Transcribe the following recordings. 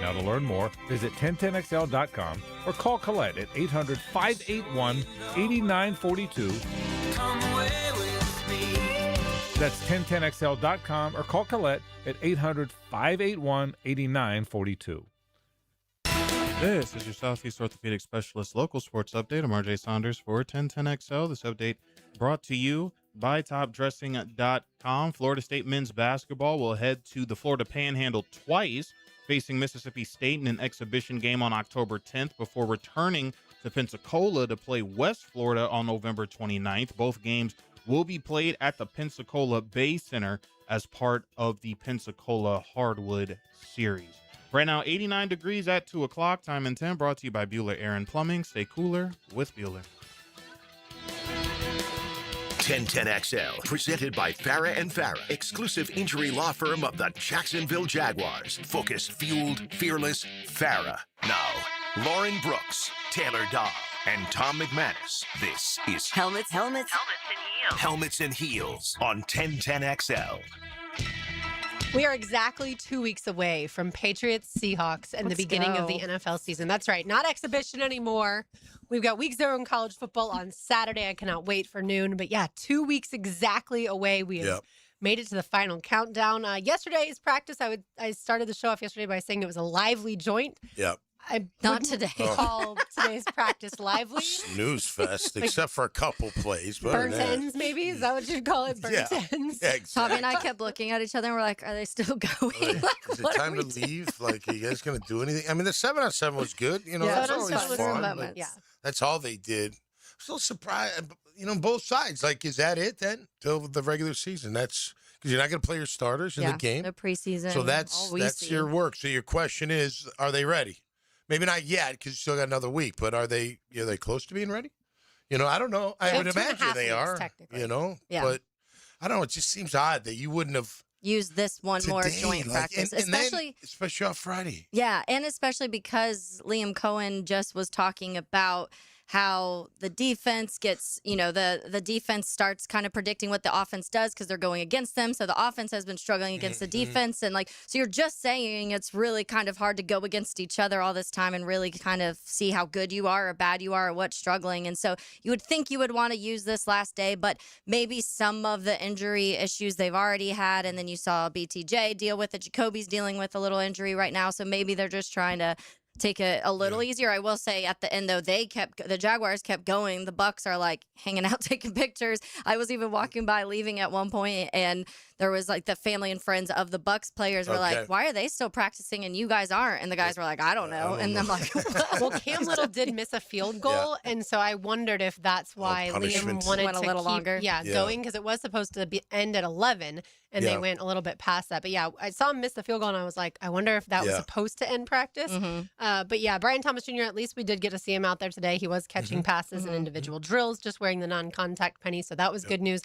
Now to learn more, visit 1010XL.com or call Colette at 800-581-8942. Come away with me. That's 1010XL.com or call Colette at 800-581-8942. This is your Southeast Orthopedic Specialist local sports update. I'm RJ Saunders for 1010XL. This update brought to you by TopDressing.com. Florida State men's basketball will head to the Florida Panhandle twice, facing Mississippi State in an exhibition game on October 10th before returning to Pensacola to play West Florida on November 29th. Both games will be played at the Pensacola Bay Center as part of the Pensacola Hardwood Series. Right now, 89 degrees at 2 o'clock. Time and 10 brought to you by Bueller Air and Plumbing. Stay cooler with Bueller. 1010XL, presented by Farah and Farah, exclusive injury law firm of the Jacksonville Jaguars. Focused, fueled, fearless, Farah. Now, Lauren Brooks, Taylor Dahl, and Tom McManus. This is Helmets and Heels. Helmets and Heels on 1010XL. We are exactly 2 weeks away from Patriots Seahawks and the beginning of the NFL season. That's right. Not exhibition anymore. We've got week 0 in college football on Saturday. I cannot wait for noon. But yeah, 2 weeks exactly away. We have made it to the final countdown. Yesterday's practice, I started the show off yesterday by saying it was a lively joint. Yep. I Not today. call today's practice lively. Snooze fest, except for a couple plays. But Burnt ends, maybe? Is that what you'd call it? Burnt ends? Yeah, exactly. Tommy and I kept looking at each other and we're like, are they still going? Like, Is it what are time we to doing? leave? Like, are you guys going to do anything? I mean, the 7-on-7 was good. You know, that's 7-on-7 always was fun. fun. But Yeah. that's all they did. I'm still surprised, both sides. Like, is that it then? Till the regular season? That's because you're not going to play your starters in the game. The preseason. So all that's we see. your work. So your question is, are they ready? Maybe not yet because you still got another week, but are they close to being ready? I don't know. I would imagine they are. Technically. Yeah. But I don't know. It just seems odd that you wouldn't have Use this one more today, joint practice, and especially on Friday. Yeah, and especially because Liam Cohen just was talking about how the defense gets, the defense starts kind of predicting what the offense does because they're going against them. So the offense has been struggling against the defense. And so you're just saying it's really kind of hard to go against each other all this time and really kind of see how good you are or bad you are or what's struggling. And so you would think you would want to use this last day, but maybe some of the injury issues they've already had. And then you saw BTJ deal with it. Jacoby's dealing with a little injury right now. So maybe they're just trying to take it a little easier. I will say at the end, though, the Jaguars kept going. The Bucks are like hanging out, taking pictures. I was even walking by, leaving at one point, and there was like the family and friends of the Bucks players were like, why are they still practicing and you guys aren't? And the guys were like, I don't know. And I'm like, well, Cam Little did miss a field goal, and so I wondered if that's why Liam wanted Went a to little keep, longer. going, because it was supposed to end at 11, and they went a little bit past that. But yeah, I saw him miss the field goal, and I was like, I wonder if that was supposed to end practice. But yeah, Brian Thomas Jr., at least we did get to see him out there today. He was catching passes in individual drills, just wearing the non-contact penny, so that was good news.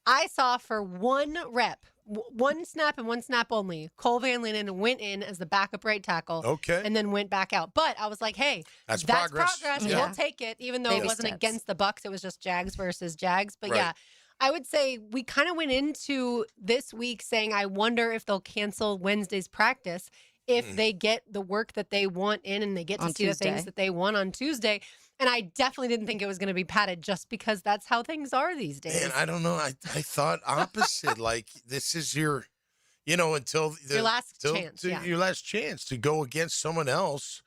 I saw for one rep, one snap and one snap only, Cole Van Linen went in as the backup right tackle and then went back out. But I was like, hey, that's progress. Yeah. We'll take it, even though Baby it wasn't steps. against the Bucks. It was just Jags versus Jags. But yeah, I would say we kind of went into this week saying, I wonder if they'll cancel Wednesday's practice if they get the work that they want in and they get to see the things that they want on Tuesday. And I definitely didn't think it was going to be padded just because that's how things are these days. And I don't know. I thought opposite. Like, this is your, until your last chance. Your last chance to go against someone else.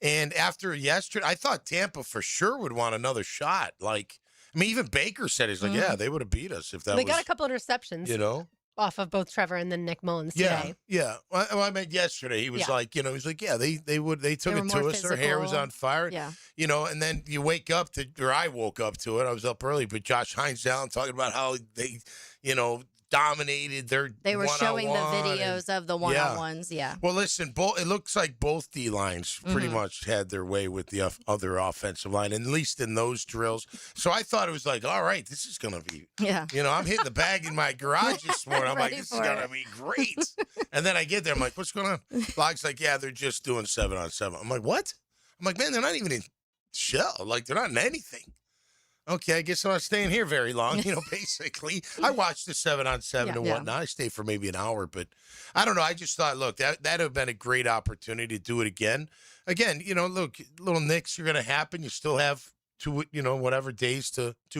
And after yesterday, I thought Tampa for sure would want another shot. Like, I mean, even Baker said, he's like, yeah, they would have beat us if that They got a couple of interceptions. Off of both Trevor and then Nick Mullins today. Yeah. Well, I meant yesterday. He was like, he was like, yeah, they took it to us. Their hair was on fire. Yeah. And then you wake up or I woke up to it. I was up early, but Josh Hines down talking about how they, dominated their They were showing the one-on-one videos of the one-on-ones. Yeah. Well, listen, it looks like both D lines pretty much had their way with the other offensive line, at least in those drills. So I thought it was like, all right, this is going to be, I'm hitting the bag in my garage this morning. I'm like, this is going to be great. And then I get there. I'm like, what's going on? Log's like, yeah, they're just doing 7-on-7. I'm like, what? I'm like, man, they're not even in shell. Like, they're not in anything. okay, I guess I'm not staying here very long, basically. I watched the 7-on-7 and whatnot. I stayed for maybe an hour, but I don't know. I just thought, look, that would have been a great opportunity to do it again. Again, look, little nicks are going to happen. You still have 2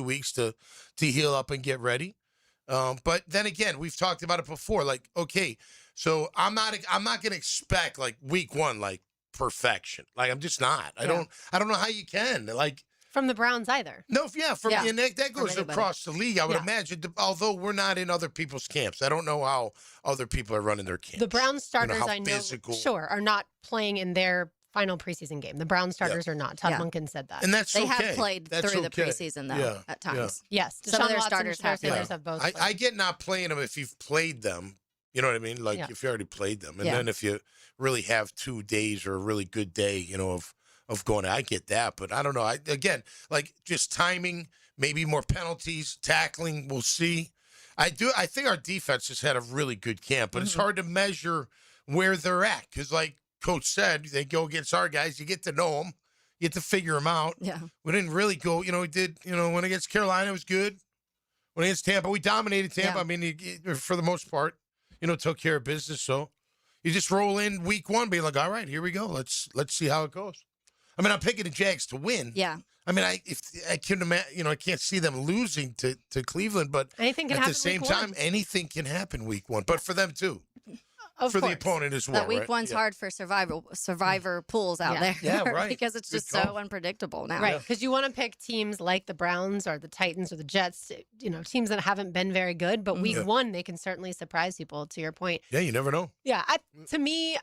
weeks to heal up and get ready. But then again, we've talked about it before. Like, okay, so I'm not going to expect like week 1, like perfection. Like, I'm just not. I don't know how you can, like, from the Browns either. No, and that goes across the league, I would imagine, although we're not in other people's camps. I don't know how other people are running their camps. The Browns starters, I know, sure, are not playing in their final preseason game. The Browns starters are not. Todd Monken said that. And that's they okay. have played through the preseason, though, at times. Yes. Some of their starters have. Have both I get not playing them if you've played them. You know what I mean? Like, if you already played them. And then if you really have 2 days or a really good day, of going, I get that, but I don't know. Again, like, just timing, maybe more penalties, tackling, we'll see. I think our defense has had a really good camp, but it's hard to measure where they're at because, like Coach said, they go against our guys. You get to know them. You get to figure them out. Yeah. We didn't really go, we did, when against Carolina, it was good. When against Tampa, we dominated Tampa. I mean, for the most part, took care of business. So you just roll in week 1, being like, all right, here we go. Let's see how it goes. I mean, I'm picking the Jags to win. Yeah. I mean, I can imagine, I can't see them losing to Cleveland, but anything can at happen the same time, anything can happen week 1. But for them too, of for course. the opponent as well. That week 1's hard for survivor pools out there. Yeah, right. Because it's just so unpredictable now. Right, because you want to pick teams like the Browns or the Titans or the Jets, teams that haven't been very good, but week 1 they can certainly surprise people. To your point. Yeah, you never know. Yeah, to me.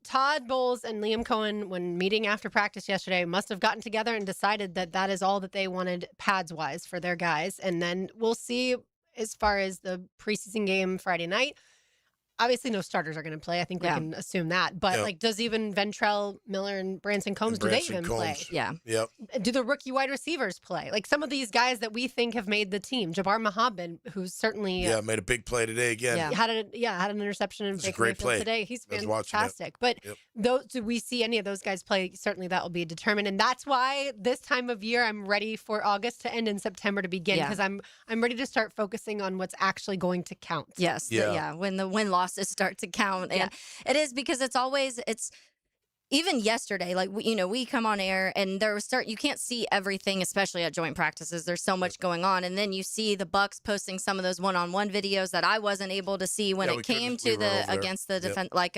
Todd Bowles and Liam Cohen, when meeting after practice yesterday, must have gotten together and decided that is all that they wanted pads-wise for their guys. And then we'll see as far as the preseason game Friday night. Obviously, no starters are going to play. I think we can assume that. But, does even Ventrell Miller and Branson Combs, do they even play? Yeah. Yep. Do the rookie wide receivers play? Like, some of these guys that we think have made the team. Jabbar Mohammed, who's certainly... made a big play today again. Had an interception in Baker great play today. He's fantastic. But Yep. do we see any of those guys play? Certainly that will be determined. And that's why this time of year I'm ready for August to end and September to begin. Because I'm ready to start focusing on what's actually going to count. Yes. When the win-losses start to count. And it is because it's even yesterday, like, we come on air and you can't see everything, especially at joint practices. There's so much going on. And then you see the Bucs posting some of those one-on-one videos that I wasn't able to see when it came to against the defense. Like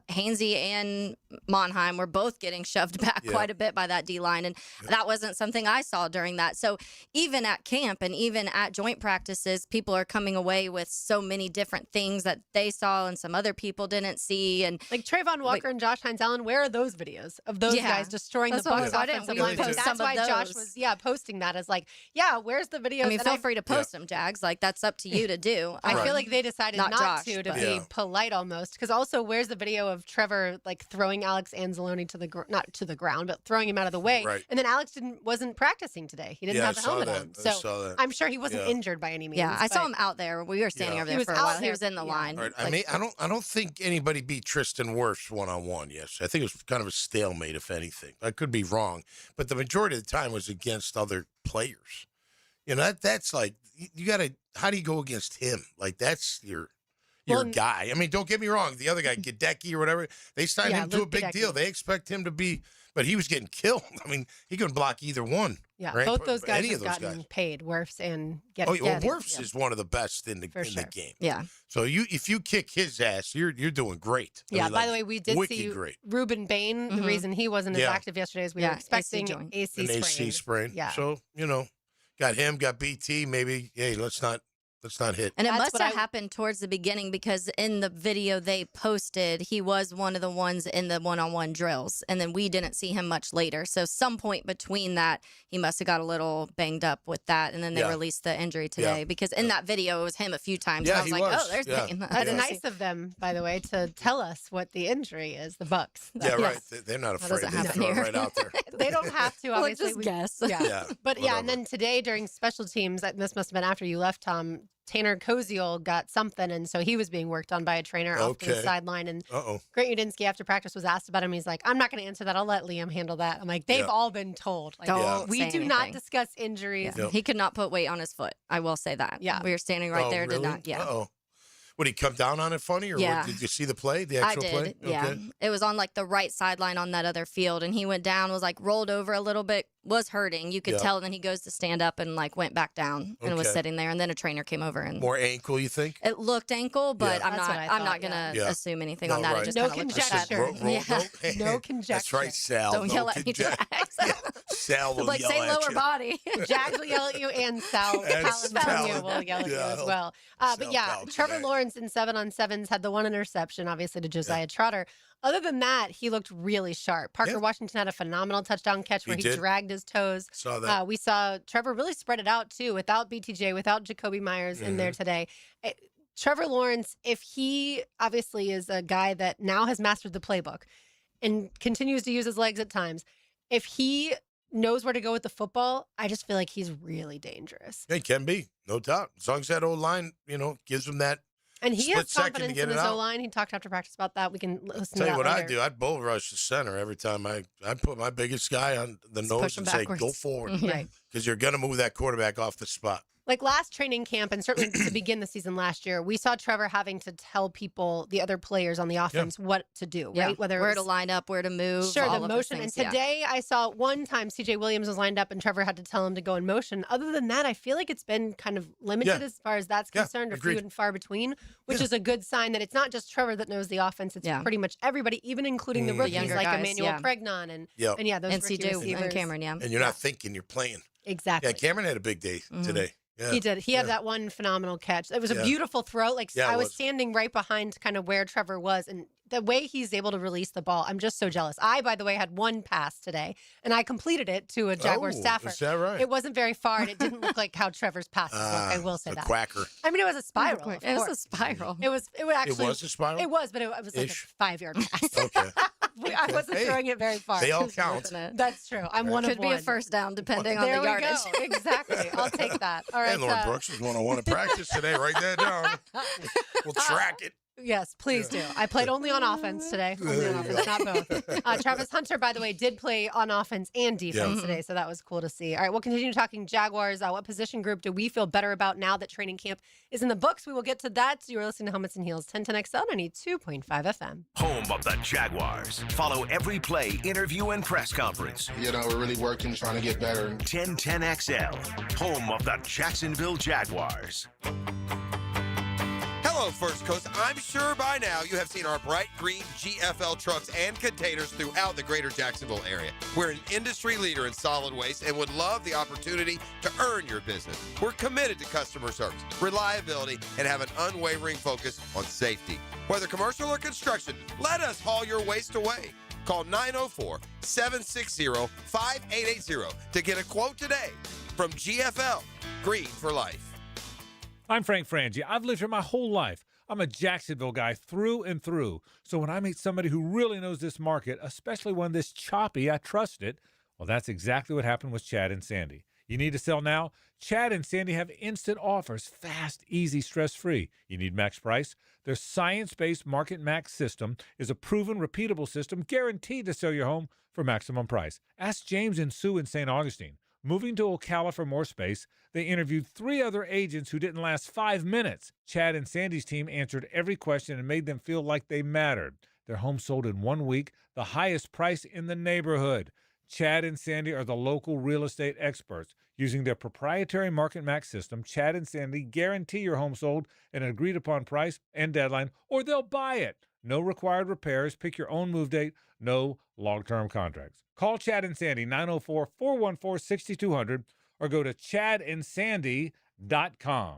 Hainsey and Monheim were both getting shoved back quite a bit by that D-line. And that wasn't something I saw during that. So even at camp and even at joint practices, people are coming away with so many different things that they saw and some other people didn't see. And like Trayvon Walker and Josh Hines Allen, where are those videos of those guys destroying the Bucs offensive line? That's why Josh was posting that as like, where's the video? I mean, feel free to post them, Jags. Like, that's up to you to do. I feel like they decided not to be polite almost. Because also, where's the video of Trevor like throwing Alex Anzalone not to the ground, but throwing him out of the way? Right. And then Alex wasn't practicing today. He didn't have the helmet on. So I'm sure he wasn't injured by any means. Yeah, I saw him out there. We were standing over there for a while. He was in the line. Right. I don't think anybody beat Tristan Wirfs one-on-one. Yes, I think it was kind of a stalemate, if anything. I could be wrong, but the majority of the time was against other players. That's like, you got to, how do you go against him? Like, that's your guy. I mean, don't get me wrong. The other guy, Gadecki or whatever, they signed him to a big deal. They expect him to be, but he was getting killed. I mean, he couldn't block either one. Yeah, right? both those guys have gotten paid. Wirfs and Gadecki. Wirfs is one of the best in the game. Yeah. So if you kick his ass, you're doing great. Yeah. By the way, we did see Ruben Bain. The reason he wasn't as active yesterday is we were expecting AC sprain. Yeah. So got him, got BT. Maybe let's not hit. And it must have happened towards the beginning because in the video they posted, he was one of the ones in the one-on-one drills. And then we didn't see him much later. So some point between that, he must have got a little banged up with that. And then they released the injury today because in that video, it was him a few times. Yeah, and I was like, oh, there's Bain. That's nice of them, by the way, to tell us what the injury is, the Bucs. Yeah, right. They're not afraid. They throw it right out there. They don't have to, obviously. Just guess. Yeah. But and then today during special teams, this must have been after you left, Tom, Tanner Koziel got something, and so he was being worked on by a trainer off the sideline. And Grant Udinski, after practice, was asked about him. He's like, I'm not going to answer that. I'll let Liam handle that. I'm like, they've all been told. Like, we do not discuss injuries. Yeah. He could not put weight on his foot. I will say that. Yeah. We were standing right there. Really? Did not. Yeah. Would he come down on it funny, or what, did you see the play, the actual play? Yeah. Okay. It was on like the right sideline on that other field, and he went down, was like rolled over a little bit, was hurting. You could tell. And then he goes to stand up and like went back down and was sitting there. And then a trainer came over and more ankle. You think it looked ankle, but I'm not gonna assume anything on that. Right. It just no conjecture. No conjecture. That's right, Sal. Don't yell at me, Jags. Sal will like yell say at lower you. body. Jags will yell at you, and Sal Palamino will yell at you as well. But yeah, Trevor Lawrence in 7-on-7s had the one interception, obviously, to Josiah Trotter. Other than that, he looked really sharp. Parker Washington had a phenomenal touchdown catch where he dragged his toes. Saw that. We saw Trevor really spread it out, too, without BTJ, without Jacoby Myers in there today. Trevor Lawrence, if he obviously is a guy that now has mastered the playbook and continues to use his legs at times, if he knows where to go with the football, I just feel like he's really dangerous. It can be, no doubt. As long as that O-line, gives him that. And he has confidence in his O-line. He talked after practice about that. We can listen to that Tell you what later. I do. I'd bull rush the center every time I put my biggest guy on the nose and say, go forward. Right. Because you're going to move that quarterback off the spot. Like last training camp, and certainly to begin the season last year, we saw Trevor having to tell people, the other players on the offense, what to do, right? Whether where to line up, where to move. Sure, all the of motion. those things, and today I saw one time CJ Williams was lined up and Trevor had to tell him to go in motion. Other than that, I feel like it's been kind of limited as far as that's concerned, or few and far between, which is a good sign that it's not just Trevor that knows the offense. It's pretty much everybody, even including the rookies like guys, Emmanuel Pregnon and those and rookie CJ receivers. and Cameron, And you're not thinking, you're playing. Exactly. Yeah, Cameron had a big day today. Yeah. He did. He had that one phenomenal catch. It was a beautiful throw. Like I was standing right behind kind of where Trevor was, and the way he's able to release the ball, I'm just so jealous. I, by the way, had one pass today, and I completed it to a Jaguars staffer. Is that right? It wasn't very far, and it didn't look like how Trevor's passes look. I will say a that. Quacker. I mean, it was a spiral. It was a spiral. It was actually. It was a spiral? It was, but it was like a 5-yard pass. Okay. I wasn't throwing it very far. They all count. That's true. I'm one of one. Could be a first down, depending on the yardage. Go. Exactly. I'll take that. All right. And Lauren Brooks was one-on-one in practice today. Write that down. We'll track it. Yes, please do. I played only on offense today. Only on offense, not both. Travis Hunter, by the way, did play on offense and defense today, so that was cool to see. All right, we'll continue talking Jaguars. What position group do we feel better about now that training camp is in the books? We will get to that. So you're listening to Helmets and Heels, 1010XL, 92.5 FM. Home of the Jaguars. Follow every play, interview, and press conference. We're really working, trying to get better. 1010XL. Home of the Jacksonville Jaguars. Hello, First Coast. I'm sure by now you have seen our bright green GFL trucks and containers throughout the greater Jacksonville area. We're an industry leader in solid waste and would love the opportunity to earn your business. We're committed to customer service, reliability, and have an unwavering focus on safety. Whether commercial or construction, let us haul your waste away. Call 904-760-5880 to get a quote today from GFL, Green for Life. I'm Frank Frangie. I've lived here my whole life. I'm a Jacksonville guy through and through. So when I meet somebody who really knows this market, especially one this choppy, I trust it. Well, that's exactly what happened with Chad and Sandy. You need to sell now? Chad and Sandy have instant offers, fast, easy, stress-free. You need max price? Their science-based Market Max system is a proven, repeatable system guaranteed to sell your home for maximum price. Ask James and Sue in St. Augustine. Moving to Ocala for more space, they interviewed 3 other agents who didn't last 5 minutes. Chad and Sandy's team answered every question and made them feel like they mattered. Their home sold in 1 week, the highest price in the neighborhood. Chad and Sandy are the local real estate experts. Using their proprietary Market Max system, Chad and Sandy guarantee your home sold at an agreed-upon price and deadline, or they'll buy it. No required repairs. Pick your own move date. No long-term contracts. Call Chad and Sandy, 904-414-6200, or go to chadandsandy.com.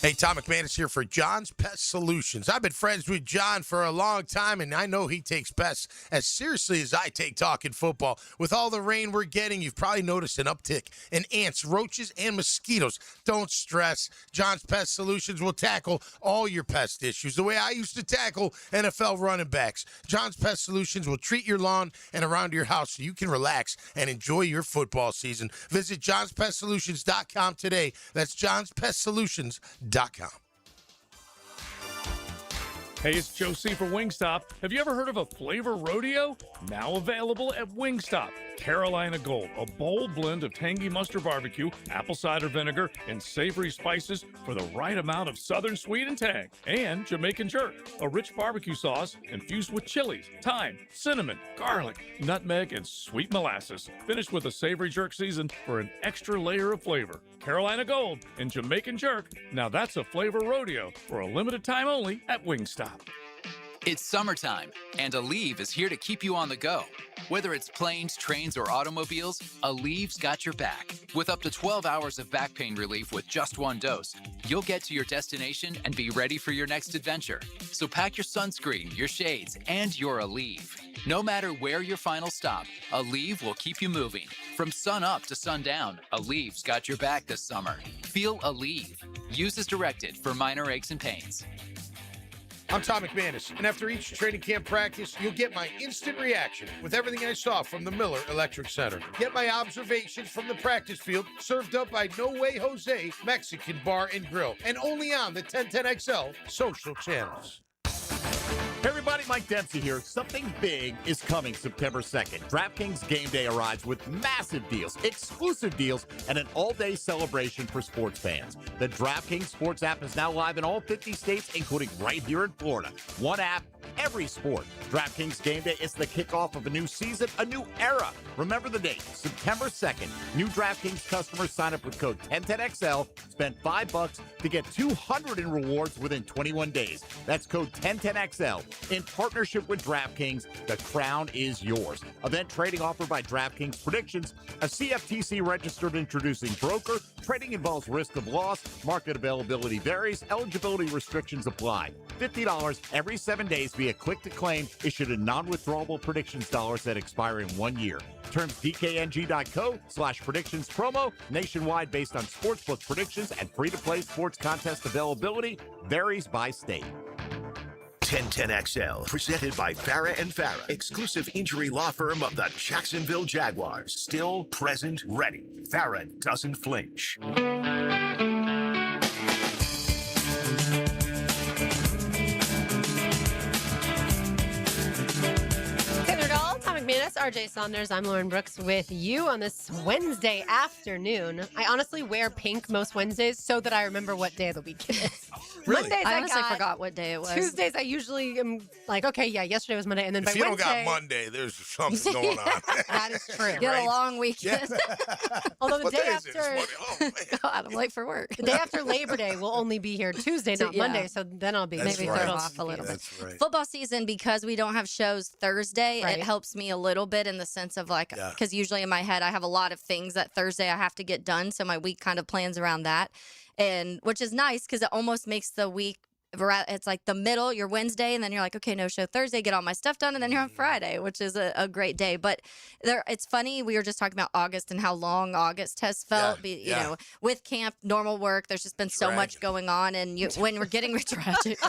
Hey, Tom McManus here for John's Pest Solutions. I've been friends with John for a long time, and I know he takes pests as seriously as I take talking football. With all the rain we're getting, you've probably noticed an uptick in ants, roaches, and mosquitoes. Don't stress. John's Pest Solutions will tackle all your pest issues the way I used to tackle NFL running backs. John's Pest Solutions will treat your lawn and around your house so you can relax and enjoy your football season. Visit johnspestsolutions.com today. That's johnspestsolutions.com. Hey, it's Joe C. for Wingstop. Have you ever heard of a flavor rodeo? Now available at Wingstop. Carolina Gold, a bold blend of tangy mustard barbecue, apple cider vinegar, and savory spices for the right amount of southern sweet and tang. And Jamaican Jerk, a rich barbecue sauce infused with chilies, thyme, cinnamon, garlic, nutmeg, and sweet molasses. Finished with a savory jerk season for an extra layer of flavor. Carolina Gold and Jamaican Jerk. Now that's a flavor rodeo for a limited time only at Wingstop. It's summertime, and Aleve is here to keep you on the go. Whether it's planes, trains, or automobiles, Aleve's got your back. With up to 12 hours of back pain relief with just one dose, you'll get to your destination and be ready for your next adventure. So pack your sunscreen, your shades, and your Aleve. No matter where your final stop, Aleve will keep you moving. From sun up to sundown, Aleve's got your back this summer. Feel Aleve. Use as directed for minor aches and pains. I'm Tom McManus, and after each training camp practice, you'll get my instant reaction with everything I saw from the Miller Electric Center. Get my observations from the practice field, served up by No Way Jose Mexican Bar and Grill, and only on the 1010XL social channels. Hey everybody, Mike Dempsey here. Something big is coming September 2nd. DraftKings Game Day arrives with massive deals, exclusive deals, and an all-day celebration for sports fans. The DraftKings Sports app is now live in all 50 states, including right here in Florida. One app, every sport. DraftKings Game Day is the kickoff of a new season, a new era. Remember the date, September 2nd. New DraftKings customers sign up with code 1010XL, spend $5 to get $200 in rewards within 21 days. That's code 1010XL. In partnership with DraftKings, the crown is yours. Event trading offered by DraftKings Predictions, a CFTC registered introducing broker. Trading involves risk of loss. Market availability varies. Eligibility restrictions apply. $50 every 7 days via click to claim, issued in non-withdrawable predictions dollars that expire in 1 year. Terms dkng.co/predictions promo, nationwide based on sportsbook predictions, and free-to-play sports contest availability varies by state. 1010XL, presented by Farah and Farah, exclusive injury law firm of the Jacksonville Jaguars. Still present, ready. Farah doesn't flinch. McManus, RJ Saunders. I'm Lauren Brooks with you on this Wednesday afternoon. I honestly wear pink most Wednesdays so that I remember what day of the week it is. Really? Mondays, I honestly forgot what day it was. Tuesdays, I usually am like, okay, yeah, yesterday was Monday. And then If by you Wednesday, don't got Monday, there's something going on. that is true. Get a long weekend. Although the What day day is it? It's after, Monday. Oh, man. God, I'm late for work. the day after Labor Day, we'll only be here Tuesday, not Yeah. Monday. So then I'll be That's maybe right. throw off a little bit. That's right. Football season, because we don't have shows Thursday, Right. it helps me a little bit in the sense of like, Yeah. because usually in my head I have a lot of things that Thursday I have to get done, so my week kind of plans around that, and which is nice because it almost makes the week. It's like the middle, you're Wednesday, and then you're like, okay, no show Thursday, get all my stuff done, and then you're on Friday, which is a great day. But it's funny, we were just talking about August and how long August has felt. You know, with camp, normal work, there's just been so much going on, and when we're getting tragic,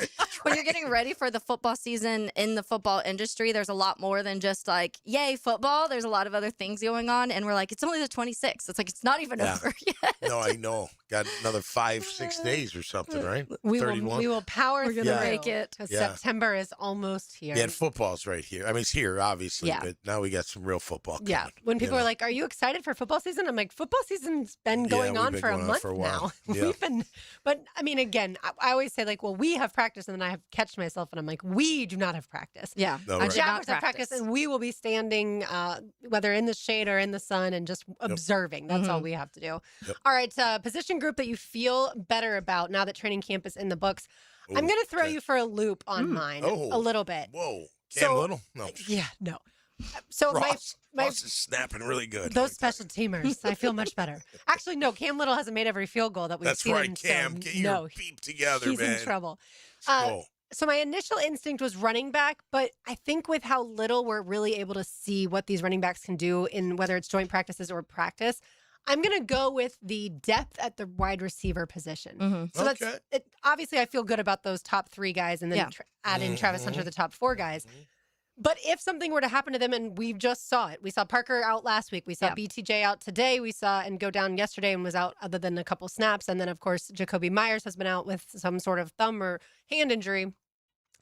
when you're getting ready for the football season in the football industry, there's a lot more than just like, yay, football. There's a lot of other things going on, and we're like, it's only the 26th. It's like, it's not even over yet. No, I know. Got another 5-6 days or something, right? we 31. will power We're through. gonna make it. Because Yeah. September is almost here. Yeah, and football's right here. I mean, it's here, obviously, Yeah. but now we got some real football coming. Yeah. When people are like, are you excited for football season? I'm like, football season's been going we've on been for a going on month for a now. while. Yeah. We've been, but I mean, again, I always say like, well, we have practice, and then I have catch myself and I'm like, we do not have practice. Yeah. No, I right. did Jaguars not have practice, and we will be standing, whether in the shade or in the sun, and just observing. That's all we have to do. Yep. All right, position group that you feel better about now that training camp is in the books. I'm going to throw okay. you for a loop on mine Oh. a little bit. Whoa. Cam So- Little? No. Yeah, no. So Ross my is snapping really good. those special teamers, I feel much better. Actually, no, Cam Little hasn't made every field goal that we've That's seen. right, Cam. Get your beep together, he's man. in trouble. Cool. So my initial instinct was running back, but I think with how little we're really able to see what these running backs can do in whether it's joint practices or practice, I'm going to go with the depth at the wide receiver position. So that's obviously I feel good about those top 3 guys and then add in Travis Hunter, the top 4 guys. But if something were to happen to them, and we just saw it, we saw Parker out last week, we saw BTJ out today, we saw and go down yesterday and was out other than a couple snaps. And then, of course, Jacoby Myers has been out with some sort of thumb or hand injury.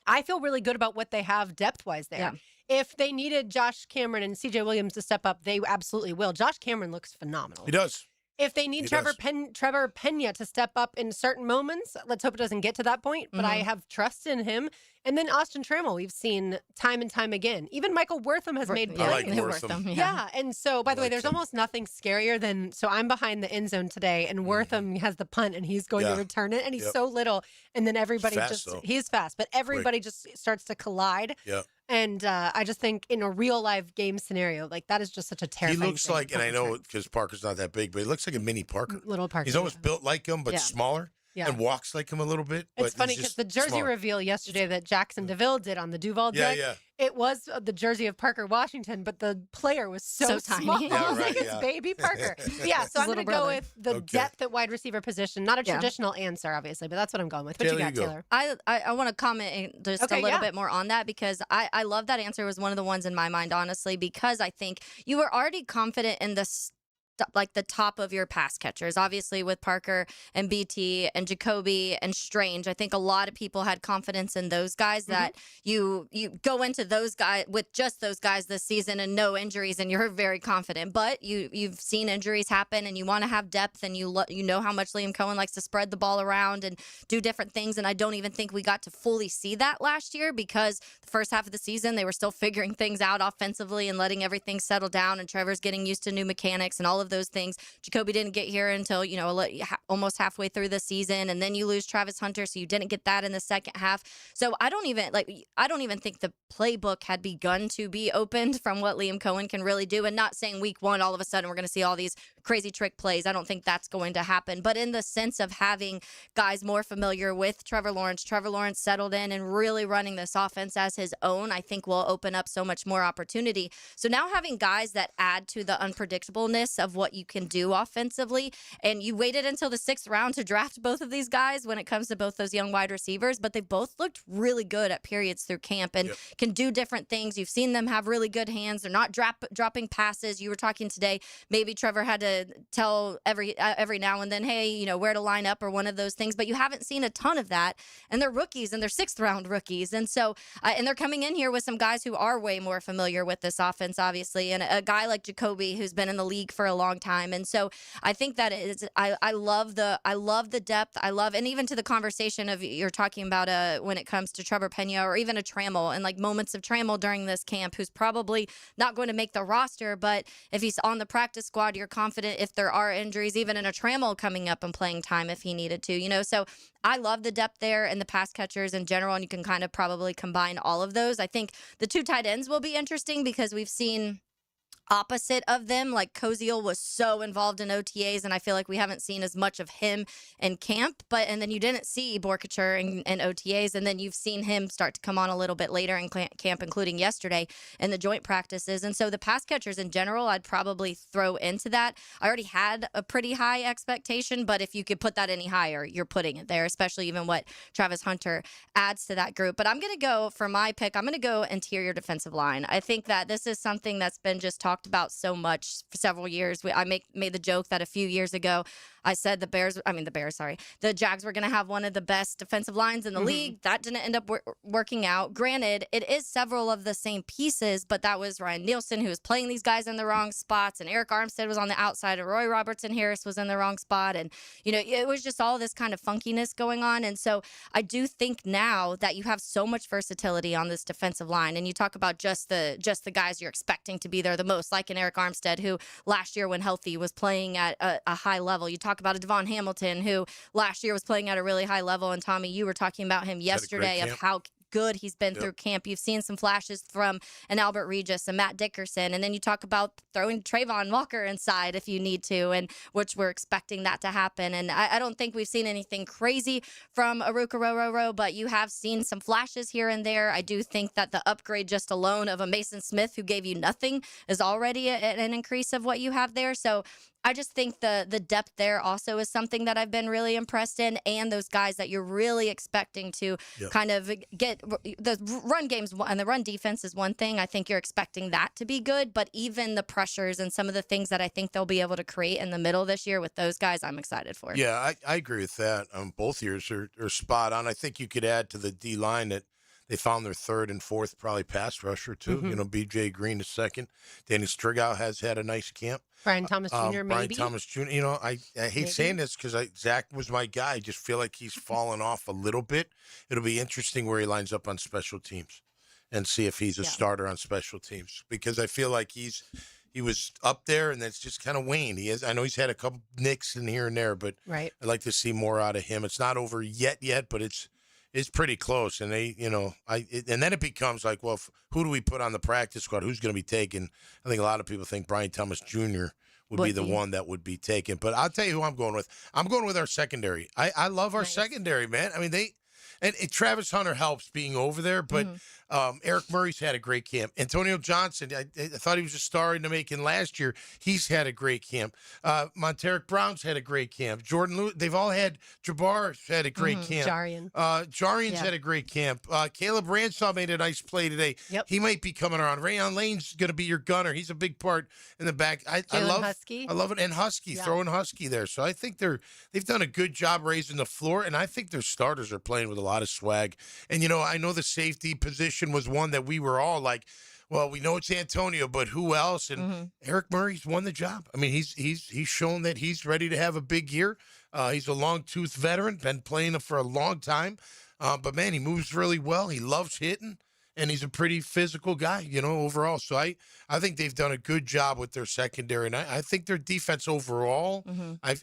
I feel really good about what they have depth-wise there. If they needed Josh Cameron and CJ Williams to step up, they absolutely will. Josh Cameron looks phenomenal. He does. If they need Trevor Pena to step up in certain moments, let's hope it doesn't get to that point, but I have trust in him. And then Austin Trammell, we've seen time and time again. Even Michael Wortham has made plays. I like Wortham. Yeah. And so, by the way, there's almost nothing scarier than, so I'm behind the end zone today, and Wortham has the punt, and he's going to return it, and he's so little. And then everybody he's fast, but everybody just starts to collide. Yeah. And I just think in a real live game scenario, like that is just such a terrifying He looks like, and I know because Parker's not that big, but he looks like a mini Parker. Little Parker. He's almost built like him, but smaller. And walks like him a little bit. It's funny because the jersey reveal yesterday that Jackson DeVille did on the Duval deck, it was the jersey of Parker Washington, but the player was so small. tiny. Like his baby Parker. So I'm going to go with the depth at wide receiver position. Not a traditional answer, obviously, but that's what I'm going with. What you got, Taylor? I want to comment just a little bit more on that because I love that answer. It was one of the ones in my mind, honestly, because I think you were already confident in this, like the top of your pass catchers, obviously with Parker and BT and Jacoby and Strange. I think a lot of people had confidence in those guys that you go into those guys with just those guys this season and no injuries, and you're very confident. But you've seen injuries happen, and you want to have depth, and you know how much Liam Cohen likes to spread the ball around and do different things. And I don't even think we got to fully see that last year because the first half of the season they were still figuring things out offensively and letting everything settle down. And Trevor's getting used to new mechanics and all of those things. Jacoby didn't get here until, almost halfway through the season. And then you lose Travis Hunter, so you didn't get that in the second half. So I don't even think the playbook had begun to be opened from what Liam Cohen can really do. And not saying week 1, all of a sudden we're going to see all these crazy trick plays. I don't think that's going to happen. But in the sense of having guys more familiar with Trevor Lawrence settled in and really running this offense as his own, I think will open up so much more opportunity. So now having guys that add to the unpredictableness of what you can do offensively, and you waited until the 6th round to draft both of these guys when it comes to both those young wide receivers, but they both looked really good at periods through camp and can do different things. You've seen them have really good hands. They're not dropping passes. You were talking today, maybe Trevor had to tell every now and then, hey, where to line up or one of those things, but you haven't seen a ton of that. And they're rookies, and they're 6th round rookies. And so, and they're coming in here with some guys who are way more familiar with this offense, obviously, and a guy like Jacoby who's been in the league for a long time. And so I think that I love the depth. And even to the conversation of you're talking about when it comes to Trevor Pena or even a Trammell and like moments of Trammell during this camp, who's probably not going to make the roster, but if he's on the practice squad, you're confident if there are injuries, even in a Trammell coming up and playing time if he needed to, So I love the depth there and the pass catchers in general, and you can kind of probably combine all of those. I think the 2 tight ends will be interesting because we've seen opposite of them. Like Koziel was so involved in OTAs, and I feel like we haven't seen as much of him in camp. And then you didn't see Borkacher in OTAs, and then you've seen him start to come on a little bit later in camp, including yesterday in the joint practices. And so the pass catchers in general, I'd probably throw into that. I already had a pretty high expectation, but if you could put that any higher, you're putting it there, especially even what Travis Hunter adds to that group. But I'm going to go for my pick. I'm going to go interior defensive line. I think that this is something that's been just talked about so much for several years. I made the joke that a few years ago I said the Jags were going to have one of the best defensive lines in the league. That didn't end up working out. Granted, it is several of the same pieces, but that was Ryan Nielsen who was playing these guys in the wrong spots, and Eric Armstead was on the outside, and Roy Robertson Harris was in the wrong spot, and it was just all this kind of funkiness going on. And so I do think now that you have so much versatility on this defensive line, and you talk about just the guys you're expecting to be there the most, like an Eric Armstead who last year when healthy was playing at a high level. You talk about a Devon Hamilton who last year was playing at a really high level, and Tommy, you were talking about him yesterday of how good he's been through camp. You've seen some flashes from an Albert Regis and Matt Dickerson. And then you talk about throwing Trayvon Walker inside if you need to, and which we're expecting that to happen. And I don't think we've seen anything crazy from Aruka Rororo, but you have seen some flashes here and there. I do think that the upgrade just alone of a Mason Smith who gave you nothing is already an increase of what you have there. So I just think the depth there also is something that I've been really impressed in, and those guys that you're really expecting to kind of get the run games and the run defense is one thing. I think you're expecting that to be good, but even the pressures and some of the things that I think they'll be able to create in the middle this year with those guys, I'm excited for. Yeah, I agree with that. Both years are spot on. I think you could add to the D line that they found their third and fourth probably pass rusher too. You know, B.J. Green is second. Danny Strigow has had a nice camp. Brian Thomas Jr. Maybe. Brian Thomas Jr. You know, I hate saying this because Zach was my guy. I just feel like he's fallen off a little bit. It'll be interesting where he lines up on special teams and see if he's a starter on special teams, because I feel like he was up there and that's just kind of waned. I know he's had a couple nicks in here and there, but I'd like to see more out of him. It's not over yet, but it's pretty close. And they, you know, and then it becomes like, well, who do we put on the practice squad? Who's going to be taken? I think a lot of people think Brian Thomas Jr. would be the one that would be taken. But I'll tell you who I'm going with. I'm going with our secondary. I love our secondary, man. I mean, and Travis Hunter helps being over there, but Eric Murray's had a great camp. Antonio Johnson, I thought he was just starting to make in last year. He's had a great camp. Monteric Brown's had a great camp. Jordan Lewis, they've all had. Jabbar's had a great camp. Jarian's had a great camp. Caleb Ransaw made a nice play today. He might be coming around. Rayon Lane's going to be your gunner. He's a big part in the back. I love it. And Husky, throwing Husky there. So I think they've done a good job raising the floor, and I think their starters are playing with a lot of swag. And, you know, I know the safety position was one that we were all like, well, we know it's Antonio, but who else? And Eric Murray's won the job. I mean, he's shown that he's ready to have a big year. He's a long-tooth veteran, been playing for a long time. But, man, he moves really well. He loves hitting, and he's a pretty physical guy, you know, overall. So I think they've done a good job with their secondary. And I think their defense overall, I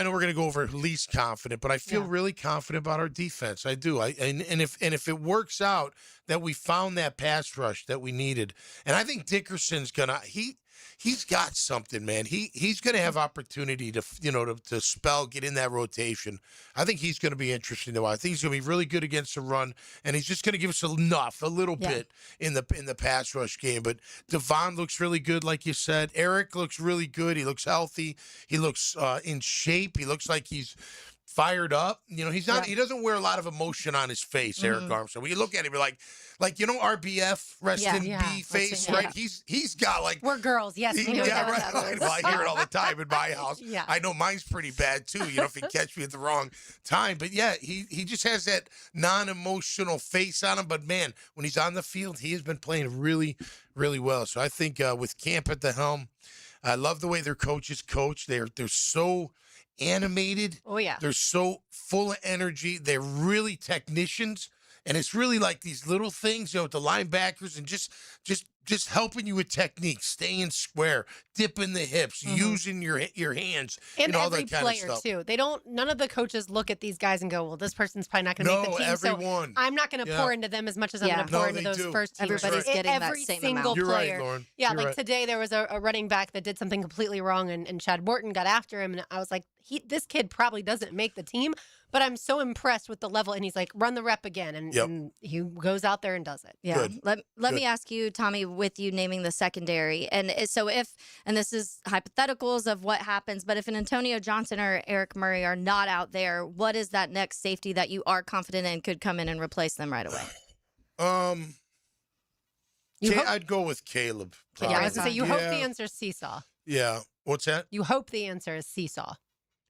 know we're going to go over least confident, but I feel really confident about our defense. I do. And if it works out that we found that pass rush that we needed, and I think Dickerson's gonna he's got something, man. He's gonna have opportunity to get in that rotation. I think he's gonna be interesting though. I think he's gonna be really good against the run, and he's just gonna give us a little bit in the pass rush game. But Devon looks really good, like you said. Eric looks really good. He looks healthy. He looks in shape. He looks like he's fired up. You know, he's not. He doesn't wear a lot of emotion on his face, Eric Armstrong. When you look at him, you're like RBF, rest in B face, right? He's got like we're girls, yes. Well, I hear it all the time in my house. I know mine's pretty bad too. You know, if you catch me at the wrong time, but he just has that non-emotional face on him. But man, when he's on the field, he has been playing really, really well. So I think with Camp at the helm, I love the way their coaches coach. They're so animated. They're so full of energy. They're really technicians, and it's really like these little things, you know, with the linebackers and just helping you with technique, staying square, dipping the hips, using your hands, and all every that kind player of stuff. too. None of the coaches look at these guys and go, "Well, this person's probably not going to make the team." Everyone. So I'm not going to pour into them as much as I'm going to pour into those first teams. Everybody's getting every that same single amount. You're player. right, Lauren. Yeah, You're like right. today there was a running back that did something completely wrong, and Chad Morton got after him, and I was like, this kid probably doesn't make the team, but I'm so impressed with the level. And he's like, run the rep again, and he goes out there and does it. Yeah. Let me ask you, Tommy, with you naming the secondary, and so and this is hypotheticals of what happens, but if an Antonio Johnson or Eric Murray are not out there, what is that next safety that you are confident in could come in and replace them right away? I'd go with Caleb. Yeah, I was going to say, you hope the answer is Seesaw. Yeah. What's that? You hope the answer is Seesaw.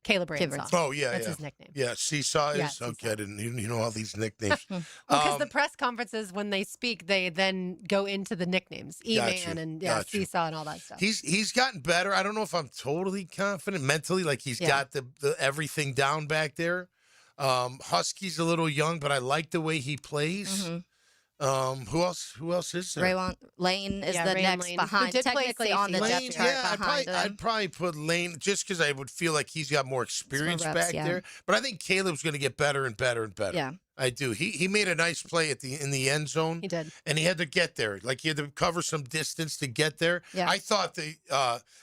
Caleb Ransaw. Oh, yeah, That's his nickname. Yeah, Seesaw is? Seesaw. Okay, I didn't know all these nicknames. Because the press conferences, when they speak, they then go into the nicknames. E-Man and Seesaw and all that stuff. He's gotten better. I don't know if I'm totally confident mentally, like he's got the everything down back there. Husky's a little young, but I like the way he plays. Who else? Who else is there? Raywon Lane is the Ray next Lane, behind, who did play technically on the safety. depth chart Yeah, behind I'd probably put Lane just because I would feel like he's got more experience reps, back yeah. there. But I think Caleb's going to get better and better and better. Yeah. I do. He made a nice play in the end zone. He did. And he had to get there. Like, he had to cover some distance to get there. Yeah. I thought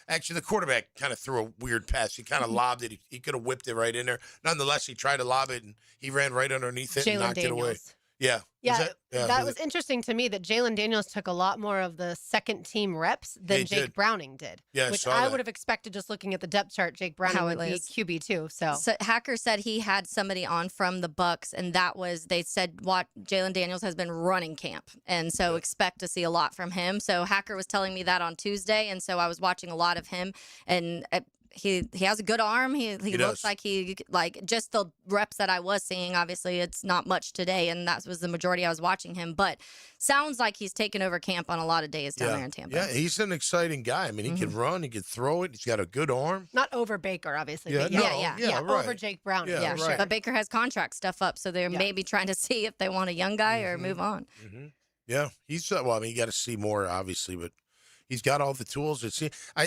actually the quarterback kind of threw a weird pass. He kind of lobbed it. He could have whipped it right in there. Nonetheless, he tried to lob it, and he ran right underneath it and Jalen knocked it away. Daniels. Yeah. Yeah, Was that was interesting to me that Jalen Daniels took a lot more of the second team reps than He Jake did. Browning did. Yeah, I which saw I that. would have expected just looking at the depth chart. Jake Browning How would it be is. QB too. So Hacker said he had somebody on from the Bucks, and they said what Jalen Daniels has been running camp, and so expect to see a lot from him. So Hacker was telling me that on Tuesday, and so I was watching a lot of him, and he has a good arm. He looks does. like just the reps that I was seeing. Obviously, it's not much today, and that was the majority I was watching him. But sounds like he's taken over camp on a lot of days down there in Tampa. Yeah, he's an exciting guy. I mean, he can run, he can throw it. He's got a good arm. not over Baker, obviously. Yeah, but no, yeah, yeah, over right. Jake Browning. Yeah, Yeah, right. sure. But Baker has contract stuff up, so they're maybe trying to see if they want a young guy or move on. Mm-hmm. Yeah, he's well. I mean, you got to see more, obviously, but he's got all the tools.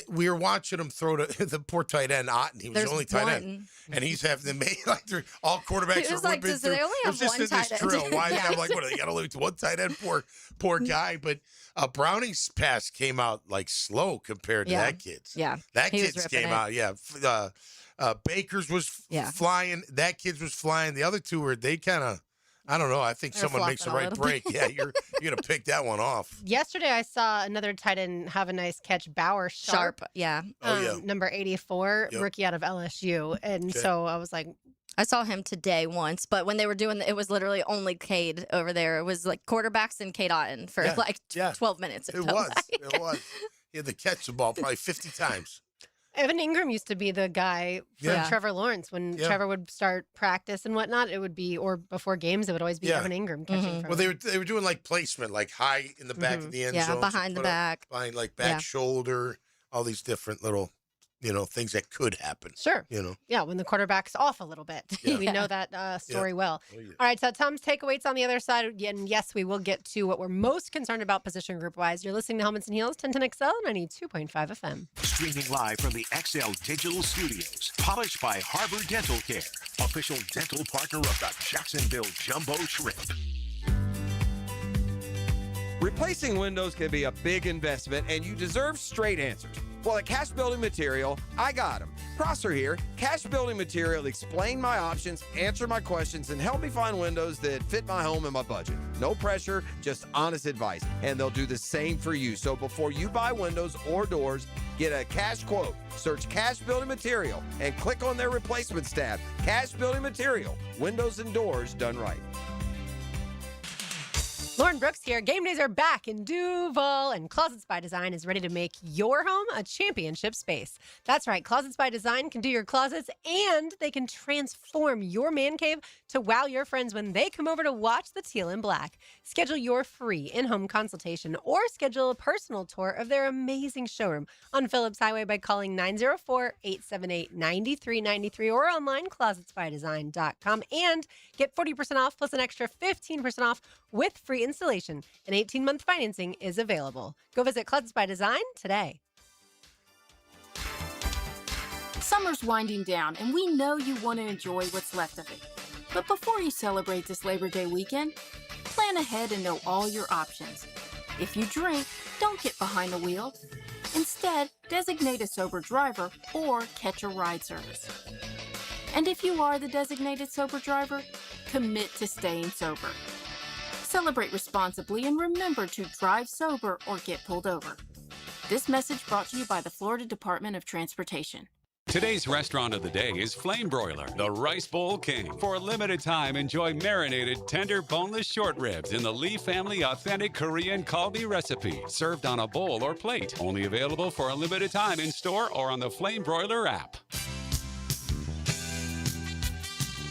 We were watching him throw to the poor tight end Otten. He was There's the only tight one. end, and he's having to make like all quarterbacks It was are like, whipping does through. they only It was have just one in this tight end? drill. Why? Yeah. I'm like, what? They got to lose one tight end. Poor guy. But Browning's pass came out like slow compared to that kid's. Yeah, that he was kid's ripping came it. out. Yeah, Baker's was Yeah. flying. That kid's was flying. The other two they kind of. I don't know. I think They're someone makes the flopping a right little break. Yeah, you're gonna pick that one off. Yesterday, I saw another tight end have a nice catch. Bauer Sharp, Yeah. Oh, yeah. number 84, Yep. rookie out of LSU, and Okay. so I was like, I saw him today once, but when they were doing it was literally only Cade over there. It was like quarterbacks and Cade Otten for Yeah, like yeah. 12 minutes. It felt was. like. It was. He had to catch the ball probably 50 times. Evan Ingram used to be the guy for Yeah. Trevor Lawrence. When Yeah. Trevor would start practice and whatnot, it would be, or before games, it would always be Yeah. Evan Ingram catching from Well, they were doing like placement, like high in the back of the end Yeah, zone. behind the back. Behind like back Yeah. shoulder, all these different little, things that could happen. Sure. You know. Yeah, when the quarterback's off a little bit. Yeah. We know that story well. Oh, yeah. All right, so Tom's takeaways on the other side. And yes, we will get to what we're most concerned about position group wise. You're listening to Helmets and Heels, 1010XL, 92.5 FM. Streaming live from the XL Digital Studios. Polished by Harbor Dental Care. Official dental partner of the Jacksonville Jumbo Shrimp. Replacing windows can be a big investment, and you deserve straight answers. Well, at Cash Building Material, I got them. Prosser here. Cash Building Material explained my options, answered my questions, and helped me find windows that fit my home and my budget. No pressure, just honest advice. And they'll do the same for you. So before you buy windows or doors, get a cash quote. Search Cash Building Material and click on their replacements tab. Cash Building Material. Windows and doors done right. Lauren Brooks here. Game days are back in Duval, and Closets by Design is ready to make your home a championship space. That's right. Closets by Design can do your closets, and they can transform your man cave to wow your friends when they come over to watch the Teal and Black. Schedule your free in-home consultation or schedule a personal tour of their amazing showroom on Phillips Highway by calling 904-878-9393 or online closetsbydesign.com, and get 40% off plus an extra 15% off with free installation. And 18-month financing is available. Go visit Closets by Design today. Summer's winding down, and we know you want to enjoy what's left of it. But before you celebrate this Labor Day weekend, plan ahead and know all your options. If you drink, don't get behind the wheel. Instead, designate a sober driver or catch a ride service. And if you are the designated sober driver, commit to staying sober. Celebrate responsibly and remember to drive sober or get pulled over. This message brought to you by the Florida Department of Transportation. Today's restaurant of the day is Flame Broiler, the Rice Bowl King. For a limited time, enjoy marinated, tender, boneless short ribs in the Lee family authentic Korean kalbi recipe, served on a bowl or plate. Only available for a limited time in store or on the Flame Broiler app.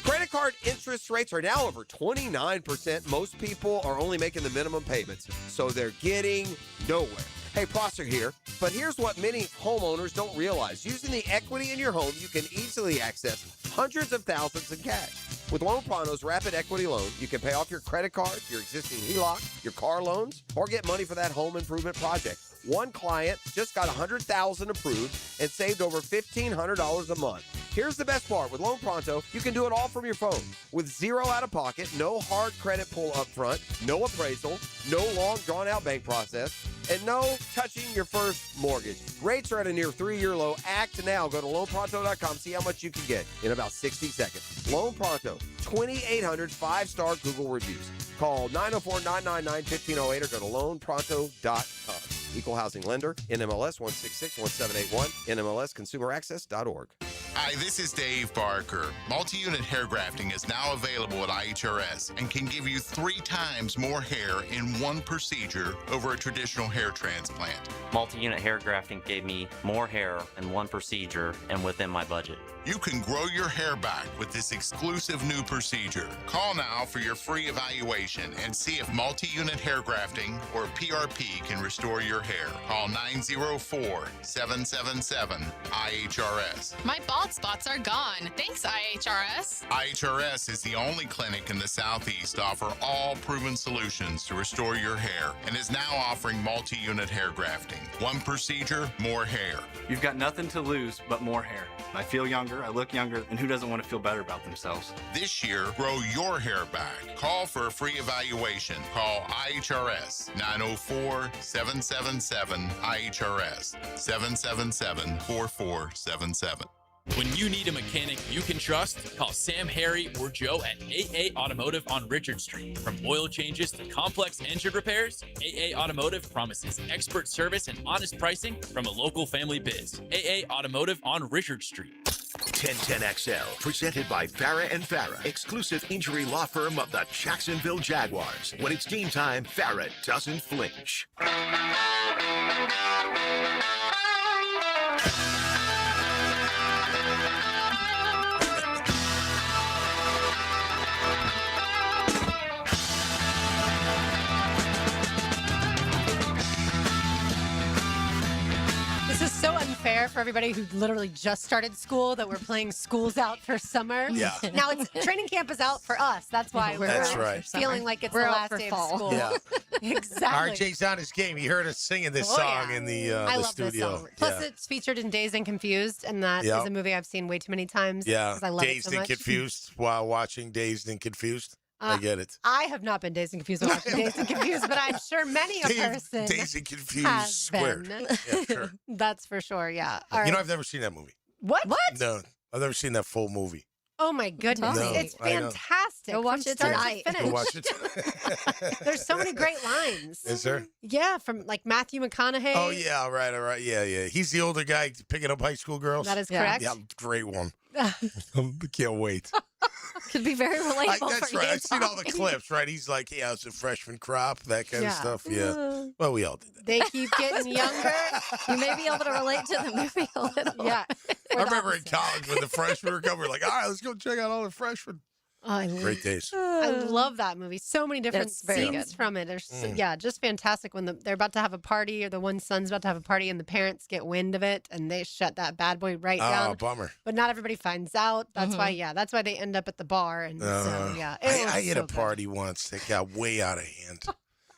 Credit card interest rates are now over 29%. Most people are only making the minimum payments, so they're getting nowhere. Hey, Prosser here, but here's what many homeowners don't realize. Using the equity in your home, you can easily access hundreds of thousands in cash. With Loan Pronto's Rapid Equity Loan, you can pay off your credit card, your existing HELOC, your car loans, or get money for that home improvement project. One client just got $100,000 approved and saved over $1,500 a month. Here's the best part. With Loan Pronto, you can do it all from your phone. With zero out-of-pocket, no hard credit pull up front, no appraisal, no long, drawn-out bank process, and no touching your first mortgage. Rates are at a near 3-year low. Act now. Go to loanpronto.com. See how much you can get in about 60 seconds. Loan Pronto, 2,800 5-star Google reviews. Call 904-999-1508 or go to loanpronto.com. Equal housing lender, NMLS 1661781, NMLSconsumeraccess.org. Hi, this is Dave Barker. Multi-unit hair grafting is now available at IHRS and can give you 3 times more hair in one procedure over a traditional hair transplant. Multi-unit hair grafting gave me more hair in one procedure and within my budget. You can grow your hair back with this exclusive new procedure. Call now for your free evaluation and see if multi-unit hair grafting or PRP can restore your hair. Call 904-777-IHRS. My bald spots are gone. Thanks, IHRS. IHRS is the only clinic in the Southeast to offer all proven solutions to restore your hair and is now offering multi-unit hair grafting. One procedure, more hair. You've got nothing to lose but more hair. I feel younger, I look younger, and who doesn't want to feel better about themselves? This year, grow your hair back. Call for a free evaluation. Call IHRS 904-777-IHRS 777-4477. When you need a mechanic you can trust, call Sam, Harry, or Joe at AA Automotive on Richard Street. From oil changes to complex engine repairs, AA Automotive promises expert service and honest pricing from a local family biz. AA Automotive on Richard Street. 1010XL, presented by Farah and Farah, exclusive injury law firm of the Jacksonville Jaguars. When it's game time, Farah doesn't flinch. This is so unfair for everybody who literally just started school that we're playing schools out for summer. Yeah. Now it's training camp is out for us. That's why That's we're right. feeling like it's We're the out last for day fall. of school. Yeah. Exactly. RJ's on his game. He heard us singing this Oh, song yeah. in the I love studio. this song. Plus, yeah. it's featured in Dazed and Confused, and that is Yep. a movie I've seen way too many times. Yeah. 'cause I love Dazed it so and much. confused while watching Dazed and Confused. I get it. I have not been Dazed and Confused while watching Dazed and Confused, but I'm sure many a person Dazed and Confused has squared. been. Yeah, sure. That's for sure. Yeah. All right. You know, I've never seen that movie. What? No, I've never seen that full movie. Oh my goodness, No, it's I know. fantastic. Go watch from it start to tonight. finish. Go watch it. There's so many great lines. Is there? Yeah, from like Matthew McConaughey. Oh yeah, all right. Yeah. He's the older guy picking up high school girls. That is Yeah. correct. Yeah, great one. Can't wait. Could be very relatable That's for right. you. I've seen all the Tommy. clips, right? He's like, yeah, it's a freshman crop, that kind of Yeah. stuff. Yeah. Well, we all did that. They keep getting younger. You may be able to relate to the movie a little. Yeah. I remember in college when the freshmen were coming, we're like, all right, let's go check out all the freshmen. Oh, I Great days. I love that movie. So many different It's very scenes good. from it. There's Mm. yeah, just fantastic when they're about to have a party or the one son's about to have a party and the parents get wind of it and they shut that bad boy right Oh, down. bummer. But not everybody finds out. That's why, that's why they end up at the bar. And so, yeah. it was I hit so a party once that got way out of hand.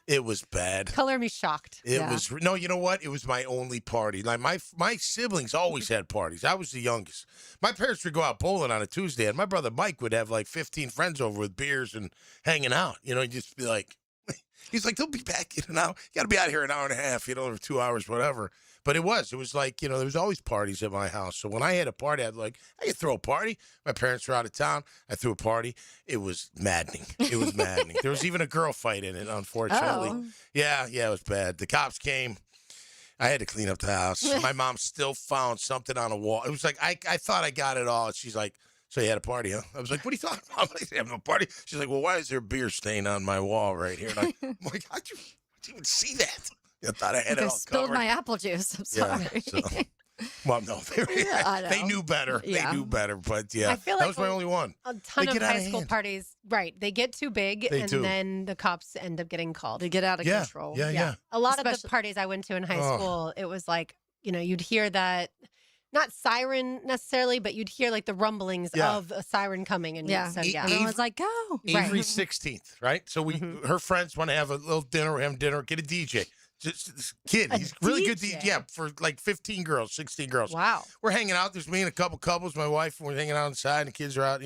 It was bad. good. Color me shocked. It was no, you know what? It was my only party. Like my siblings always had parties. I was the youngest. My parents would go out bowling on a Tuesday, and my brother Mike would have like 15 friends over with beers and hanging out. You know, he'd just be like, he's like, they'll be back in an hour. You got to be out here an hour and a half, you know, or 2 hours, whatever. But it was like, you know, there was always parties at my house. So when I had a party, I'd like, I could throw a party. My parents were out of town. I threw a party. It was maddening. It was maddening. There was even a girl fight in it, unfortunately. Oh. Yeah, it was bad. The cops came. I had to clean up the house. My mom still found something on a wall. It was like, I thought I got it all. She's like, so you had a party, huh? I was like, what are you talking about? I didn't have no party. She's like, well, why is there a beer stain on my wall right here? And I'm like, how'd you even see that? I thought I had it I all spilled covered. my apple juice. I'm sorry. Yeah, so, well, no, I they know. knew better. Yeah. They knew better, but yeah, I feel that like was my only one. A ton They of get out high of school hand. parties, right? They get too big, They and do. then the cops end up getting called. They get out of Yeah, control. yeah. A lot of the Especially- parties I went to in high Oh. school, it was like, you know, you'd hear that not siren necessarily, but you'd hear like the rumblings of a siren coming. And so, everyone was like, go. Avery 16th, right? So her friends want to have a little dinner, we're having dinner, get a DJ. Just this kid, he's really good DJ. Yeah, for like 15 girls, 16 girls. Wow. We're hanging out. There's me and a couple couples, my wife, and we're hanging out inside, and the kids are out,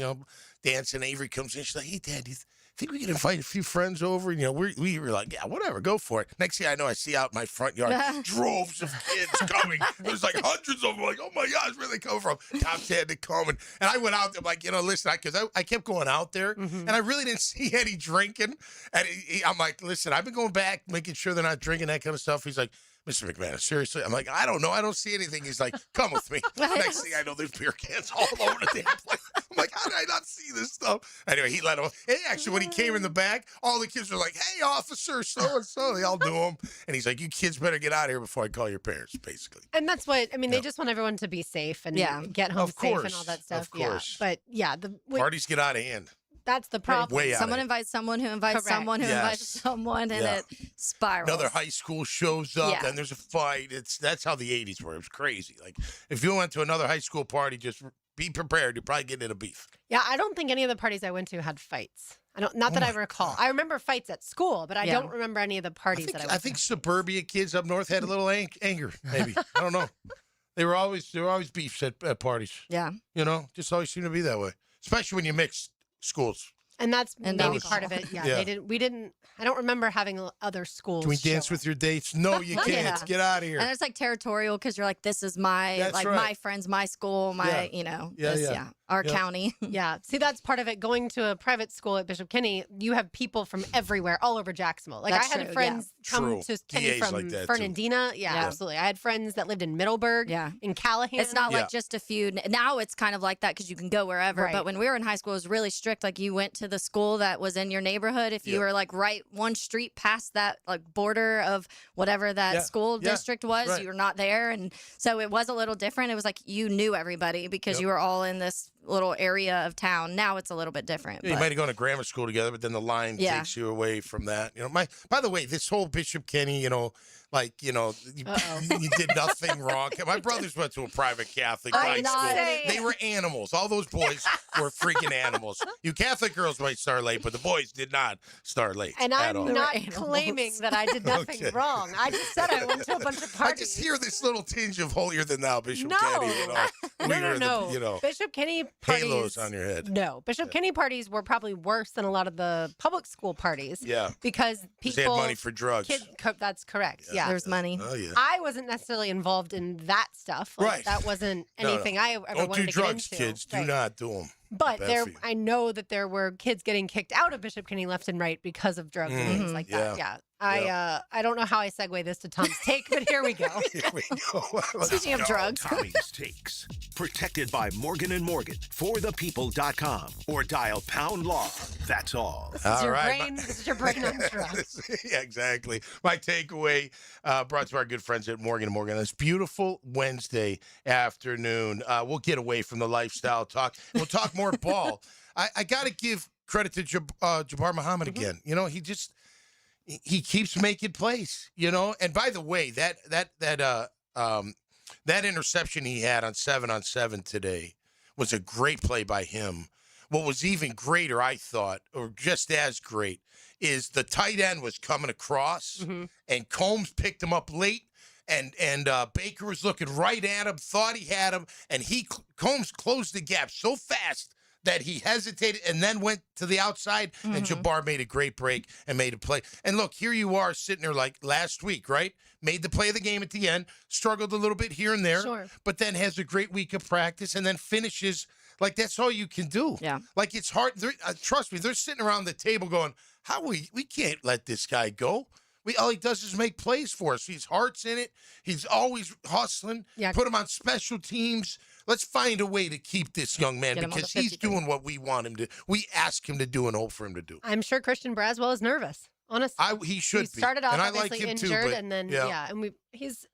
dancing. Avery comes in. She's like, hey, Dad, do you think we can invite a few friends over? And, we were like, yeah, whatever, go for it. Next thing I know, I see out my front yard droves of kids coming. There's like hundreds of them. Like, oh my gosh, where they come from? Cops had to come. And I went out there, like, listen, because I kept going out there, and I really didn't see any drinking. And I'm like, listen, I've been going back, making sure they're not drinking, that kind of stuff. He's like, Mr. McManus, seriously? I'm like, I don't know. I don't see anything. He's like, come with me. Next thing I know, there's beer cans all over the damn place. I'm like, how did I not see this stuff? Anyway, he let him. Hey, actually, when he came in the back, all the kids were like, hey, officer, so-and-so. They all knew him. And he's like, you kids better get out of here before I call your parents, basically. And that's what, they just want everyone to be safe and get home safe and all that stuff. Of course. Yeah. But, the parties get out of hand. That's the problem. Someone invites someone who invites someone who invites someone, and it spirals. Another high school shows up, then there's a fight. That's how the 80s were. It was crazy. Like, if you went to another high school party, just be prepared. You're probably getting in a beef. Yeah, I don't think any of the parties I went to had fights. Not that I recall. I remember fights at school, but I don't remember any of the parties that I went to. I think suburbia kids up north had a little anger, maybe. I don't know. There were always beefs at parties. Yeah. Just always seemed to be that way, especially when you mix schools. And that's maybe part of it. Yeah, we didn't. I don't remember having other schools. Can we dance with your dates? No, you can't. Get out of here. And it's like territorial because you're like, this is my my friends, my school, my our county. Yeah. See, that's part of it. Going to a private school at Bishop Kenny, you have people from everywhere, all over Jacksonville. Like that's I had friends come to Kenny DAs from like that, Fernandina. Yeah, absolutely. I had friends that lived in Middleburg. Yeah. In Callahan. It's not like just a few. Now it's kind of like that because you can go wherever. But when we were in high school, it was really strict. Like you went to the school that was in your neighborhood. If you were like right one street past that like border of whatever that school district was, you were not there. And so it was a little different. It was like you knew everybody because you were all in this little area of town. Now it's a little bit different. Yeah, you might have gone to grammar school together, but then the line takes you away from that. By the way, this whole Bishop Kenny, you did nothing wrong. My brothers went to a private Catholic high school. They were animals. All those boys were freaking animals. You Catholic girls might start late, but the boys did not start late. And I'm not claiming that I did nothing wrong. I just said I went to a bunch of parties. I just hear this little tinge of holier than thou, Bishop Kenny. No. Bishop Kenny parties. Halos on your head. No. Bishop Kenny parties were probably worse than a lot of the public school parties. Yeah. Because people. They had money for drugs. That's correct. Yeah. There's money. Oh, yeah. I wasn't necessarily involved in that stuff. Like, that wasn't anything I ever Don't wanted do to drugs, get into. kids. Do not do them. But I know that there were kids getting kicked out of Bishop Kenny left and right because of drugs and things like that. Yeah. I don't know how I segue this to Tom's take, but here we go. Here we go. Speaking of drugs. Tommy's Takes. Protected by Morgan & Morgan. ForThePeople.com. Or dial #law. That's all. This is your brain on drugs. Yeah, exactly. My takeaway brought to our good friends at Morgan & Morgan. This beautiful Wednesday afternoon. We'll get away from the lifestyle talk. We'll talk more ball. I got to give credit to Jabbar Muhammad again. He keeps making plays, And by the way, that interception he had on 7-on-7 today was a great play by him. What was even greater, I thought, or just as great, is the tight end was coming across, and Combs picked him up late, and Baker was looking right at him, thought he had him, and Combs closed the gap so fast that he hesitated and then went to the outside, and Jabbar made a great break and made a play. And look, here you are sitting there like last week, right? Made the play of the game at the end, struggled a little bit here and there, but then has a great week of practice and then finishes. Like, that's all you can do. Yeah. Like, it's hard. Trust me, they're sitting around the table going, we can't let this guy go. All he does is make plays for us. His heart's in it. He's always hustling. Yeah. Put him on special teams. Let's find a way to keep this young man because he's doing what we want him to. We ask him to do and hope for him to do. I'm sure Christian Braswell is nervous. Honestly, he should he started off and I obviously like him injured, too, and then and he's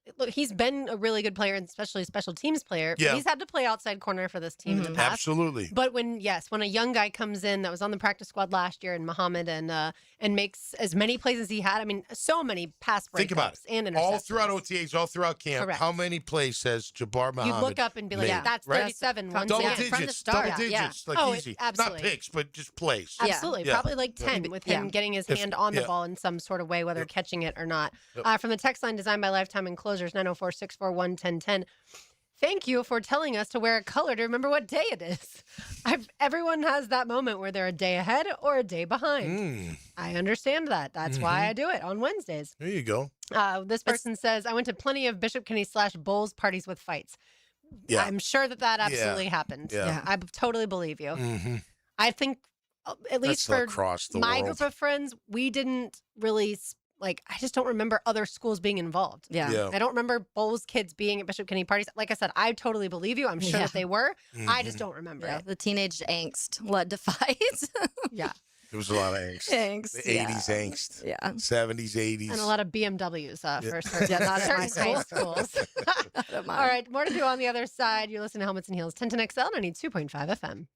been a really good player, and especially a special teams player. Yeah. He's had to play outside corner for this team in the past. Absolutely. But when a young guy comes in that was on the practice squad last year, and Muhammad, and makes as many plays as he had, I mean, so many pass breakups Think about it. and interceptions. All throughout OTAs, all throughout camp, Correct. how many plays says Jabbar Muhammad? You look up and be like, made? that's 37 once Double again. digits, From the start. double digits, like easy. Absolutely. Not picks, but just plays. Absolutely. Yeah. Probably like 10 with him getting his hand on the ball in some sort of way, whether catching it or not. From the text line designed by Lifetime Enclosures, 904-641-1010. Thank you for telling us to wear a color to remember what day it is. Everyone has that moment where they're a day ahead or a day behind. I understand that. That's why I do it on Wednesdays. There you go. This person says, I went to plenty of Bishop Kenny / Bulls parties with fights. Yeah. I'm sure that absolutely happened. Yeah. I totally believe you. I think, at least That's for across the my world. group of friends, we didn't really I just don't remember other schools being involved. Yeah. I don't remember Bulls kids being at Bishop Kenny parties. Like I said, I totally believe you. I'm sure that they were. I just don't remember it. The teenage angst led to fights. Yeah. There was a lot of angst. Angst, The 80s angst. Yeah. 70s, 80s. And a lot of BMWs for certain, Yeah, not at my certain high schools. Not mine. All right, more to do on the otother side. You're listening to Helmets and Heels, 1010XL, 92.5 FM.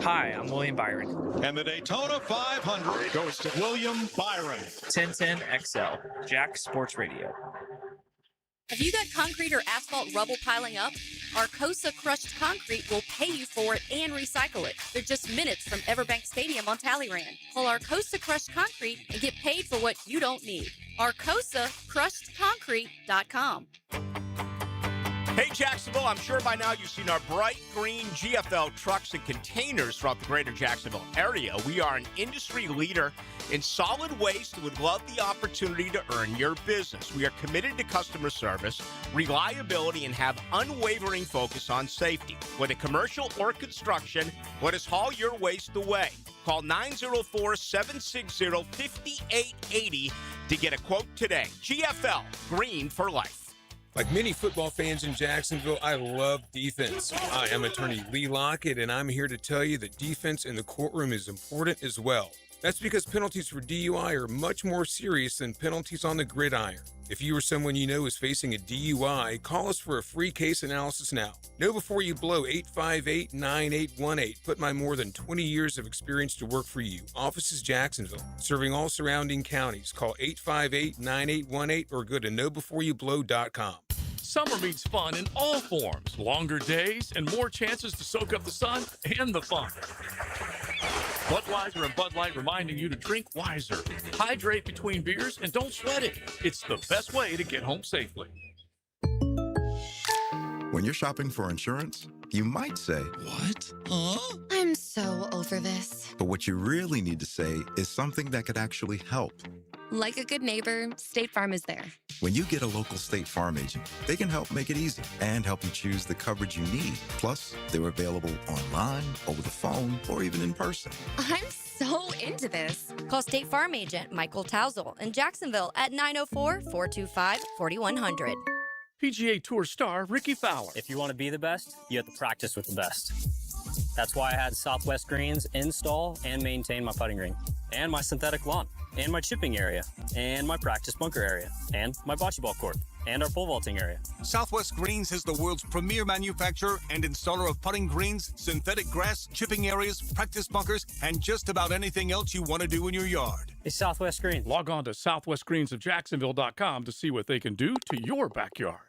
Hi, I'm William Byron. And the Daytona 500 goes to William Byron. 1010XL, Jack Sports Radio. Have you got concrete or asphalt rubble piling up? Arcosa Crushed Concrete will pay you for it and recycle it. They're just minutes from Everbank Stadium on Talleyrand. Call Arcosa Crushed Concrete and get paid for what you don't need. ArcosaCrushedConcrete.com. Hey, Jacksonville, I'm sure by now you've seen our bright green GFL trucks and containers throughout the greater Jacksonville area. We are an industry leader in solid waste and would love the opportunity to earn your business. We are committed to customer service, reliability, and have unwavering focus on safety. Whether commercial or construction, let us haul your waste away. Call 904-760-5880 to get a quote today. GFL, green for life. Like many football fans in Jacksonville, I love defense. I am attorney Lee Lockett, and I'm here to tell you that defense in the courtroom is important as well. That's because penalties for DUI are much more serious than penalties on the gridiron. If you or someone you know is facing a DUI, call us for a free case analysis now. Know before you blow 858-9818. Put my more than 20 years of experience to work for you. Office is Jacksonville, serving all surrounding counties. Call 858-9818 or go to knowbeforeyouBlow.com. Summer means fun in all forms. Longer days and more chances to soak up the sun and the fun. Budweiser and Bud Light reminding you to drink wiser. Hydrate between beers and don't sweat it. It's the best way to get home safely. When you're shopping for insurance, you might say, "What? Huh?" I'm so over this. But what you really need to say is something that could actually help. Like a good neighbor, State Farm is there. When you get a local State Farm agent, they can help make it easy and help you choose the coverage you need. Plus, they're available online, over the phone, or even in person. I'm so into this. Call State Farm agent Michael Tousell in Jacksonville at 904-425-4100. PGA Tour star Ricky Fowler. If you want to be the best, you have to practice with the best. That's why I had Southwest Greens install and maintain my putting green, and my synthetic lawn, and my chipping area, and my practice bunker area, and my bocce ball court, and our pole vaulting area. Southwest Greens is the world's premier manufacturer and installer of putting greens, synthetic grass, chipping areas, practice bunkers, and just about anything else you want to do in your yard. It's Southwest Greens. Log on to southwestgreensofjacksonville.com to see what they can do to your backyard.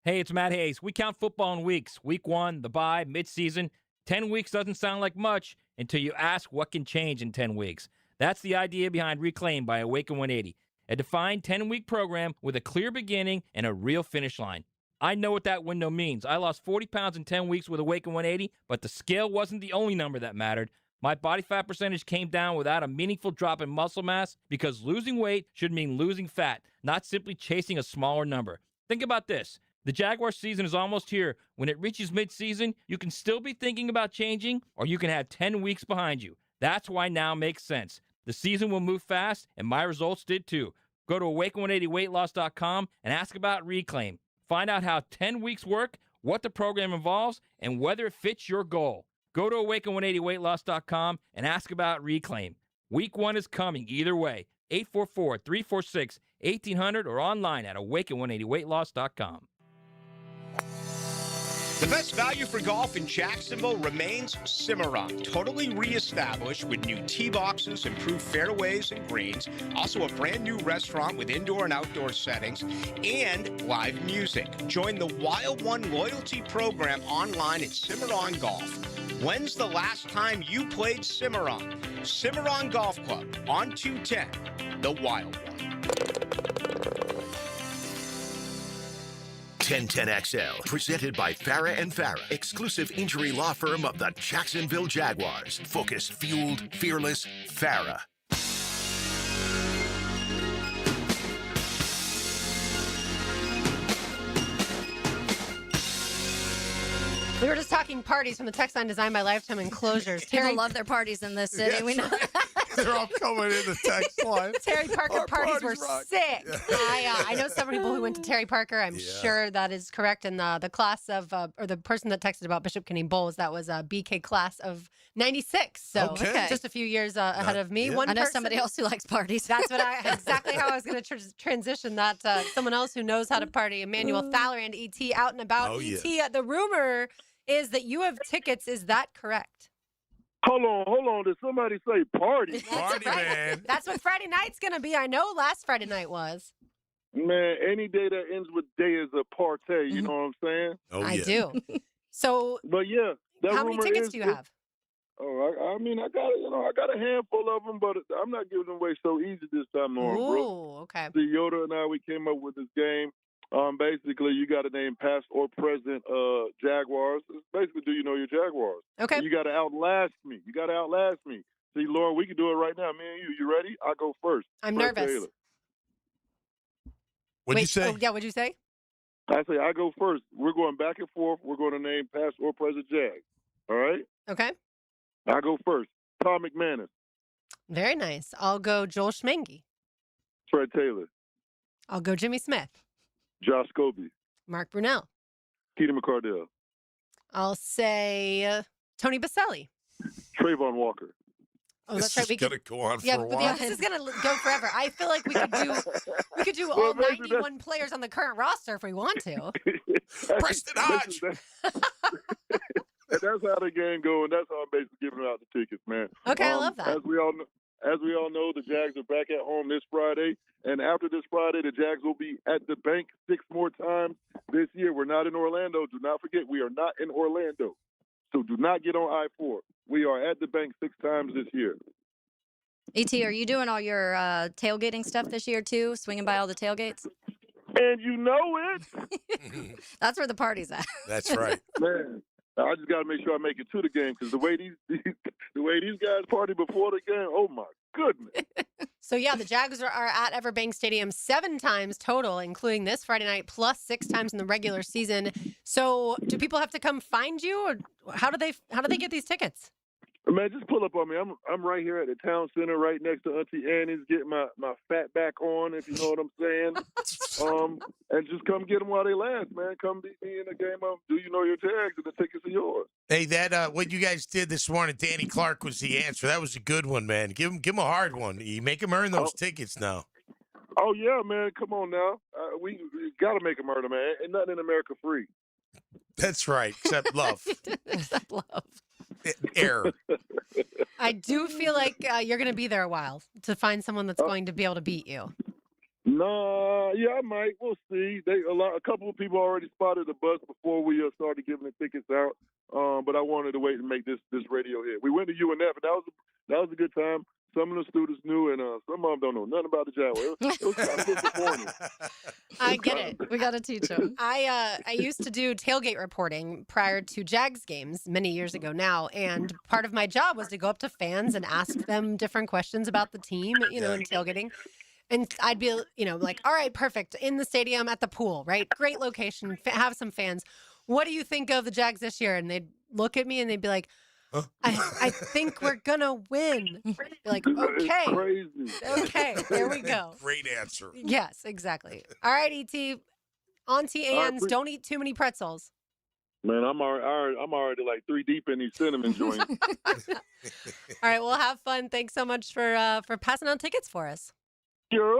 Hey, it's Matt Hayes. We count football in weeks. Week 1, the bye, midseason. 10 weeks doesn't sound like much until you ask what can change in 10 weeks. That's the idea behind Reclaim by Awaken 180, a defined 10-week program with a clear beginning and a real finish line. I know what that window means. I lost 40 pounds in 10 weeks with Awaken 180, but the scale wasn't the only number that mattered. My body fat percentage came down without a meaningful drop in muscle mass because losing weight should mean losing fat, not simply chasing a smaller number. Think about this. The Jaguar season is almost here. When it reaches midseason, you can still be thinking about changing, or you can have 10 weeks behind you. That's why now makes sense. The season will move fast, and my results did too. Go to awaken180weightloss.com and ask about Reclaim. Find out how 10 weeks work, what the program involves, and whether it fits your goal. Go to awaken180weightloss.com and ask about Reclaim. Week 1 is coming either way. 844-346-1800 or online at awaken180weightloss.com. The best value for golf in Jacksonville remains Cimarron. Totally reestablished with new tee boxes, improved fairways and greens, also a brand new restaurant with indoor and outdoor settings, and live music. Join the Wild One loyalty program online at Cimarron Golf. When's the last time you played Cimarron? Cimarron Golf Club on 210, the Wild One. 1010XL, presented by Farah and Farah, exclusive injury law firm of the Jacksonville Jaguars. Focused, fueled, fearless, Farah. We were just talking parties from the text line designed by Lifetime Enclosures. People love their parties in this city. Yes, we know. right. They're all coming in the text line. Terry Parker Our parties were rock. sick. Yeah. I know several people who went to Terry Parker. I'm sure that is correct. And the class of, or the person that texted about Bishop Kenny Bowles, that was a BK class of 96. So just a few years ahead of me. I know somebody else who likes parties. That's exactly how I was going to transition that. Someone else who knows how to party, Emmanuel Thaller and ET out and about. Oh, ET, the rumor is that you have tickets. Is that correct? Hold on. Did somebody say party? Party, man. That's what Friday night's going to be. I know last Friday night was. Man, any day that ends with day is a party. You know what I'm saying? Oh, I do. So, but yeah, that how many rumor tickets is- do you have? Oh, I mean, I got a handful of them, but I'm not giving them away so easy this time, Lauren. Ooh, okay. See, Yoda and I, we came up with this game. Basically, you got to name past or present Jaguars. It's basically, do you know your Jaguars? Okay. And you got to outlast me. See, Lauren, we can do it right now. Me and you. You ready? I'll go first. I'm Fred nervous. Taylor. What'd you say? Oh, yeah, what'd you say? I say I go first. We're going back and forth. We're going to name past or present Jag. All right? Okay. I go first. Tom McManus. Very nice. I'll go Joel Schmengi. Fred Taylor. I'll go Jimmy Smith. Josh Scobie. Mark Brunell. Peter McCardell. I'll say Tony Baselli. Trayvon Walker. Oh, that's This right. is We could, gonna go on yeah, for a but while. yeah, this is gonna go forever. I feel like we could do Well, all maybe 91 players on the current roster if we want to. Preston Hodge. That's how the game go, and that's how I'm basically giving out the tickets, man. Okay, I love that. As we all know, the Jags are back at home this Friday, and after this Friday, the Jags will be at the bank 6 more times this year. We're not in Orlando. Do not forget, we are not in Orlando. So do not get on I-4. We are at the bank 6 times this year. ET, are you doing all your tailgating stuff this year too? Swinging by all the tailgates? And you know it. That's where the party's at. That's right. Man, I just got to make sure I make it to the game because the way these guys party before the game, oh my goodness. So yeah, the Jags are at Everbank Stadium 7 times total, including this Friday night, plus 6 times in the regular season. So do people have to come find you, or how do they get these tickets? Man, just pull up on me. I'm right here at the town center, right next to Auntie Annie's, getting my fat back on, if you know what I'm saying. And just come get them while they last, man. Come beat me in a game of Do You Know Your Tags, and the tickets are yours. Hey, that what you guys did this morning, Danny Clark was the answer. That was a good one, man. Give him a hard one. You make him earn those tickets now. Oh yeah, man. Come on now. We got to make them murder, man. Ain't nothing in America free. That's right, except love. Except love. Error. I do feel like you're going to be there a while to find someone that's going to be able to beat you. No, yeah, I might. We'll see. A couple of people already spotted the bus before we started giving the tickets out. But I wanted to wait and make this radio hit. We went to UNF, and that was a good time. Some of the students knew, and some of them don't know nothing about the Jaguars. It was kind of disappointing. I get it. We got to teach them. I used to do tailgate reporting prior to Jags games many years ago now, and part of my job was to go up to fans and ask them different questions about the team, and tailgating. And I'd be, like, all right, perfect. In the stadium at the pool, right? Great location. Have some fans. What do you think of the Jags this year? And they'd look at me and they'd be like, I think we're going to win. You're like, okay. Crazy. Okay, there we go. Great answer. Yes, exactly. All right, E.T. Auntie Anne's, don't eat too many pretzels. Man, I'm already like 3 deep in these cinnamon joints. All right, well, have fun. Thanks so much for passing on tickets for us. Yeah.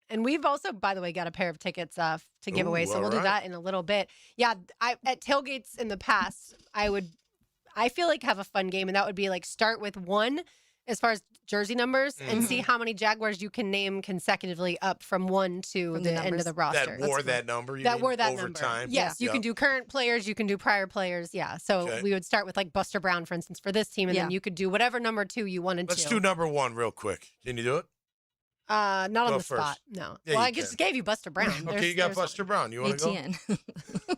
And we've also, by the way, got a pair of tickets to give away, so we'll do that in a little bit. Yeah, at tailgates in the past, I feel like have a fun game, and that would be like start with 1 as far as jersey numbers and see how many Jaguars you can name consecutively up from 1 to the end of the roster. That wore that number? Over time? Yes, you can do current players, you can do prior players. Yeah, so we would start with like Buster Brown, for instance, for this team, and then you could do whatever number 2 you wanted Let's to. do number 1 real quick. Can you do it? Not on Go the first. spot, no. Yeah, well, I you just can. gave you Buster Brown. Okay, you got Buster Brown. You want to go? ETN.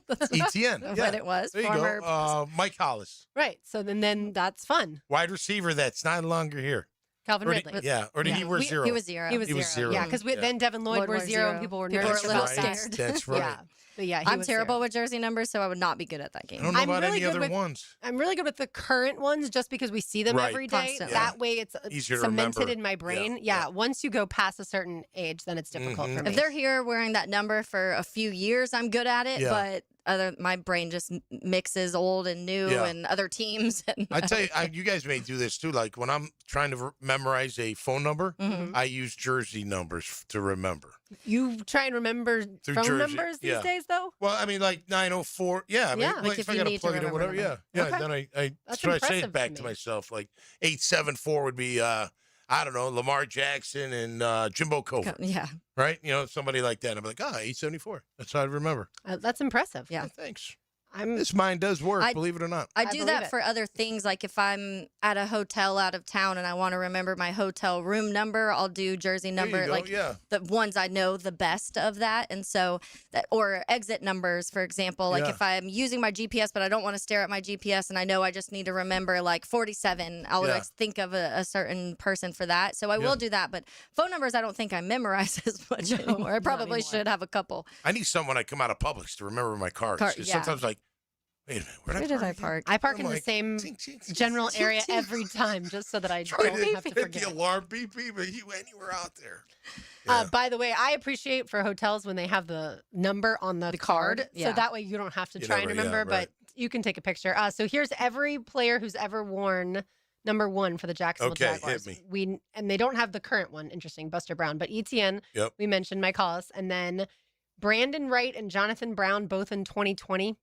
ETN. What it was. There you Former go. Mike Hollis. Right, so then that's fun. Wide receiver that's not longer here. Calvin Ridley. Or did he wear 0? He was 0. He was 0. Yeah, because then Devin Lloyd wore 0, and people were nervous a little about that. scared. That's right. Yeah. But yeah, I'm terrible with jersey numbers, so I would not be good at that game. I don't know about any other ones. I'm really good with the current ones just because we see them every day. Constantly. That way it's easier to cemented remember. in my brain. Yeah. Once you go past a certain age, then it's difficult for me. If they're here wearing that number for a few years, I'm good at it, but my brain just mixes old and new and other teams. And I tell you, you guys may do this too. Like when I'm trying to memorize a phone number, I use jersey numbers to remember. You try and remember phone numbers these days, though? Well, I mean, like 904. Yeah, I mean, like if if I you got to need plug to it in, remember whatever. the Yeah. Then I try to say it back to myself. Like 874 would be, I don't know, Lamar Jackson and Jimbo Covert. Yeah. Right? You know, somebody like that. I'm like, 874. That's how I remember. That's impressive. Yeah. Thanks. This mind does work, believe it or not. I do that for other things. Like if I'm at a hotel out of town and I want to remember my hotel room number, I'll do jersey number. Like the ones I know the best of that. And so or exit numbers, for example. Like if I'm using my GPS, but I don't want to stare at my GPS and I know I just need to remember like 47, I'll think of a certain person for that. So I will do that. But phone numbers, I don't think I memorize as much anymore. I probably should have a couple. I need someone when I come out of Publix to remember my cars. Sometimes like, wait a minute, where did I park? I park in the same general area every time just so that I don't have to forget. The alarm beep, but you anywhere out there. By the way, I appreciate for hotels when they have the number on the card. So that way you don't have to try and remember, but you can take a picture. So here's every player who's ever worn number 1 for the Jacksonville Jaguars. Hit me. And they don't have the current one, interesting, Buster Brown, but ETN, we mentioned Mike Hollis, and then Brandon Wright and Jonathan Brown, both in 2020.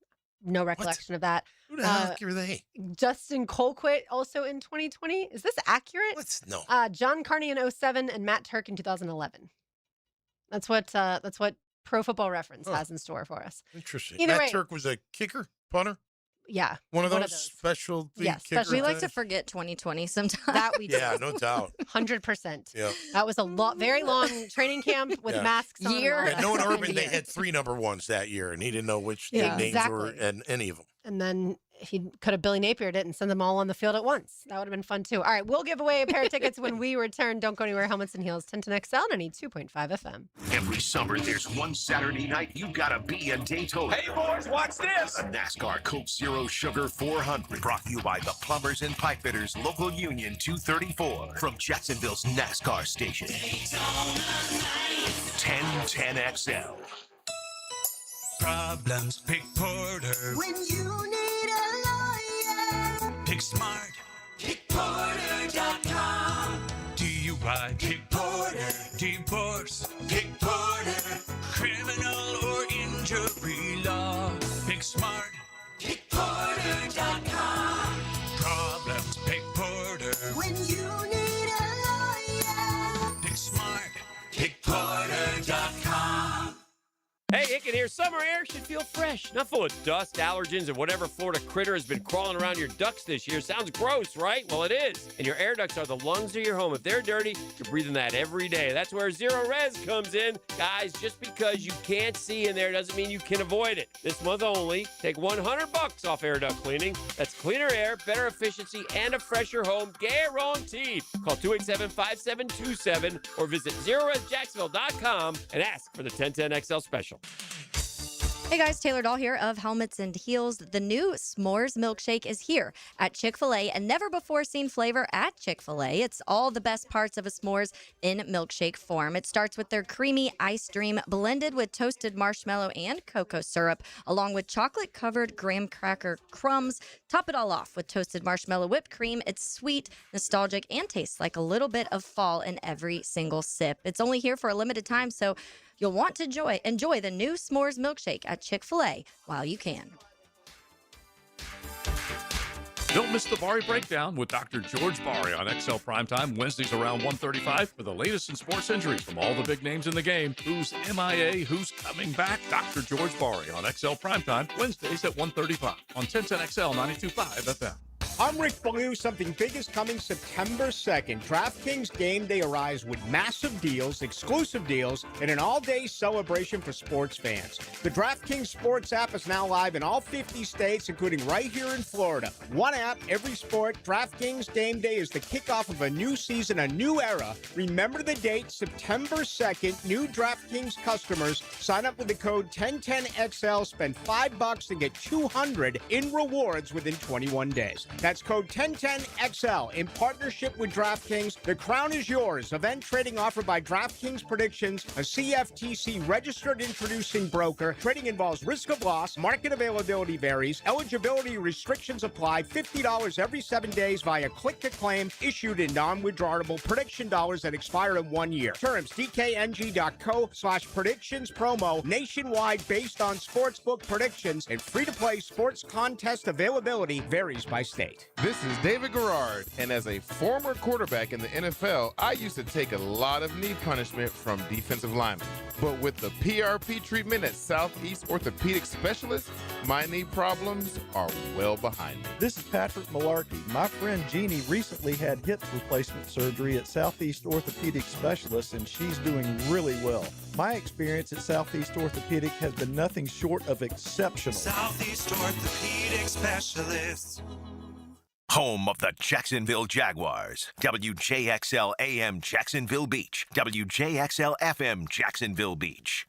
No recollection of that. Who the heck are they? Justin Colquitt also in 2020. Is this accurate? No. John Carney in 2007 and Matt Turk in 2011. That's what Pro Football Reference has in store for us. Interesting. Either Matt way, Turk was a kicker, punter? Yeah. One of those special kickers. We like to forget 2020 sometimes. That we do. Yeah, no doubt. 100%. Yeah. That was a very long training camp with masks on. At Noah Urban, they had 3 number 1s that year, and he didn't know which names were and any of them. And then he could have Billy Napiered it and send them all on the field at once. That would have been fun, too. All right, we'll give away a pair of tickets when we return. Don't go anywhere. Helmets and Heels, 1010 XL, 92.5 FM. Every summer, there's one Saturday night you gotta be in Daytona. Hey, boys, watch this. A NASCAR Coke Zero Sugar 400, brought to you by the Plumbers and Pipe Fitters Local Union 234 from Jacksonville's NASCAR station. 1010 XL. Problems, pick Porter. When you need a lawyer, pick smart. PickPorter.com. DUI, pick Porter. Divorce, pick Porter. Criminal or injury law, pick smart. PickPorter.com. Problems, pick Porter. When you need a lawyer, pick smart. PickPorter.com. Hey, Icken here. Summer air should feel fresh, not full of dust, allergens, and whatever Florida critter has been crawling around your ducts this year. Sounds gross, right? Well, it is. And your air ducts are the lungs of your home. If they're dirty, you're breathing that every day. That's where Zero Res comes in. Guys, just because you can't see in there doesn't mean you can avoid it. This month only, take $100 off air duct cleaning. That's cleaner air, better efficiency, and a fresher home guaranteed. Call 287-5727 or visit ZeroResJacksonville.com and ask for the 1010XL special. Hey guys, Taylor Dahl here of Helmets and Heels. The new S'mores milkshake is here at Chick-fil-A, and never before seen flavor at Chick-fil-A. It's all the best parts of a s'mores in milkshake form. It starts with their creamy ice dream blended with toasted marshmallow and cocoa syrup, along with chocolate-covered graham cracker crumbs. Top it all off with toasted marshmallow whipped cream. It's sweet, nostalgic, and tastes like a little bit of fall in every single sip. It's only here for a limited time, so you'll want to enjoy the new S'mores milkshake at Chick-fil-A while you can. Don't miss the Bari Breakdown with Dr. George Bari on XL Primetime, Wednesdays around 1:35 for the latest in sports injuries from all the big names in the game. Who's MIA, who's coming back? Dr. George Bari on XL Primetime, Wednesdays at 1:35 on 1010XL 92.5 FM. I'm Rick Ballou. Something big is coming September 2nd. DraftKings Game Day arrives with massive deals, exclusive deals, and an all-day celebration for sports fans. The DraftKings Sports app is now live in all 50 states, including right here in Florida. One app, every sport. DraftKings Game Day is the kickoff of a new season, a new era. Remember the date, September 2nd. New DraftKings customers sign up with the code 1010XL, spend $5 and get $200 in rewards within 21 days. That's code 1010XL in partnership with DraftKings. The crown is yours. Event trading offered by DraftKings Predictions, a CFTC registered introducing broker. Trading involves risk of loss. Market availability varies. Eligibility restrictions apply. $50 every 7 days via click-to-claim. Issued in non-withdrawable prediction dollars that expire in 1 year. Terms dkng.co/predictions promo. Nationwide based on sportsbook predictions and free-to-play sports contest availability varies by state. This is David Garrard, and as a former quarterback in the NFL, I used to take a lot of knee punishment from defensive linemen. But with the PRP treatment at Southeast Orthopedic Specialists, my knee problems are well behind me. This is Patrick Malarkey. My friend Jeannie recently had hip replacement surgery at Southeast Orthopedic Specialists, and she's doing really well. My experience at Southeast Orthopedic has been nothing short of exceptional. Southeast Orthopedic Specialists. Home of the Jacksonville Jaguars. WJXL AM Jacksonville Beach. WJXL FM Jacksonville Beach.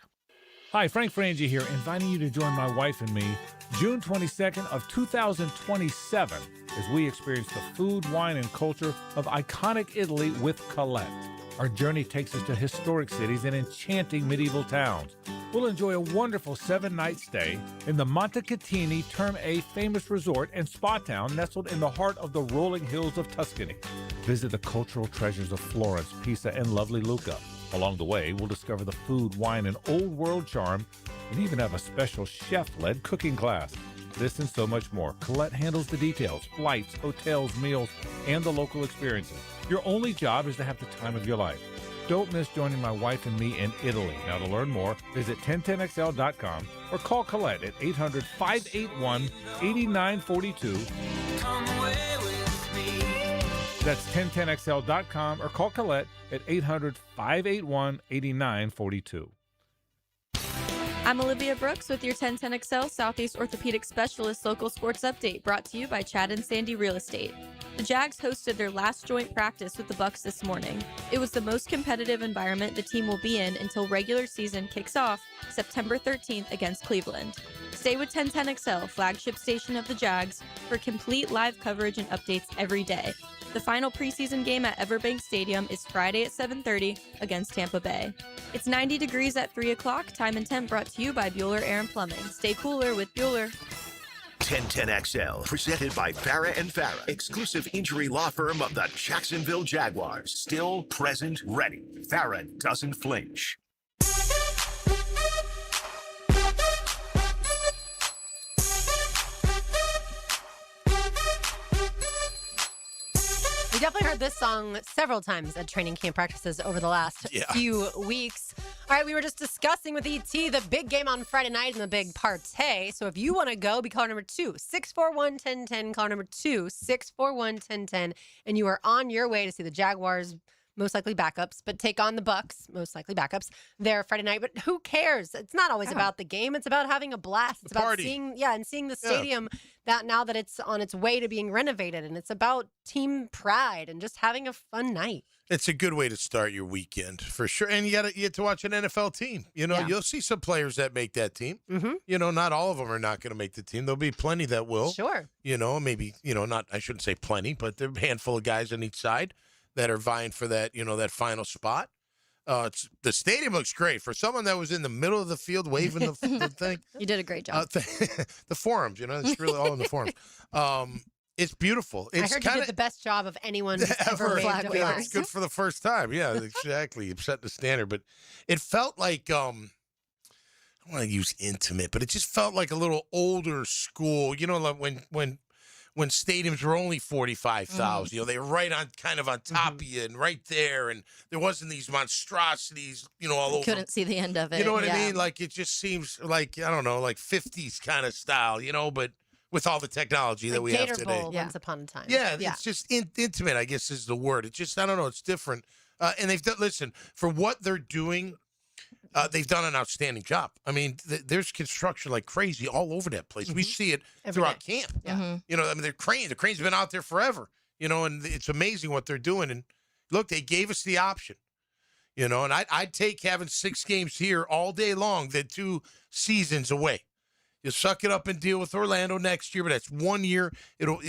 Hi, Frank Frangie here, inviting you to join my wife and me June 22nd of 2027 as we experience the food, wine, and culture of iconic Italy with Colette. Our journey takes us to historic cities and enchanting medieval towns. We'll enjoy a wonderful 7-night stay in the Montecatini Term A famous resort and spa town nestled in the heart of the rolling hills of Tuscany. Visit the cultural treasures of Florence, Pisa, and lovely Lucca. Along the way, we'll discover the food, wine, and old world charm, and even have a special chef-led cooking class. This and so much more. Colette handles the details, flights, hotels, meals, and the local experiences. Your only job is to have the time of your life. Don't miss joining my wife and me in Italy. Now, to learn more, visit 1010XL.com or call Colette at 800-581-8942. Come away with me. That's 1010XL.com or call Colette at 800-581-8942. I'm Olivia Brooks with your 1010XL Southeast Orthopedic Specialist Local Sports Update, brought to you by Chad and Sandy Real Estate. The Jags hosted their last joint practice with the Bucs this morning. It was the most competitive environment the team will be in until regular season kicks off September 13th against Cleveland. Stay with 1010XL, flagship station of the Jags, for complete live coverage and updates every day. The final preseason game at Everbank Stadium is Friday at 7:30 against Tampa Bay. It's 90 degrees at 3 o'clock. Time and Temp brought to you by Bueller Air and Plumbing. Stay cooler with Bueller. 1010XL, presented by Farah and Farah, exclusive injury law firm of the Jacksonville Jaguars. Still, present, ready. Farah doesn't flinch. We definitely heard this song several times at training camp practices over the last few weeks. All right, we were just discussing with ET the big game on Friday night and the big partay. So if you want to go, be caller number 2, 641-1010, caller number 2, 641-1010, and you are on your way to see the Jaguars most likely backups, but take on the Bucks, most likely backups, there Friday night. But who cares? It's not always about the game. It's about having a blast. It's about seeing the stadium that now that it's on its way to being renovated, and it's about team pride and just having a fun night. It's a good way to start your weekend for sure. And you get to watch an NFL team. You'll see some players that make that team. Mm-hmm. Not all of them are not going to make the team. There'll be plenty that will. Sure. Maybe, not, I shouldn't say plenty, but there are a handful of guys on each side that are vying for that, that final spot. The stadium looks great. For someone that was in the middle of the field waving the thing. You did a great job. The forums, it's really all in the forums. It's beautiful. I heard you did the best job of anyone who's ever waved a flag. It's good for the first time. Yeah, exactly. You've set the standard. But it felt like, I don't want to use intimate, but it just felt like a little older school. Like when stadiums were only 45,000, they were right on top of you and right there, and there wasn't these monstrosities, all over. Couldn't see the end of it. You know what I mean? Like it just seems like, I don't know, like 50s kind of style, but with all the technology that we Gator have today. Bowl, once upon a time. Yeah, it's just intimate, I guess is the word. It's just, I don't know, it's different. And they've done, listen, for what they're doing, they've done an outstanding job. I mean, there's construction like crazy all over that place. We see it throughout camp. Yeah. The cranes have been out there forever, and it's amazing what they're doing. And look, they gave us the option, and I'd take having 6 games here all day long than 2 seasons away. You suck it up and deal with Orlando next year, but that's 1 year. It'll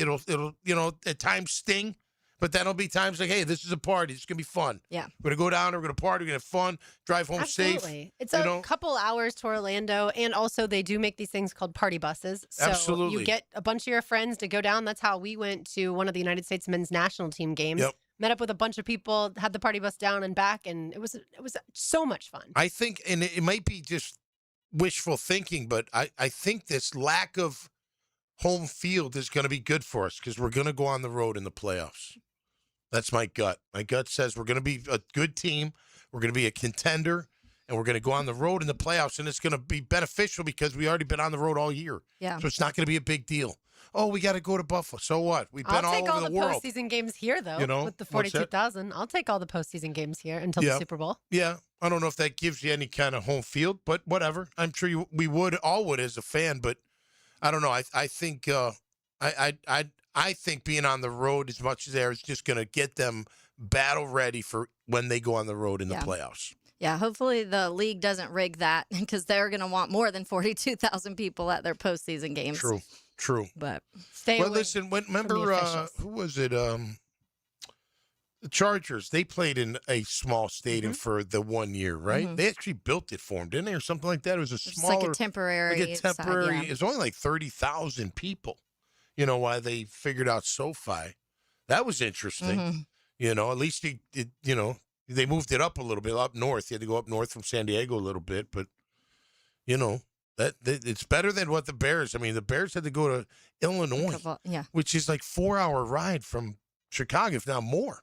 at times sting, but then it'll be times like, hey, this is a party. It's going to be fun. Yeah. We're going to go down there. We're going to party. We're going to have fun, drive home safe. Absolutely. It's a couple hours to Orlando, and also they do make these things called party buses. So Absolutely. You get a bunch of your friends to go down. That's how we went to one of the United States men's national team games. Yep. Met up with a bunch of people, had the party bus down and back, and it was so much fun. I think, and it might be just wishful thinking, but I think this lack of home field is going to be good for us because we're going to go on the road in the playoffs. That's my gut. My gut says we're going to be a good team. We're going to be a contender, and we're going to go on the road in the playoffs, and it's going to be beneficial because we already been on the road all year. Yeah. So it's not going to be a big deal. Oh, we got to go to Buffalo. So what? We've been all over the world. I'll take all the postseason games here, though, with the 42,000. I'll take all the postseason games here until the Super Bowl. Yeah. I don't know if that gives you any kind of home field, but whatever. I'm sure we all would as a fan, but I don't know. I think I think being on the road as much as there is just going to get them battle ready for when they go on the road in the playoffs. Yeah, hopefully the league doesn't rig that because they're going to want more than 42,000 people at their postseason games. True. But listen, remember who was it? The Chargers. They played in a small stadium for the 1 year, right? Mm-hmm. They actually built it for them, didn't they, or something like that? It was a smaller, like a temporary. It was only like 30,000 people. Why they figured out SoFi. That was interesting. Mm-hmm. At least they moved it up a little bit up north. You had to go up north from San Diego a little bit, but that it's better than what the Bears. I mean, the Bears had to go to Illinois, which is like 4-hour ride from Chicago, if not more.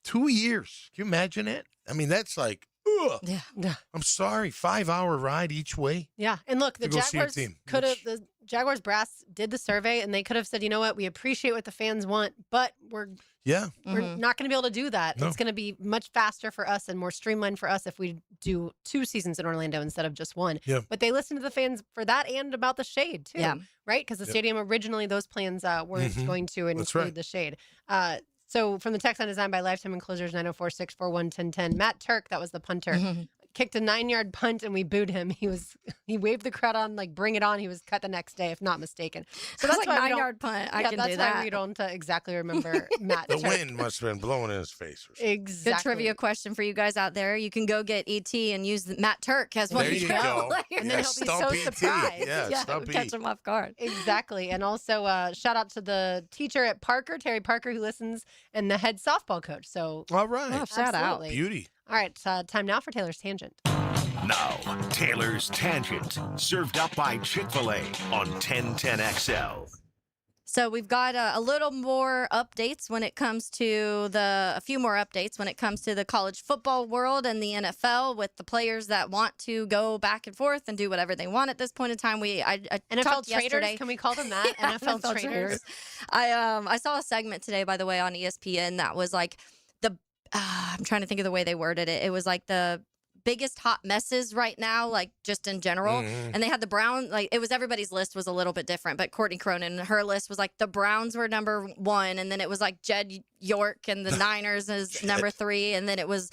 2 years. Can you imagine it? I mean, that's like, ugh. Yeah. I'm sorry, 5-hour ride each way. Yeah, and look, the Jaguars could have. The Jaguars brass did the survey, and they could have said, you know what, we appreciate what the fans want, but we're not going to be able to do that. No. It's going to be much faster for us and more streamlined for us if we do 2 seasons in Orlando instead of just 1. Yeah. But they listened to the fans for that and about the shade too, right? Because the stadium originally, those plans weren't going to include the shade. So from the text line designed by Lifetime Enclosures 904-641-1010, Matt Turk, that was the punter, kicked a 9-yard punt and we booed him. He waved the crowd on like bring it on. He was cut the next day, if not mistaken. So that's like why 9-yard punt. I can do that. That's why we don't exactly remember Matt. The Turk. wind must have been blowing in his face. Or something. Exactly. Good trivia question for you guys out there. You can go get ET and use Matt Turk as one there of you your go. And then he'll be so surprised. Stump catch him off guard. Exactly. And also shout out to the teacher at Parker, Terry Parker, who listens, and the head softball coach. So all right. Shout out. Beauty. All right. Time now for Taylor's Tangent. Now, Taylor's Tangent, served up by Chick-fil-A on 1010XL. So we've got a little more updates when it comes to a few more updates when it comes to the college football world and the NFL with the players that want to go back and forth and do whatever they want at this point in time. I NFL talked traders, yesterday. can we call them that? NFL traders. I saw a segment today, by the way, on ESPN that was like I'm trying to think of the way they worded it. It was like the biggest hot messes right now, like just in general. And they had the Browns, like it was everybody's list was a little bit different, but Courtney Cronin, her list was like the Browns were number 1, and then it was like Jed York and the Niners is number 3, and then it was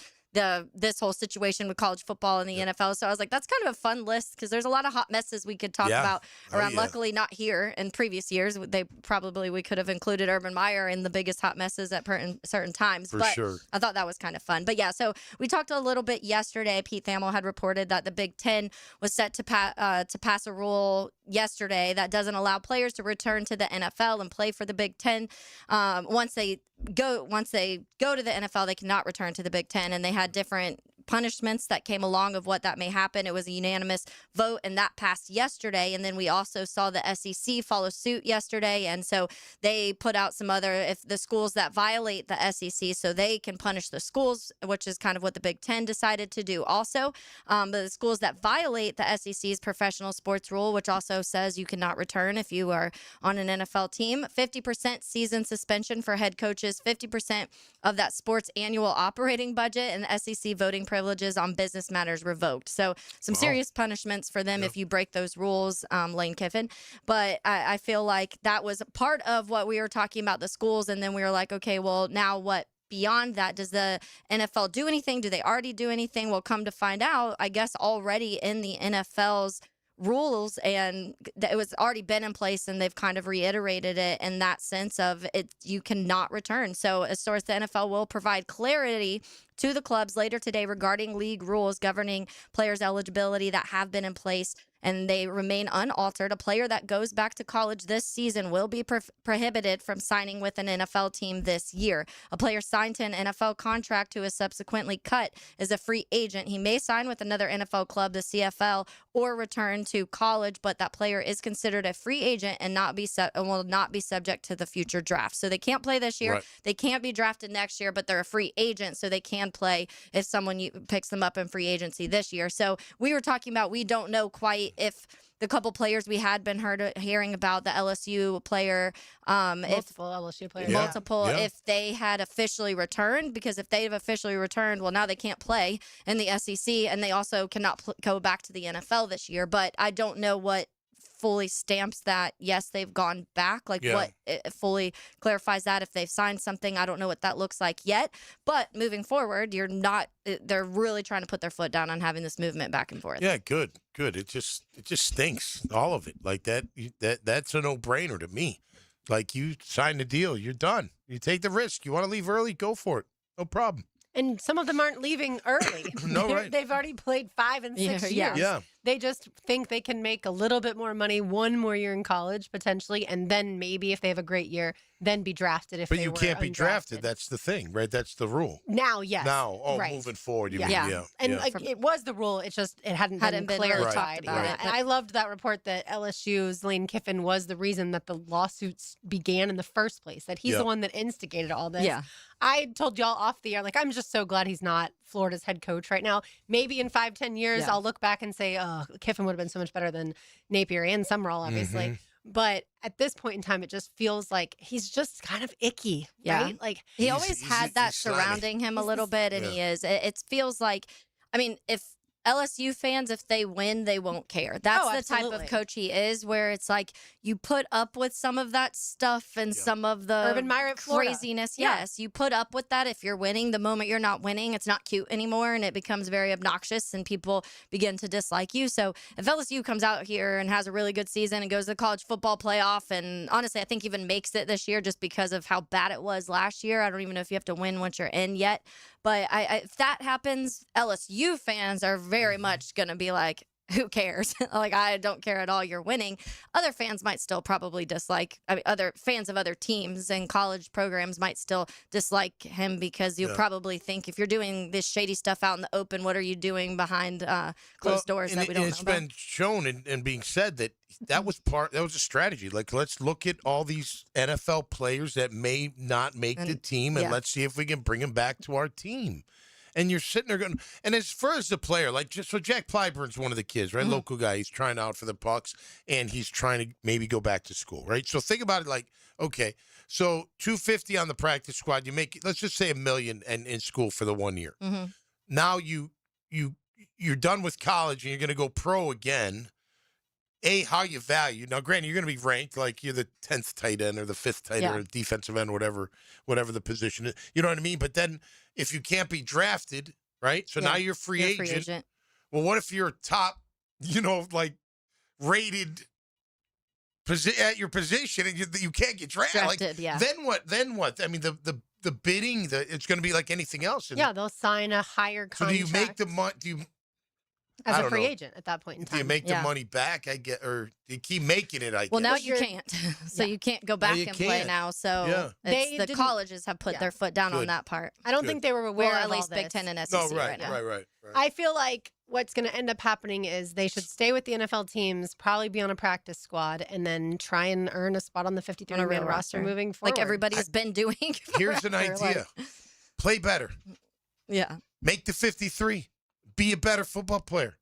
this whole situation with college football and the NFL. So I was like, that's kind of a fun list because there's a lot of hot messes we could talk about around. Luckily, not here. In previous years, we could have included Urban Meyer in the biggest hot messes at certain times. For but sure. I thought that was kind of fun. But yeah, so we talked a little bit yesterday. Pete Thamel had reported that the Big Ten was set to pass a rule yesterday that doesn't allow players to return to the NFL and play for the Big Ten. Once they go to the NFL, they cannot return to the Big Ten, and they had different punishments that came along of what that may happen. It was a unanimous vote, and that passed yesterday. And then we also saw the SEC follow suit yesterday, and so they put out some other, if the schools that violate the SEC, so they can punish the schools, which is kind of what the Big Ten decided to do also. But the schools that violate the SEC's professional sports rule, which also says you cannot return if you are on an NFL team, 50% season suspension for head coaches, 50% of that sports annual operating budget, and the SEC voting privileges on business matters revoked. So some serious punishments for them if you break those rules, Lane Kiffin. But I feel like that was part of what we were talking about, the schools. And then we were like, okay, well, now what? Beyond that, does the NFL do anything? Do they already do anything? Well, come to find out, I guess already in the NFL's rules, and it was already been in place, and they've kind of reiterated it in that sense of it, you cannot return. So as far as the NFL will provide clarity to the clubs later today regarding league rules governing players' eligibility that have been in place, and they remain unaltered. A player that goes back to college this season will be prohibited from signing with an NFL team this year. A player signed to an NFL contract who is subsequently cut is a free agent. He may sign with another NFL club, the CFL, or return to college, but that player is considered a free agent and will not be subject to the future draft. So they can't play this year. Right. They can't be drafted next year, but they're a free agent, so they can play if someone picks them up in free agency this year. So we were talking about, we don't know quite if the couple players we had been hearing about, the LSU player, LSU players, if they had officially returned, because if they've officially returned, well, now they can't play in the SEC, and they also cannot go back to the NFL this year. But I don't know what fully stamps that, yes, they've gone back, what it fully clarifies that. If they've signed something, I don't know what that looks like yet. But moving forward, they're really trying to put their foot down on having this movement back and forth. Yeah, good. It just stinks, all of it. Like that's a no-brainer to me. Like, you sign the deal, you're done. You take the risk. You want to leave early, go for it. No problem. And some of them aren't leaving early. Right. They've already played 5 and 6 years. Yeah. They just think they can make a little bit more money, one more year in college potentially, and then maybe if they have a great year, then be drafted if they were But you can't be undrafted. drafted. That's the thing, right? That's the rule. Now, yes. Right. Moving forward, you mean, And it was the rule. It just hadn't been clarified. Right. And I loved that report that LSU's Lane Kiffin was the reason that the lawsuits began in the first place, that he's the one that instigated all this. Yeah. I told y'all off the air, I'm just so glad he's not Florida's head coach right now. Maybe in 5-10 years, I'll look back and say, oh, Kiffin would have been so much better than Napier and Summerall, obviously. Mm-hmm. But at this point in time, it just feels like he's just kind of icky, right? Like he always had that surrounding him a little bit, and he is. It feels like, if LSU fans, if they win, they won't care. That's the type of coach he is, where it's like you put up with some of that stuff and some of the Urban Meyer at craziness. Yeah. Yes, you put up with that if you're winning. The moment you're not winning, it's not cute anymore, and it becomes very obnoxious, and people begin to dislike you. So if LSU comes out here and has a really good season and goes to the college football playoff, and honestly, I think even makes it this year just because of how bad it was last year. I don't even know if you have to win once you're in yet. But if that happens, LSU fans are very much going to be like, who cares? I don't care at all. You're winning. Other fans might still probably dislike, other fans of other teams and college programs might still dislike him, because you probably think, if you're doing this shady stuff out in the open, what are you doing behind closed doors that we don't know about? It's been shown and being said that was a strategy. Let's look at all these NFL players that may not make the team, and let's see if we can bring them back to our team. And you're sitting there going, and as far as the player, so Jack Clyburn's one of the kids, right? Local guy. He's trying out for the Bucks, and he's trying to maybe go back to school, right? So think about it okay, so $250 on the practice squad. You make, let's just say $1 million in school for the 1 year. Mm-hmm. Now you're done with college, and you're going to go pro again. How you value. Now, granted, you're going to be ranked like you're the 10th tight end or the 5th tight end or defensive end, whatever the position is. You know what I mean? But then if you can't be drafted, right? So now you're free agent. Well, what if you're top, rated at your position and you can't get drafted? Then what? I mean, the bidding, it's going to be like anything else. They'll sign a higher contract. So do you make the money? As a free agent at that point in time. Do you make the money back? Or you keep making it, I guess. Well, now you can't. So you can't go back and play now. So the colleges have put their foot down on that part. I don't think they were aware of at least all Big this. Ten and SEC right now. Right. I feel like what's going to end up happening is they should stay with the NFL teams, probably be on a practice squad, and then try and earn a spot on the 53-man roster moving forward. Like everybody's been doing. Here's an idea. Play better. Yeah. Make the 53. Be a better football player.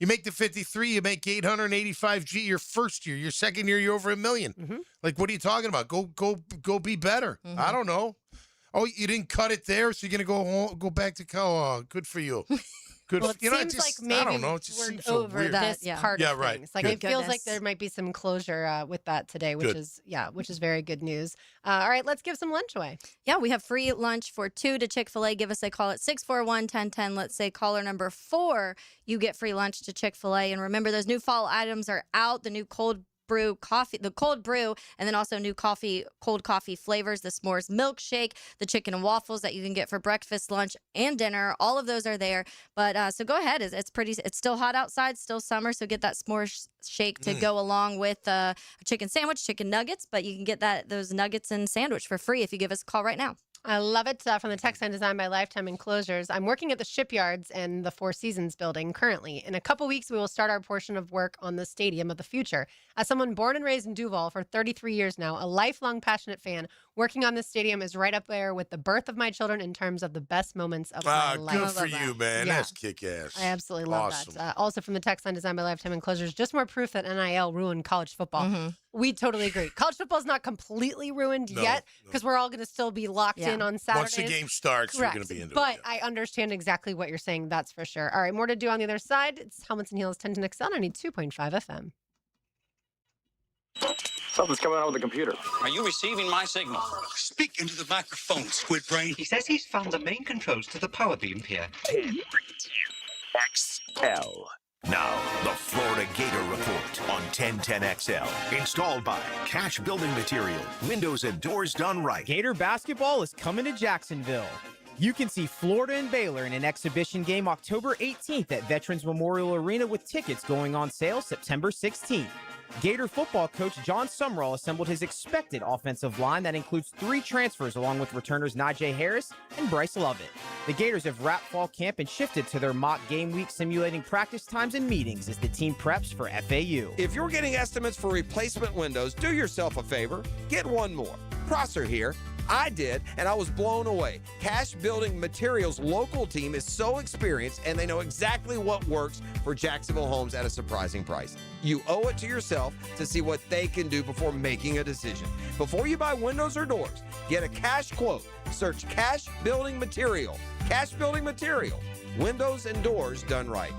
You make the 53, you make $885 your first year. Your second year, you're over $1 million. Mm-hmm. Like, what are you talking about? Go be better. Mm-hmm. I don't know. Oh, you didn't cut it there, so you're gonna go back to college. Oh, good for you. Good. Well, it seems like maybe I don't know. It just we're seems so over weird. this part of right. things. Like it feels like there might be some closure with that today, which is very good news. All right, let's give some lunch away. Yeah, we have free lunch for 2 to Chick-fil-A. Give us a call at 641-1010. Let's say caller number 4, you get free lunch to Chick-fil-A. And remember, those new fall items are out. The new cold brew coffee, the cold brew, and then also new cold coffee flavors, the s'mores milkshake, the chicken and waffles that you can get for breakfast, lunch, and dinner. All of those are there. But so go ahead. It's still hot outside, still summer. So get that s'mores shake to go along with a chicken sandwich, chicken nuggets. But you can get those nuggets and sandwich for free if you give us a call right now. I love it. From the text line designed by Lifetime Enclosures. I'm working at the shipyards and the Four Seasons building currently. In a couple weeks, we will start our portion of work on the stadium of the future. As someone born and raised in Duval for 33 years now, a lifelong passionate fan, working on this stadium is right up there with the birth of my children in terms of the best moments of my life. Good for you, man. Yeah. That's kick-ass. I absolutely love awesome. that. Also from the text line designed by Lifetime Enclosures, just more proof that NIL ruined college football. Mm-hmm. We totally agree. College football is not completely ruined yet because we're all going to still be locked in on Saturdays. Once the game starts, Correct. we're going to be into but it. I understand exactly what you're saying. That's for sure. All right, more to do on the other side. It's Helmets and Heels 1010 XL 92.5 FM. Something's coming out of the computer. Are you receiving my signal? Speak into the microphone, Squid Brain. He says he's found the main controls to the power beam here. XL. Now, the Florida Gator Report on 1010XL. Installed by Cash Building Material. Windows and doors done right. Gator basketball is coming to Jacksonville. You can see Florida and Baylor in an exhibition game October 18th at Veterans Memorial Arena with tickets going on sale September 16th. Gator football coach John Sumrall assembled his expected offensive line that includes 3 transfers along with returners Najee Harris and Bryce Lovett. The Gators have wrapped fall camp and shifted to their mock game week simulating practice times and meetings as the team preps for FAU. If you're getting estimates for replacement windows, do yourself a favor. Get one more. Prosser here. I did, and I was blown away. Cash Building Materials' local team is so experienced, and they know exactly what works for Jacksonville homes at a surprising price. You owe it to yourself to see what they can do before making a decision. Before you buy windows or doors, get a cash quote. Search Cash Building Material. Cash Building Material. Windows and doors done right.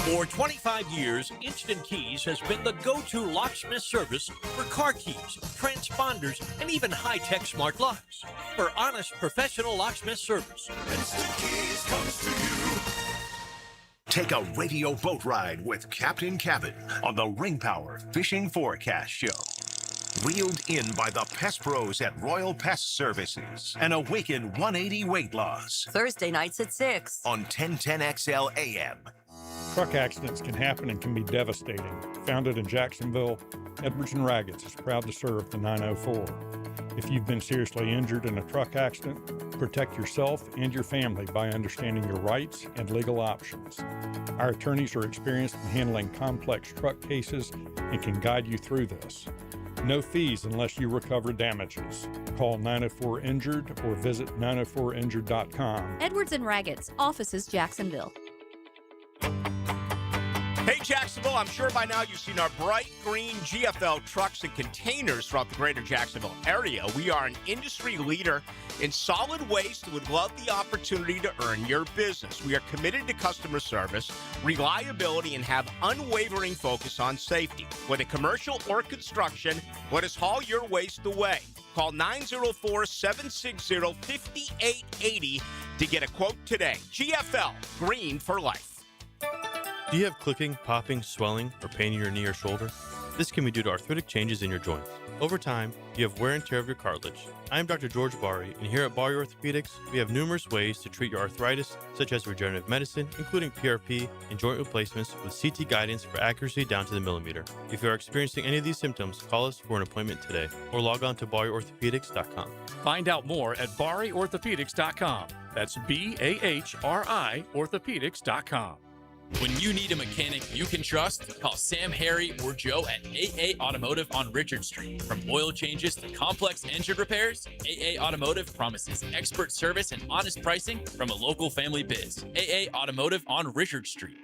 For 25 years, Instant Keys has been the go-to locksmith service for car keys, transponders, and even high-tech smart locks. For honest, professional locksmith service, Instant Keys comes to you. Take a radio boat ride with Captain Cabin on the Ring Power Fishing Forecast Show. Reeled in by the Pest Pros at Royal Pest Services and awaken 180 weight loss. Thursday nights at 6 on 1010XL AM. Truck accidents can happen and can be devastating. Founded in Jacksonville, Edwards & Raggett's is proud to serve the 904. If you've been seriously injured in a truck accident, protect yourself and your family by understanding your rights and legal options. Our attorneys are experienced in handling complex truck cases and can guide you through this. No fees unless you recover damages. Call 904-INJURED or visit 904injured.com. Edwards and Raggett's, offices Jacksonville. Hey, Jacksonville, I'm sure by now you've seen our bright green GFL trucks and containers throughout the greater Jacksonville area. We are an industry leader in solid waste and would love the opportunity to earn your business. We are committed to customer service, reliability, and have unwavering focus on safety. Whether commercial or construction, let us haul your waste away. Call 904-760-5880 to get a quote today. GFL, green for life. Do you have clicking, popping, swelling, or pain in your knee or shoulder? This can be due to arthritic changes in your joints. Over time, you have wear and tear of your cartilage. I am Dr. George Bari, and here at Bari Orthopedics, we have numerous ways to treat your arthritis, such as regenerative medicine, including PRP and joint replacements with CT guidance for accuracy down to the millimeter. If you are experiencing any of these symptoms, call us for an appointment today, or log on to bariorthopedics.com. Find out more at bariorthopedics.com. That's BAHRI orthopedics.com. When you need a mechanic you can trust, call Sam, Harry, or Joe at AA Automotive on Richard Street. From oil changes to complex engine repairs, AA Automotive promises expert service and honest pricing from a local family biz. AA Automotive on Richard Street.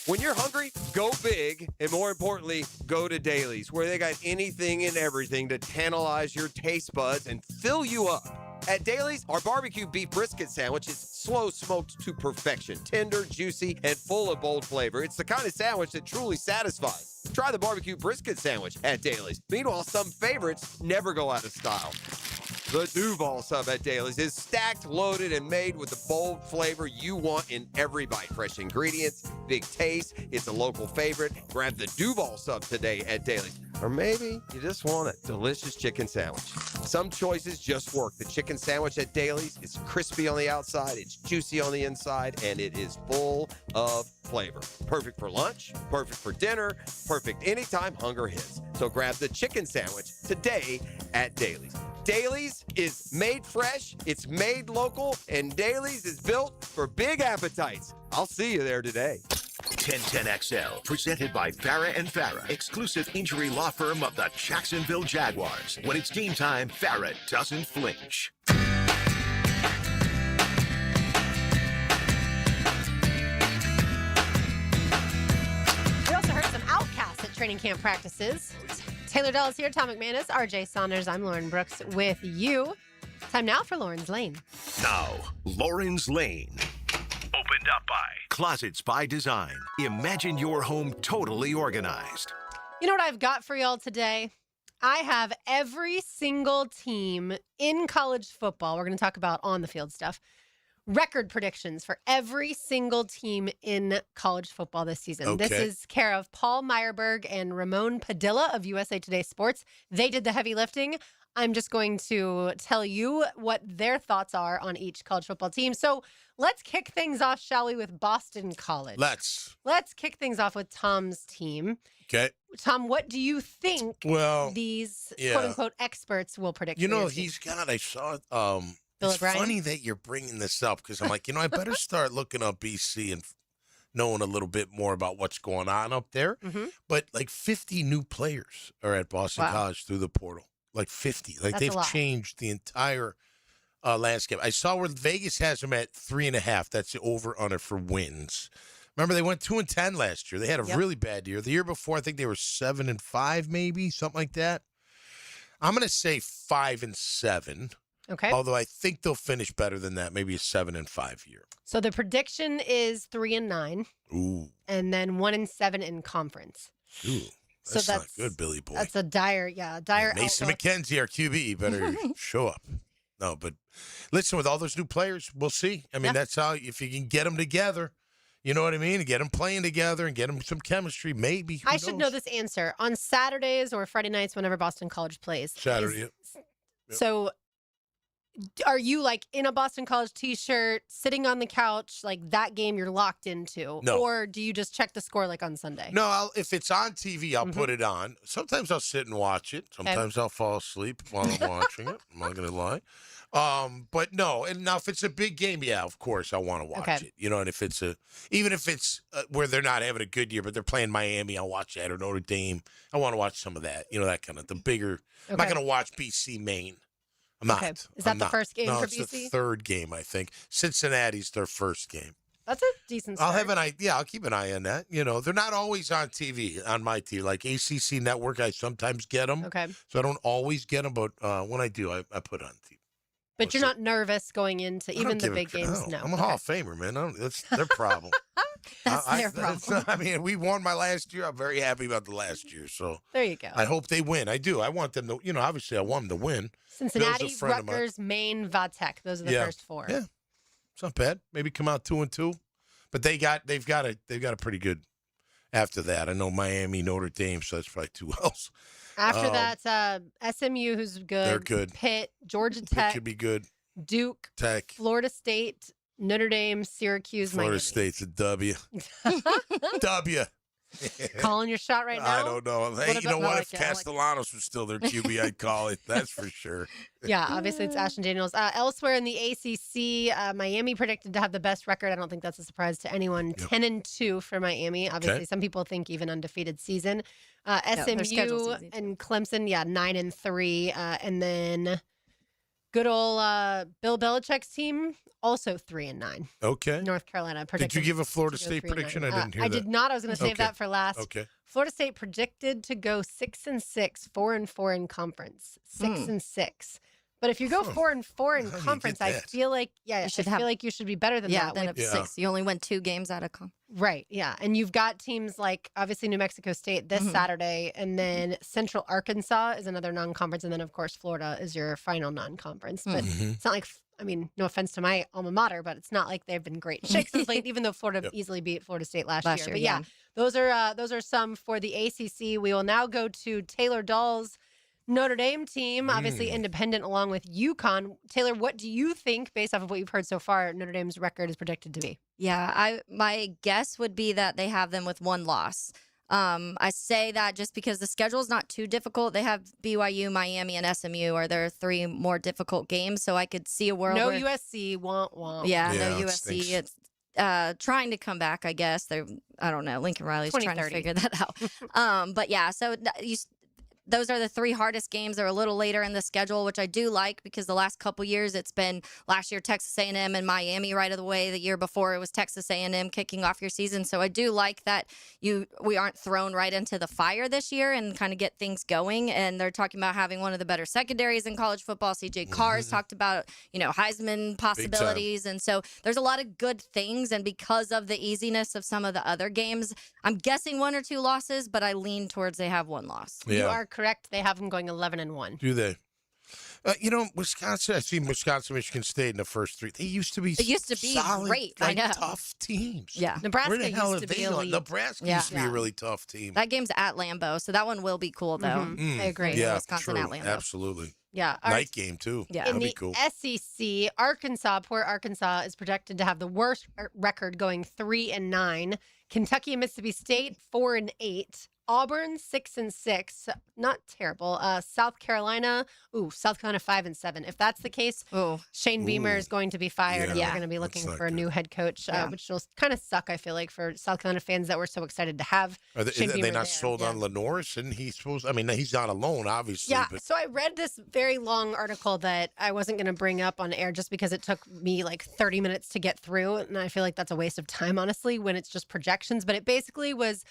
When you're hungry, go big, and more importantly, go to Dailies, where they got anything and everything to tantalize your taste buds and fill you up. At Dailies, our barbecue beef brisket sandwich is slow smoked to perfection, tender, juicy, and full of bold flavor. It's the kind of sandwich that truly satisfies. Try the barbecue brisket sandwich at Dailies. Meanwhile, some favorites never go out of style. The Duval sub at Dailies is stacked, loaded, and made with the bold flavor you want in every bite. Fresh ingredients, big taste. It's a local favorite. Grab the Duval sub today at Dailies. Or maybe you just want a delicious chicken sandwich. Some choices just work. The chicken sandwich at Dailies is crispy on the outside, it's juicy on the inside, and it is full of flavor. Perfect for lunch, perfect for dinner, perfect anytime hunger hits. So grab the chicken sandwich today at Dailies. Dailies is made fresh, it's made local, and Dailies is built for big appetites. I'll see you there today. 1010XL, presented by Farah and Farah, exclusive injury law firm of the Jacksonville Jaguars. When it's game time, Farah doesn't flinch. We also heard some outcasts at training camp practices. Taylor Dellis here, Tom McManus, RJ Saunders. I'm Lauren Brooks with you. Time now for Lauren's Lane. Now, Lauren's Lane. Opened up by Closets by Design. Imagine your home totally organized. You know what I've got for y'all today? I have every single team in college football. We're going to talk about on the field stuff. Record predictions for every single team in college football this season. Okay. This is care of Paul Meyerberg and Ramon Padilla of USA Today Sports. They did the heavy lifting. I'm just going to tell you what their thoughts are on each college football team. So let's kick things off, shall we, with Boston College. Let's kick things off with Tom's team. Okay. Tom, what do you think these quote-unquote experts will predict? You know, I saw it's funny that you're bringing this up because I'm like, I better start looking up BC and knowing a little bit more about what's going on up there. Mm-hmm. But like 50 new players are at Boston College through the portal. Like 50. Like they've changed the entire landscape. I saw where Vegas has them at 3.5. That's the over-under for wins. Remember, they went 2-10 last year. They had a really bad year. The year before, I think they were 7-5, maybe, something like that. I'm going to say 5-7. Okay. Although I think they'll finish better than that, maybe a 7-5 year. So the prediction is 3-9. Ooh. And then 1-7 in conference. Ooh. That's not good, Billy Boy. That's a dire Mason outlook. McKenzie, our QB, better show up. No, but listen, with all those new players, we'll see. I mean, that's how, if you can get them together, you know what I mean? And get them playing together and get them some chemistry, maybe. I should know this answer. On Saturdays or Friday nights, whenever Boston College plays. Saturday. So Are you like in a Boston College t-shirt, sitting on the couch, like that game you're locked into? No. Or do you just check the score like on Sunday? No, if it's on TV, I'll put it on. Sometimes I'll sit and watch it. Sometimes I'll fall asleep while I'm watching it. I'm not going to lie. But no, and now if it's a big game, yeah, of course I want to watch it. You know, and if it's even if it's where they're not having a good year, but they're playing Miami, I'll watch that, or Notre Dame. I want to watch some of that. You know, that kind of the bigger. I'm not going to watch BC Maine. I'm not. Is that the first game for BC? No, it's the third game, I think. Cincinnati's their first game. That's a decent start. I'll have an idea. I'll keep an eye on that. You know, they're not always on TV, on my TV. Like ACC Network, I sometimes get them. Okay. So I don't always get them, but when I do, I put it on TV. But you're not nervous going into I don't even the give a big games? No. I'm a Hall of Famer, man. That's their problem. That's their problem. I mean, we won my last year. I'm very happy about the last year. So there you go. I hope they win. I do. I want them to, obviously I want them to win. Cincinnati, Rutgers, Maine, Vatech. Those are the first four. Yeah. It's not bad. Maybe come out 2-2. But they've got a pretty good after that. I know Miami, Notre Dame, so that's probably 2 else. After that, SMU, who's good. They're good. Pitt, Georgia Tech. Pitt could be good. Duke, Tech, Florida State, Notre Dame, Syracuse, Florida Miami. State's a W. W. Calling your shot right now? I don't know. Hey, you know what? If Castellanos was still their QB, I'd call it. That's for sure. Yeah, obviously it's Ashton Daniels. Elsewhere in the ACC, Miami predicted to have the best record. I don't think that's a surprise to anyone. 10-2 for Miami. Obviously, some people think even undefeated season. SMU and Clemson, 9-3, and then good old Bill Belichick's team, also 3-9. Okay. North Carolina predicted. Did you give a Florida State prediction? I didn't hear that. I did not. I was going to save that for last. Okay. Florida State predicted to go 6-6, 4-4 in conference. 6-6. But if you go 4-4 in conference, I feel like I feel like you should be better than that. Than 6. You only win 2 games out of Right. Yeah. And you've got teams like obviously New Mexico State this Saturday, and then Central Arkansas is another non-conference, and then of course Florida is your final non-conference. But it's not like, I mean, no offense to my alma mater, but it's not like they've been great shakes of late, even though Florida easily beat Florida State last year. But yeah, those are some for the ACC. We will now go to Taylor Dahl's Notre Dame team, obviously independent along with UConn. Taylor, what do you think, based off of what you've heard so far, Notre Dame's record is predicted to be? Yeah, my guess would be that they have them with 1 loss. I say that just because the schedule is not too difficult. They have BYU, Miami, and SMU are their 3 more difficult games. So I could see a world no where USC, womp womp. Yeah, no USC. It's trying to come back, I guess. I don't know. Lincoln Riley's trying to figure that out. But yeah, so those are the 3 hardest games. They're a little later in the schedule, which I do like because the last couple years it's been last year Texas A&M and Miami right of the way. The year before it was Texas A&M kicking off your season. So I do like that we aren't thrown right into the fire this year and kind of get things going. And they're talking about having one of the better secondaries in college football. CJ Carr's talked about, Heisman possibilities. And so there's a lot of good things. And because of the easiness of some of the other games, I'm guessing 1 or 2 losses, but I lean towards they have 1 loss. Yeah. You are correct. They have them going 11-1. Do they? Wisconsin. I see Wisconsin, Michigan State in the first 3. They used to be. It used to be solid, great. like, I know. tough teams. Yeah, Nebraska Where the hell used to be elite. Nebraska used to be a really tough team. That game's at Lambeau, so that one will be cool though. I agree. Yeah, Wisconsin at Lambeau. Absolutely. Yeah, night game too. Yeah, in that'd the be cool. SEC, poor Arkansas is projected to have the worst record, going 3-9. Kentucky and Mississippi State 4-8. Auburn 6-6, not terrible. South Carolina 5-7. If that's the case, Shane Beamer is going to be fired, and they're going to be looking for a new head coach, which will kind of suck. I feel like for South Carolina fans that were so excited to have. Are Shane Beamer they not there. sold on Lenoris? And he's supposed. I mean, he's not alone, obviously. Yeah. But... So I read this very long article that I wasn't going to bring up on air just because it took me like 30 minutes to get through, and I feel like that's a waste of time, honestly, when it's just projections. But it basically was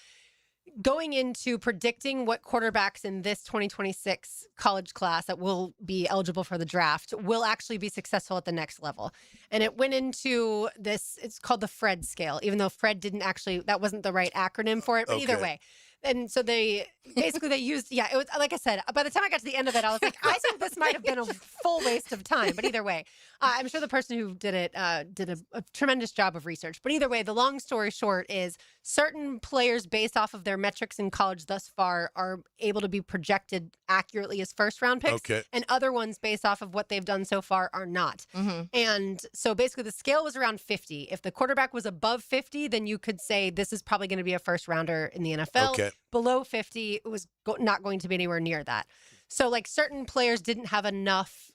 going into predicting what quarterbacks in this 2026 college class that will be eligible for the draft will actually be successful at the next level. And it went into this, it's called the Fred scale, even though Fred didn't actually, that wasn't the right acronym for it, but either way. And so they used, it was, like I said, by the time I got to the end of it, I was like, I think this might have been a full waste of time. But either way, I'm sure the person who did it did a tremendous job of research. But either way, the long story short is certain players based off of their metrics in college thus far are able to be projected accurately as first round picks. Okay. And other ones based off of what they've done so far are not. And so basically the scale was around 50. If the quarterback was above 50, then you could say this is probably going to be a first rounder in the NFL. Okay. Below 50, it was not going to be anywhere near that. So like certain players didn't have enough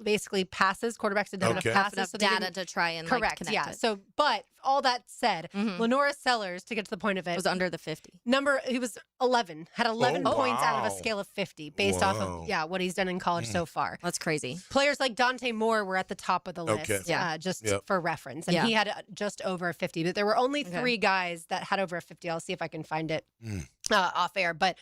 basically passes. Quarterbacks didn't have enough passes. Enough so they data didn't- to try and Correct. connect Yeah. it. So, but all that said, Lenora Sellers, to get to the point of it, was under the 50. He was 11, had 11 Oh, points out of a wow. scale of 50 based off Wow. of, what he's done in college so far. That's crazy. Players like Dante Moore were at the top of the list, Okay. just Yep. for reference. And he had just over a 50. But there were only 3 guys that had over a 50. I'll see if I can find it off air. But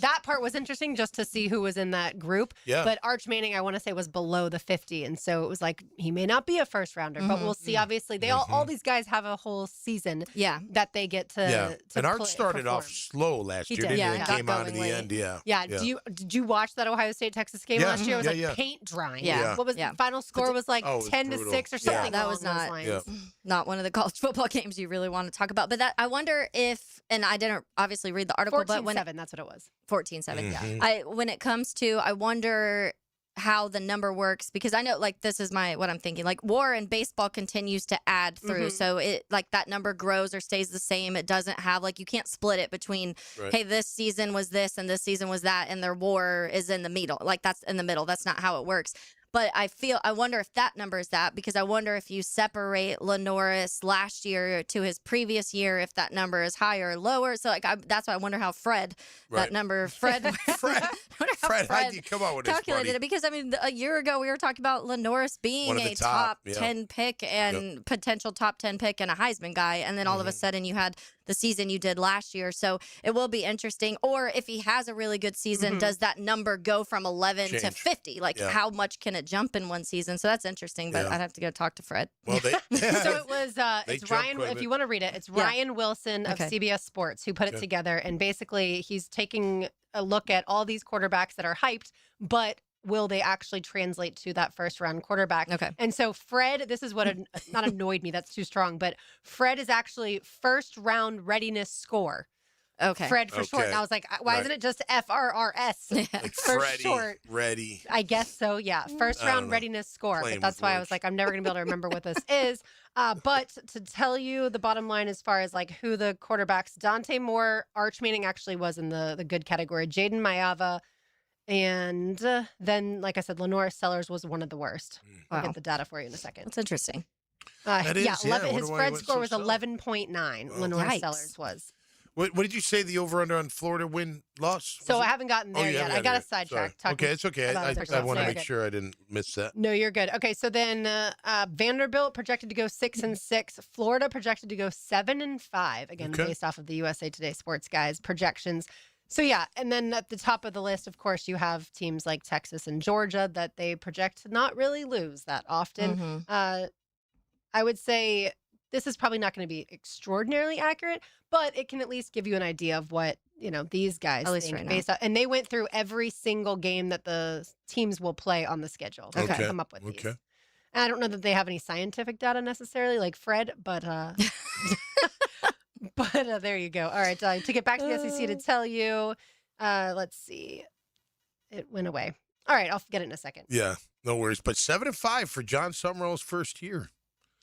that part was interesting just to see who was in that group. Yeah. But Arch Manning, I want to say, was below the 50. And so it was like, he may not be a first rounder, but we'll see. Obviously, they all these guys have a whole season that they get to Yeah. to And Art play- started off perform. slow last He year, did. didn't Yeah, he? yeah. It came Got on to the going end, late. yeah. Did you watch that Ohio State Texas game Yeah. last year? It was Yeah, like yeah. paint drying. Yeah. What was the final score? Was like Oh, it was 10-6 brutal. or something. That along was those not lines. not one of the college football games you really want to talk about. But I wonder if, and I didn't obviously read the article, but when 14-7, that's what it was. 14-7. Mhm. When it comes to, I wonder how the number works, because I know like this is what I'm thinking. Like WAR in baseball continues to add through, so it like that number grows or stays the same. It doesn't have like, you can't split it between hey, this season was this and this season was that, and their WAR is in the middle. Like that's in the middle. That's not how it works. But I wonder if that number is that, because I wonder if you separate Lenoris last year to his previous year, if that number is higher or lower. So like that's why I wonder how Fred, that number, Fred, Fred, how'd you come up with this, calculated buddy? it? Because I mean, a year ago we were talking about Lenoris being One of a the top, 10 pick and potential top 10 pick and a Heisman guy, and then all of a sudden you had the season you did last year. So it will be interesting. Or if he has a really good season, does that number go from 11 to 50? Like how much can it jump in one season? So that's interesting, but I'd have to go talk to Fred. Well, they So it was it's jumped Ryan, quite a if bit. you want to read it, it's Ryan Wilson of Okay. CBS Sports who put it together, and basically he's taking a look at all these quarterbacks that are hyped, but will they actually translate to that first round quarterback? Okay. And so Fred, this is what not annoyed me, that's too strong, but Fred is actually first round readiness score. Okay. Fred for short. Okay. And I was like, why isn't it just FRRS like for Freddie, short? ready. I guess so, yeah. First I don't round know. readiness score. Playing But that's with why I words. was like, I'm never going to be able to remember what this is. But to tell you the bottom line as far as like who the quarterbacks, Dante Moore, Arch Manning actually was in the good category. Jaden Mayava. And then, like I said, Lenora Sellers was one of the worst. I'll Wow. get the data for you in a second. That's interesting. That is, yeah. 11, I his wonder why Fred he went score so was slow. 11.9. Lenora Yikes. Sellers was. What did you say the over under on Florida win loss? So was I it? haven't gotten Oh, there you yet. haven't I got a gotten there. sidetrack. Sorry. Okay, it's okay. about I other stuff. want to No, make you're sure I didn't miss that. No, you're good. Okay, so then Vanderbilt projected to go 6-6. Florida projected to go 7-5. Again, Okay. based off of the USA Today Sports Guys projections. So yeah, and then at the top of the list, of course, you have teams like Texas and Georgia that they project to not really lose that often. I would say this is probably not going to be extraordinarily accurate, but it can at least give you an idea of what these guys At least think right now. based on. And they went through every single game that the teams will play on the schedule to Okay. come up with these. Okay. And I don't know that they have any scientific data necessarily, like Fred, but but there you go. All right, to get back to the SEC to tell you, let's see, it went away. All right, I'll get it in a second. Yeah, no worries. But 7-5 for John Summerall's first year.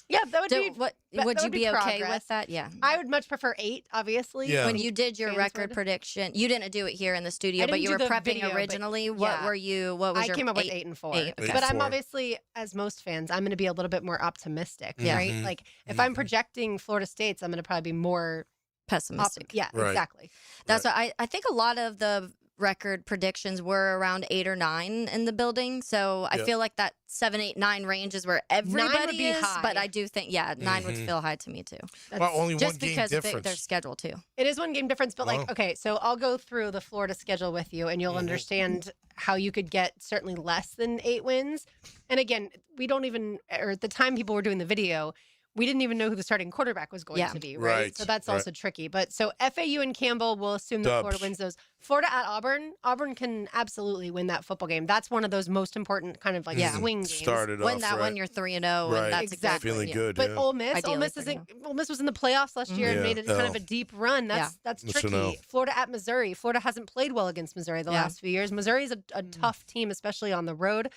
Yeah, that would be. Would that you be okay progress. with that? Yeah. I would much prefer 8, obviously. Yeah. When you did your Fans record would. prediction, you didn't do it here in the studio, I but didn't you do were the prepping video, but originally. What yeah. were you? What was I your came up with 8 and 4. Eight, okay. But I'm 4. obviously, as most fans, I'm going to be a little bit more optimistic, Yeah. right? Like if I'm projecting Florida State's, I'm going to probably be more pessimistic. Yeah, Right. exactly. That's why I think a lot of the record predictions were around 8 or 9 in the building. So I Yep. feel like that 7, 8, 9 range is where everybody be is. high. But I do think, 9 would feel high to me too. Well, only Just one game because of difference. their schedule too. It is one game difference, but Wow. like, okay, so I'll go through the Florida schedule with you and you'll understand how you could get certainly less than 8 wins. And again, we don't even, or at the time people were doing the video, we didn't even know who the starting quarterback was going to be, right? So that's also tricky. But so FAU and Campbell will assume that Florida wins those. Florida at Auburn. Auburn can absolutely win that football game. That's one of those most important kind of like swing games. Win that one, you're 3-0, and that's exactly feeling good. But Ole Miss was in the playoffs last year and made it kind of a deep run. That's tricky. Florida at Missouri. Florida hasn't played well against Missouri the last few years. Missouri is a tough team, especially on the road.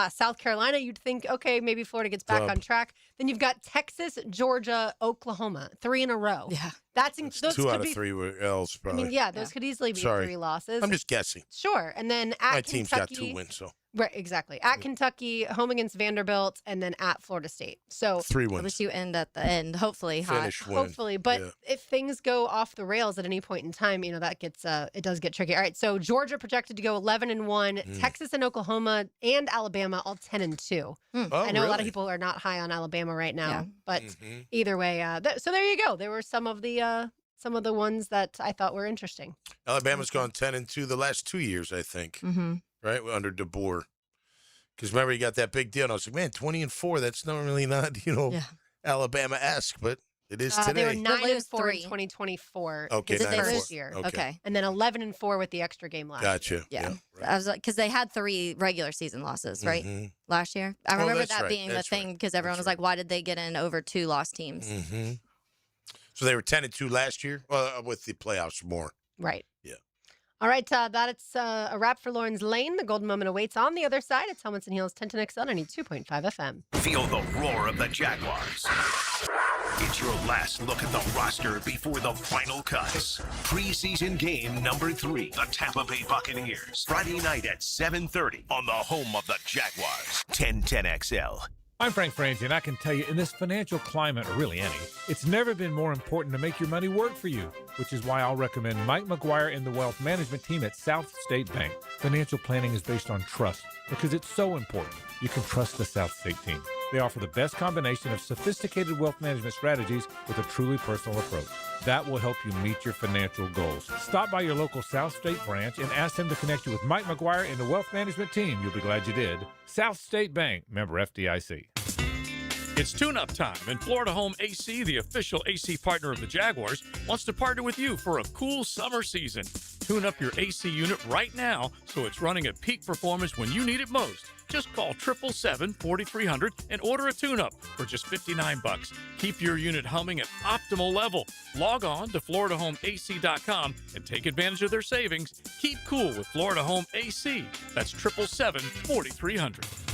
South Carolina, you'd think, okay, maybe Florida gets back on track. Then you've got Texas, Georgia, Oklahoma, 3 in a row. Yeah. Those 2 could out of be 3 were L's, probably. I mean, those could easily be 3 losses. I'm just guessing. Sure. And then at My Kentucky, team's got 2 wins, so. Right, exactly. At Kentucky, home against Vanderbilt, and then at Florida State. So 3 wins. At least you end at the end, hopefully. Finish win. Hopefully, but if things go off the rails at any point in time, that gets it does get tricky. All right, so Georgia projected to go 11-1, Texas and Oklahoma and Alabama all 10-2. I know a lot of people are not high on Alabama right now, but either way, so there you go. There were some of the ones that I thought were interesting. Alabama's gone 10-2 the last 2 years, I think. Right, under DeBoer. Because remember, he got that big deal, and I was like, man, 20-4. That's not really Alabama-esque, but it is today. They were 9-4 in 2024. Okay, this 9-4. year. Okay. And then 11-4 with the extra game last. Gotcha. Yeah. I was because they had 3 regular season losses, right? Last year. I remember that being the thing because everyone was like, why did they get in over 2 lost teams? So they were 10-2 last year? Well, with the playoffs more. Right. Yeah. All right, that's a wrap for Lauren's Lane. The golden moment awaits on the other side. It's Helmets and Heels 1010XL 92.5 FM. Feel the roar of the Jaguars. It's your last look at the roster before the final cuts. Preseason game number 3, the Tampa Bay Buccaneers. Friday night at 7:30 on the home of the Jaguars. 1010XL. I'm Frank Frangie, and I can tell you, in this financial climate, or really any, it's never been more important to make your money work for you, which is why I'll recommend Mike McGuire and the wealth management team at South State Bank. Financial planning is based on trust, because it's so important. You can trust the South State team. They offer the best combination of sophisticated wealth management strategies with a truly personal approach. That will help you meet your financial goals. Stop by your local South State branch and ask them to connect you with Mike McGuire and the wealth management team. You'll be glad you did. South State Bank, member FDIC. It's tune-up time, and Florida Home AC, the official AC partner of the Jaguars, wants to partner with you for a cool summer season. Tune up your AC unit right now so it's running at peak performance when you need it most. Just call 777-4300 and order a tune-up for just $59. Keep your unit humming at optimal level. Log on to FloridaHomeAC.com and take advantage of their savings. Keep cool with Florida Home AC. That's 777-4300.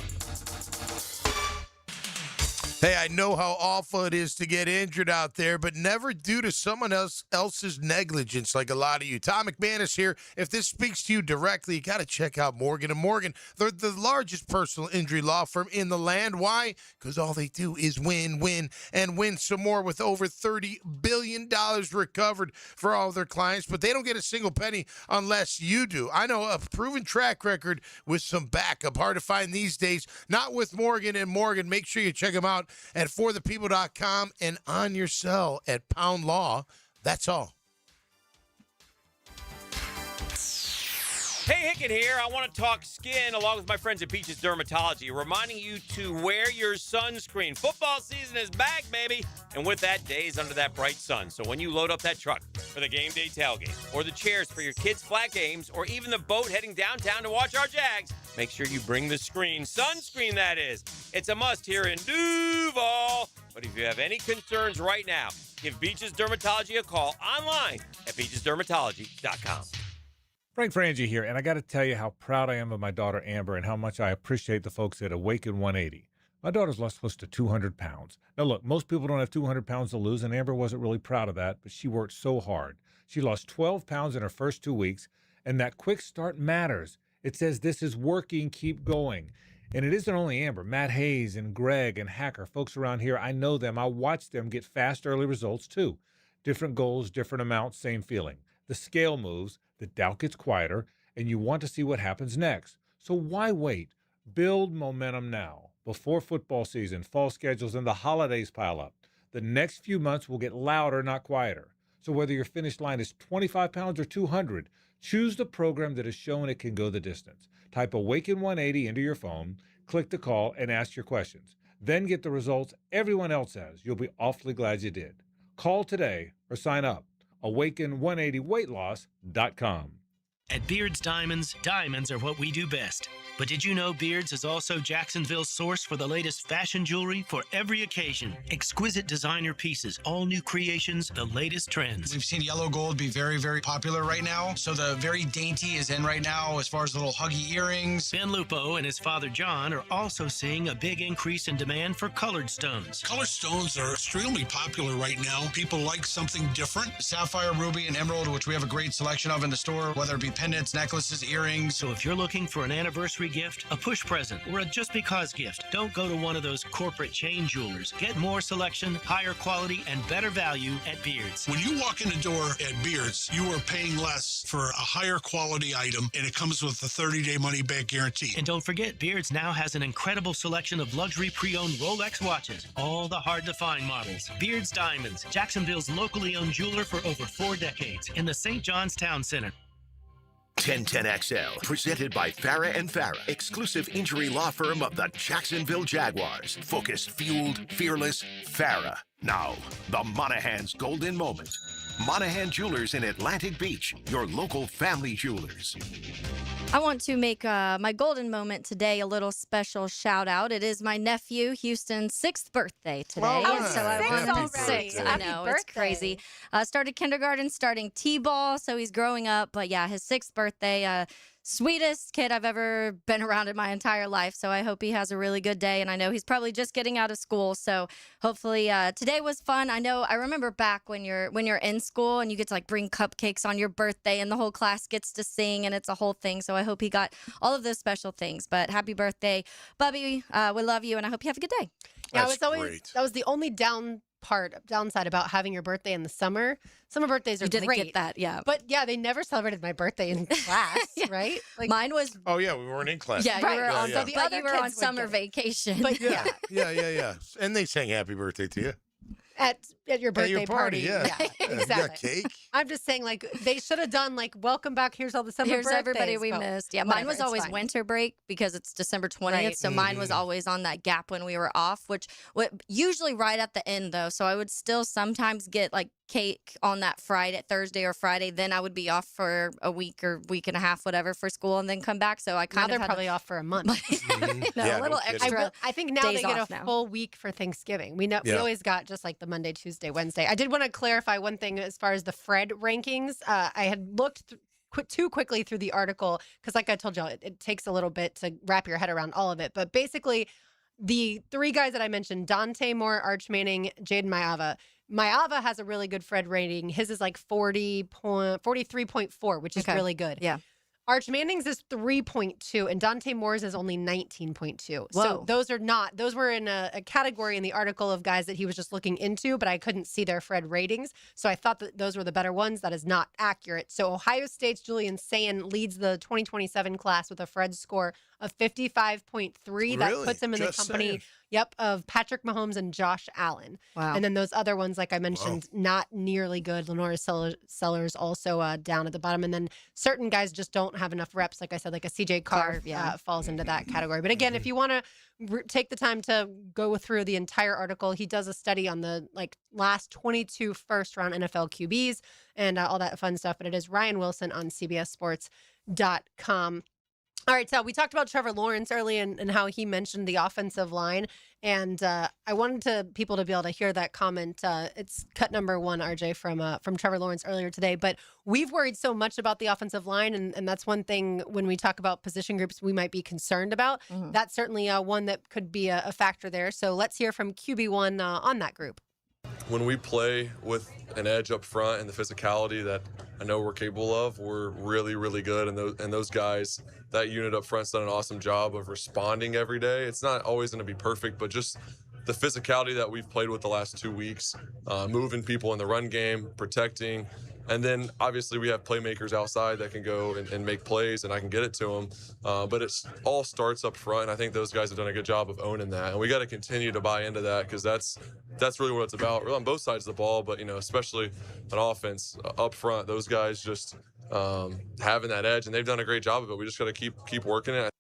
Hey, I know how awful it is to get injured out there, but never due to someone else's negligence like a lot of you. Tom McManus here. If this speaks to you directly, you got to check out Morgan & Morgan. They're the largest personal injury law firm in the land. Why? Because all they do is win, win, and win some more with over $30 billion recovered for all of their clients, but they don't get a single penny unless you do. I know a proven track record with some backup. Hard to find these days. Not with Morgan & Morgan. Make sure you check them out at forthepeople.com and on your cell at Pound Law. That's all. Hey, Hicken here. I want to talk skin along with my friends at Peaches Dermatology, reminding you to wear your sunscreen. Football season is back, baby. And with that, days under that bright sun. So when you load up that truck for the game day tailgate, or the chairs for your kids' flag games, or even the boat heading downtown to watch our Jags, make sure you bring the screen. Sunscreen, that is. It's a must here in Duval. But if you have any concerns right now, give Beaches Dermatology a call online at beachesdermatology.com. Frank Frangie here, and I got to tell you how proud I am of my daughter Amber and how much I appreciate the folks at Awaken 180. My daughter's lost close to 200 pounds. Now look, most people don't have 200 pounds to lose, and Amber wasn't really proud of that, but she worked so hard. She lost 12 pounds in her first 2 weeks, and that quick start matters. It says this is working, keep going. And it isn't only Amber. Matt Hayes and Greg and Hacker, folks around here, I know them. I watch them get fast early results too. Different goals, different amounts, same feeling. The scale moves, the doubt gets quieter, and you want to see what happens next. So why wait? Build momentum now. Before football season, fall schedules, and the holidays pile up. The next few months will get louder, not quieter. So whether your finish line is 25 pounds or 200, choose the program that has shown it can go the distance. Type Awaken 180 into your phone, click the call, and ask your questions. then get the results everyone else has. You'll be awfully glad you did. Call today or sign up. Awaken180weightloss.com. At Beards Diamonds, diamonds are what we do best. But did you know Beards is also Jacksonville's source for the latest fashion jewelry for every occasion? Exquisite designer pieces, all new creations, the latest trends. We've seen yellow gold be very, very popular right now. So the very dainty is in right now as far as little huggy earrings. Ben Lupo and his father John are also seeing a big increase in demand for colored stones. Colored stones are extremely popular right now. People like something different. Sapphire, ruby, and emerald, which we have a great selection of in the store, whether it be pendants, necklaces, earrings. So if you're looking for an anniversary gift, a push present, or a just because gift, don't go to one of those corporate chain jewelers. Get more selection, higher quality, and better value at Beards. When you walk in the door at Beards, you are paying less for a higher quality item, and it comes with a 30-day money-back guarantee. And don't forget, Beards now has an incredible selection of luxury pre-owned Rolex watches, all the hard-to-find models. Beards Diamonds, Jacksonville's locally owned jeweler for over 4 decades, in the St. John's Town Center. 1010XL, presented by Farah and Farah, exclusive injury law firm of the Jacksonville Jaguars. Focused, fueled, fearless, Farah. Now, the Monahan's golden moment. Monahan Jewelers in Atlantic Beach, your local family jewelers. I want to make my golden moment today a little special shout out. It is my nephew Houston's 6th birthday today. Oh, so I six want already. 6. I know, it's crazy. Started kindergarten, starting T-ball, so he's growing up. But yeah, his 6th birthday. Sweetest kid I've ever been around in my entire life. So I hope he has a really good day. And I know he's probably just getting out of school. So hopefully today was fun. I remember back when you're in school and you get to like bring cupcakes on your birthday and the whole class gets to sing and it's a whole thing. So I hope he got all of those special things. But happy birthday, Bubby. We love you and I hope you have a good day. Yeah, that was the only downside about having your birthday in the summer. Summer birthdays are You didn't great. get that, yeah. But yeah, they never celebrated my birthday in class, right? Like mine was. Oh yeah, we weren't in class. Yeah, you were on. So the but other you were on kids would summer get it. vacation. But Yeah. And they sang happy birthday to you. at your birthday your party, yeah. exactly. You got cake. I'm just saying, like, they should have done, like, welcome back. Here's all the summer Here's birthdays. everybody we but missed. Yeah, mine whatever, was it's always fine. winter break because it's December 20th. Right. So mine was always on that gap when we were off, which usually right at the end, though. So I would still sometimes get, like, cake on that Thursday or Friday. Then I would be off for a week or week and a half, whatever, for school and then come back. So I kind Now of they're had probably off for a month. a little extra. I think now days they get off a now. full week for Thanksgiving. We always got just like the Monday, Tuesday, Wednesday. I did want to clarify one thing as far as the Fred rankings. I had looked too quickly through the article because, like I told y'all, it takes a little bit to wrap your head around all of it. But basically, the 3 guys that I mentioned, Dante Moore, Arch Manning, Jaden Maava has a really good Fred rating. His is like 43.4, which is really good. Yeah. Arch Manning's is 3.2 and Dante Moore's is only 19.2. So those were in a category in the article of guys that he was just looking into, but I couldn't see their Fred ratings. So I thought that those were the better ones. That is not accurate. So Ohio State's Julian Sayin leads the 2027 class with a Fred score of 55.3. That puts him in the company of Patrick Mahomes and Josh Allen. Wow. And then those other ones, like I mentioned, not nearly good. Lenore Sellers also down at the bottom. And then certain guys just don't have enough reps. Like I said, like a CJ Carr falls into that category. But again, if you want to take the time to go through the entire article, he does a study on the last 22 first-round NFL QBs and all that fun stuff. But it is Ryan Wilson on CBSSports.com. All right, so we talked about Trevor Lawrence early and how he mentioned the offensive line, and I wanted people to be able to hear that comment. It's cut number 1, RJ, from Trevor Lawrence earlier today. But we've worried so much about the offensive line, and that's one thing when we talk about position groups we might be concerned about. Mm-hmm. That's certainly one that could be a factor there. So let's hear from QB1 on that group. When we play with an edge up front and the physicality that I know we're capable of, we're really, really good. And those guys, that unit up front's done an awesome job of responding every day. It's not always going to be perfect, but just the physicality that we've played with the last 2 weeks, moving people in the run game, protecting. And then obviously we have playmakers outside that can go and make plays, and I can get it to them. But it all starts up front, and I think those guys have done a good job of owning that. And we got to continue to buy into that because that's really what it's about, really on both sides of the ball. But especially on offense up front, those guys just having that edge, and they've done a great job of it. We just got to keep working it.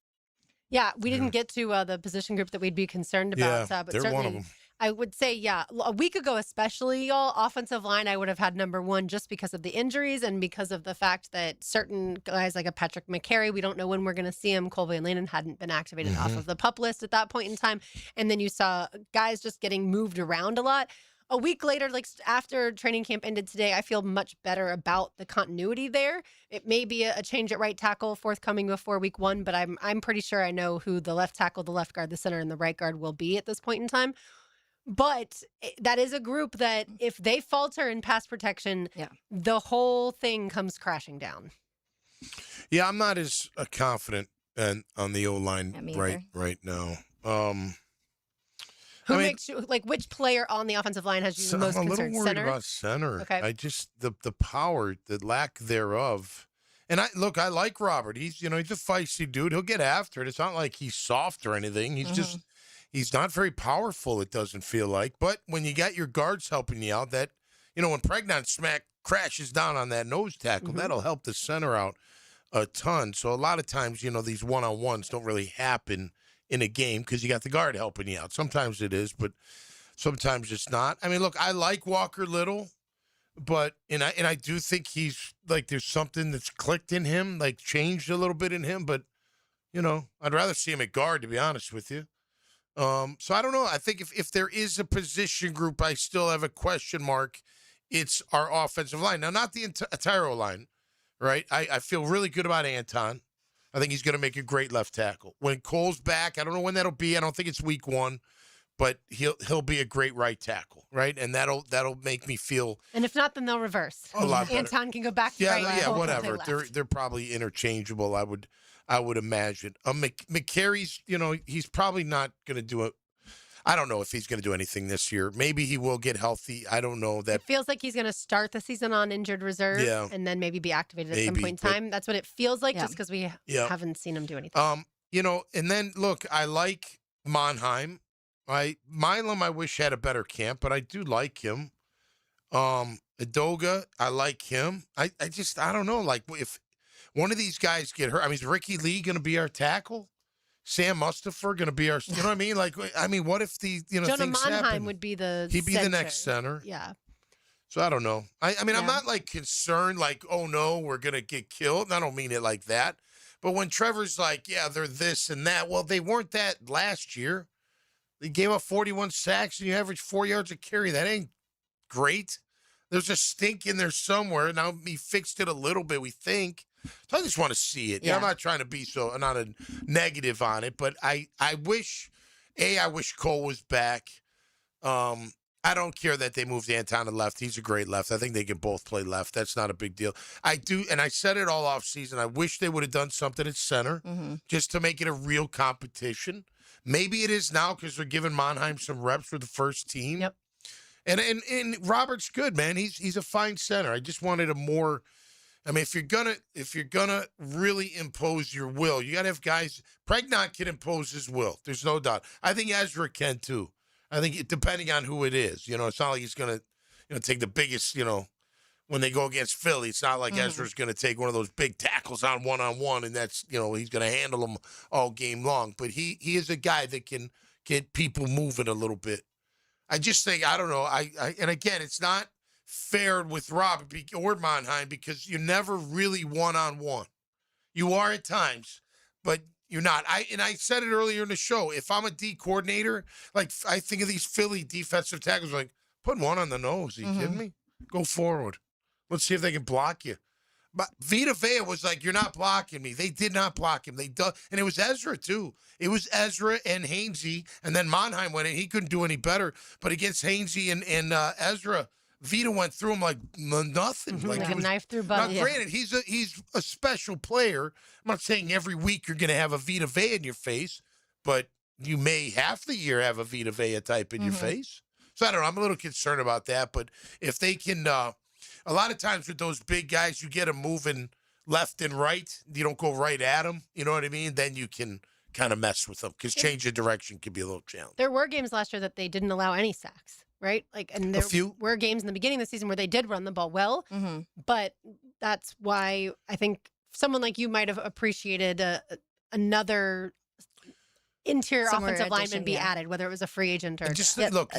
Yeah, we didn't get to the position group that we'd be concerned about. Yeah, but they're certainly, one of them. I would say, a week ago especially, y'all, offensive line, I would have had number one just because of the injuries and because of the fact that certain guys like a Patrick McCary, we don't know when we're going to see him. Cole Van Lanen hadn't been activated off of the PUP list at that point in time. And then you saw guys just getting moved around a lot. A week later, like after training camp ended today, I feel much better about the continuity there. It may be a change at right tackle forthcoming before week one, but I'm pretty sure I know who the left tackle, the left guard, the center, and the right guard will be at this point in time. But that is a group that if they falter in pass protection, the whole thing comes crashing down. Yeah, I'm not as confident on the O-line right now. Who makes you, like, which player on the offensive line has you most concerned? I'm a little worried Center? about center. Okay. I just, the power, the lack thereof. And I like Robert. He's a feisty dude. He'll get after it. It's not like he's soft or anything. He's just, he's not very powerful, it doesn't feel like. But when you got your guards helping you out, that, when Pregnant crashes down on that nose tackle, that'll help the center out a ton. So a lot of times, these one-on-ones don't really happen in a game because you got the guard helping you out. Sometimes it is, but sometimes it's not. I mean, look, I like Walker Little, but and I do think he's like there's something that's clicked in him, like changed a little bit in him. But I'd rather see him at guard, to be honest with you. So I don't know. I think if there is a position group, I still have a question mark. It's our offensive line. Now, not the entire line, right? I feel really good about Anton. I think he's going to make a great left tackle. When Cole's back, I don't know when that'll be. I don't think it's week one, but he'll be a great right tackle, right? And that'll make me feel. And if not, then they'll reverse. A lot better. Anton can go back to right. Yeah, whatever. They're probably interchangeable. I would imagine. McCary's, he's probably not going to do it. I don't know if he's going to do anything this year. Maybe he will get healthy. I don't know that. It feels like he's going to start the season on injured reserve and then maybe be activated at some point in time. That's what it feels like just because we haven't seen him do anything. And then look, I like Monheim. Milam, I wish had a better camp, but I do like him. Edoga, I like him. I don't know. Like if one of these guys get hurt, is Ricky Lee going to be our tackle? Sam Mustapher going to be our, you know what I mean? Like, what if Jonah things Monheim happen? would be the He'd be center. the next center. Yeah. So I don't know. I'm not like concerned, like, oh no, we're going to get killed. And I don't mean it like that. But when Trevor's like, yeah, they're this and that. Well, they weren't that last year. They gave up 41 sacks and you average 4 yards a carry. That ain't great. There's a stink in there somewhere. Now we fixed it a little bit, we think. So I just want to see it. Yeah. I'm not trying to be not a negative on it, but I wish Cole was back. I don't care that they moved Anton to left. He's a great left. I think they can both play left. That's not a big deal. I do, and I said it all off season. I wish they would have done something at center just to make it a real competition. Maybe it is now because they're giving Monheim some reps for the first team. Yep. And Robert's good, man. He's a fine center. I just wanted a more. If you're gonna really impose your will, you gotta have guys. Pregnant can impose his will. There's no doubt. I think Ezra can too. I think depending on who it is, it's not like he's gonna, take the biggest. When they go against Philly, it's not like Ezra's gonna take one of those big tackles on one, and that's he's gonna handle them all game long. But he is a guy that can get people moving a little bit. I just think I don't know. And again, it's not fair with Robert or Monheim because you're never really one-on-one. You are at times, but you're not. I said it earlier in the show. If I'm a D coordinator, like I think of these Philly defensive tackles, like put one on the nose. Are you kidding me? Go forward. Let's see if they can block you. But Vita Vea was like, you're not blocking me. They did not block him. And it was Ezra, too. It was Ezra and Hainsey, and then Monheim went in. He couldn't do any better. But against Hainsey and Ezra, Vita went through him like nothing. Like a knife through butter. Now, granted, he's a special player. I'm not saying every week you're going to have a Vita Vea in your face, but you may half the year have a Vita Vea type in your face. So I don't know. I'm a little concerned about that. But if they can, a lot of times with those big guys, you get them moving left and right. You don't go right at them. You know what I mean? Then you can kind of mess with them because change of direction can be a little challenging. There were games last year that they didn't allow any sacks. Right? And there were games in the beginning of the season where they did run the ball well, but that's why I think someone like you might have appreciated another interior Somewhere offensive lineman addition, be yeah. added, whether it was a free agent or And just Yep. look,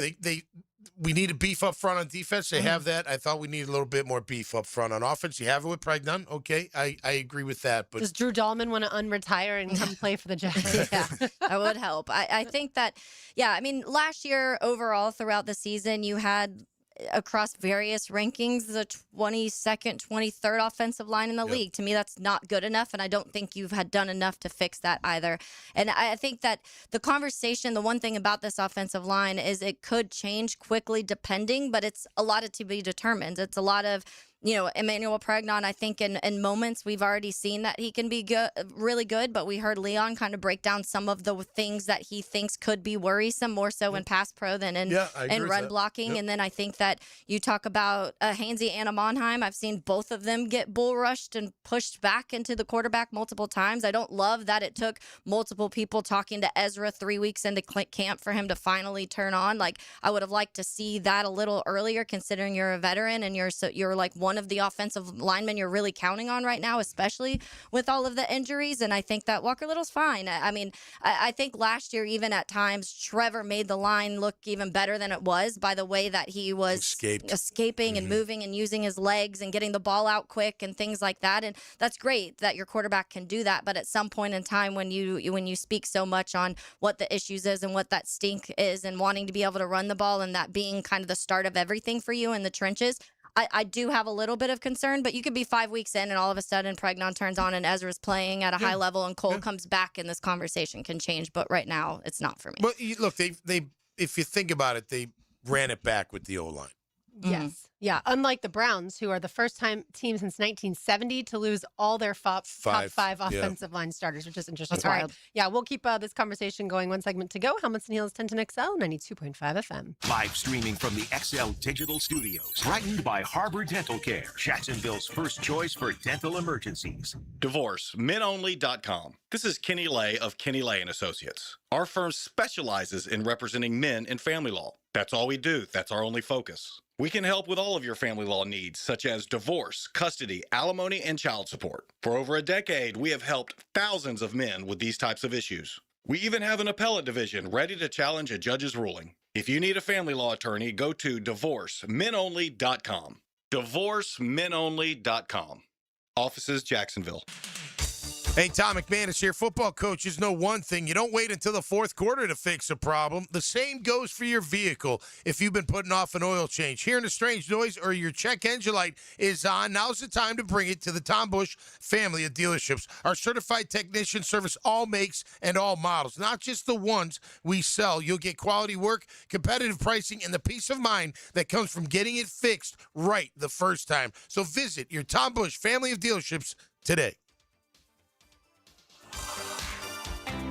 we need to beef up front on defense. They have that. I thought we need a little bit more beef up front on offense. You have it with Pregnon. Okay, I agree with that. But Does Drew Dahlman want to unretire and come play for the Jags? Yeah, that would help. I think that, yeah, I mean, last year overall throughout the season, you had across various rankings the 22nd, 23rd offensive line in the league. To me, that's not good enough, and I don't think you've had done enough to fix that either. And I think that the conversation, the one thing about this offensive line is it could change quickly depending, but it's a lot of to be determined. It's a lot of, you know, Emmanuel Pregnon, I think in moments we've already seen that he can be good, really good, but we heard Leon kind of break down some of the things that he thinks could be worrisome, more so in pass pro than in run blocking. And then I think that you talk about Hainsey and Monheim. I've seen both of them get bull rushed and pushed back into the quarterback multiple times. I don't love that it took multiple people talking to Ezra 3 weeks into camp for him to finally turn on. Like, I would have liked to see that a little earlier, considering you're a veteran and you're like one of the offensive linemen you're really counting on right now, especially with all of the injuries. And I think that Walker Little's fine. I mean, I think last year, even at times, Trevor made the line look even better than it was by the way that he was escaping and moving and using his legs and getting the ball out quick and things like that. And that's great that your quarterback can do that. But at some point in time, when you speak so much on what the issues is and what that stink is and wanting to be able to run the ball and that being kind of the start of everything for you in the trenches, I do have a little bit of concern, but you could be 5 weeks in and all of a sudden Pregnon turns on and Ezra's playing at a high level and Cole comes back and this conversation can change. But right now, it's not for me. But look, they if you think about it, they ran it back with the O-line. Yes. Yeah. Unlike the Browns, who are the first time team since 1970 to lose all their top five offensive line starters, which is interesting. That's All wild. right. Yeah. We'll keep this conversation going. One segment to go. Helmets and Heels 1010 XL 92.5 FM. Live streaming from the XL Digital Studios. Brightened by Harbor Dental Care, Jacksonville's first choice for dental emergencies. DivorceMenOnly.com. This is Kenny Lay of Kenny Lay & Associates. Our firm specializes in representing men in family law. That's all we do. That's our only focus. We can help with all of your family law needs, such as divorce, custody, alimony, and child support. For over a decade, we have helped thousands of men with these types of issues. We even have an appellate division ready to challenge a judge's ruling. If you need a family law attorney, go to DivorceMenOnly.com. DivorceMenOnly.com. Offices, Jacksonville. Hey, Tom McManus here. Football coaches know one thing. You don't wait until the fourth quarter to fix a problem. The same goes for your vehicle. If you've been putting off an oil change, hearing a strange noise, or your check engine light is on, now's the time to bring it to the Tom Bush family of dealerships. Our certified technician service all makes and all models, not just the ones we sell. You'll get quality work, competitive pricing, and the peace of mind that comes from getting it fixed right the first time. So visit your Tom Bush family of dealerships today.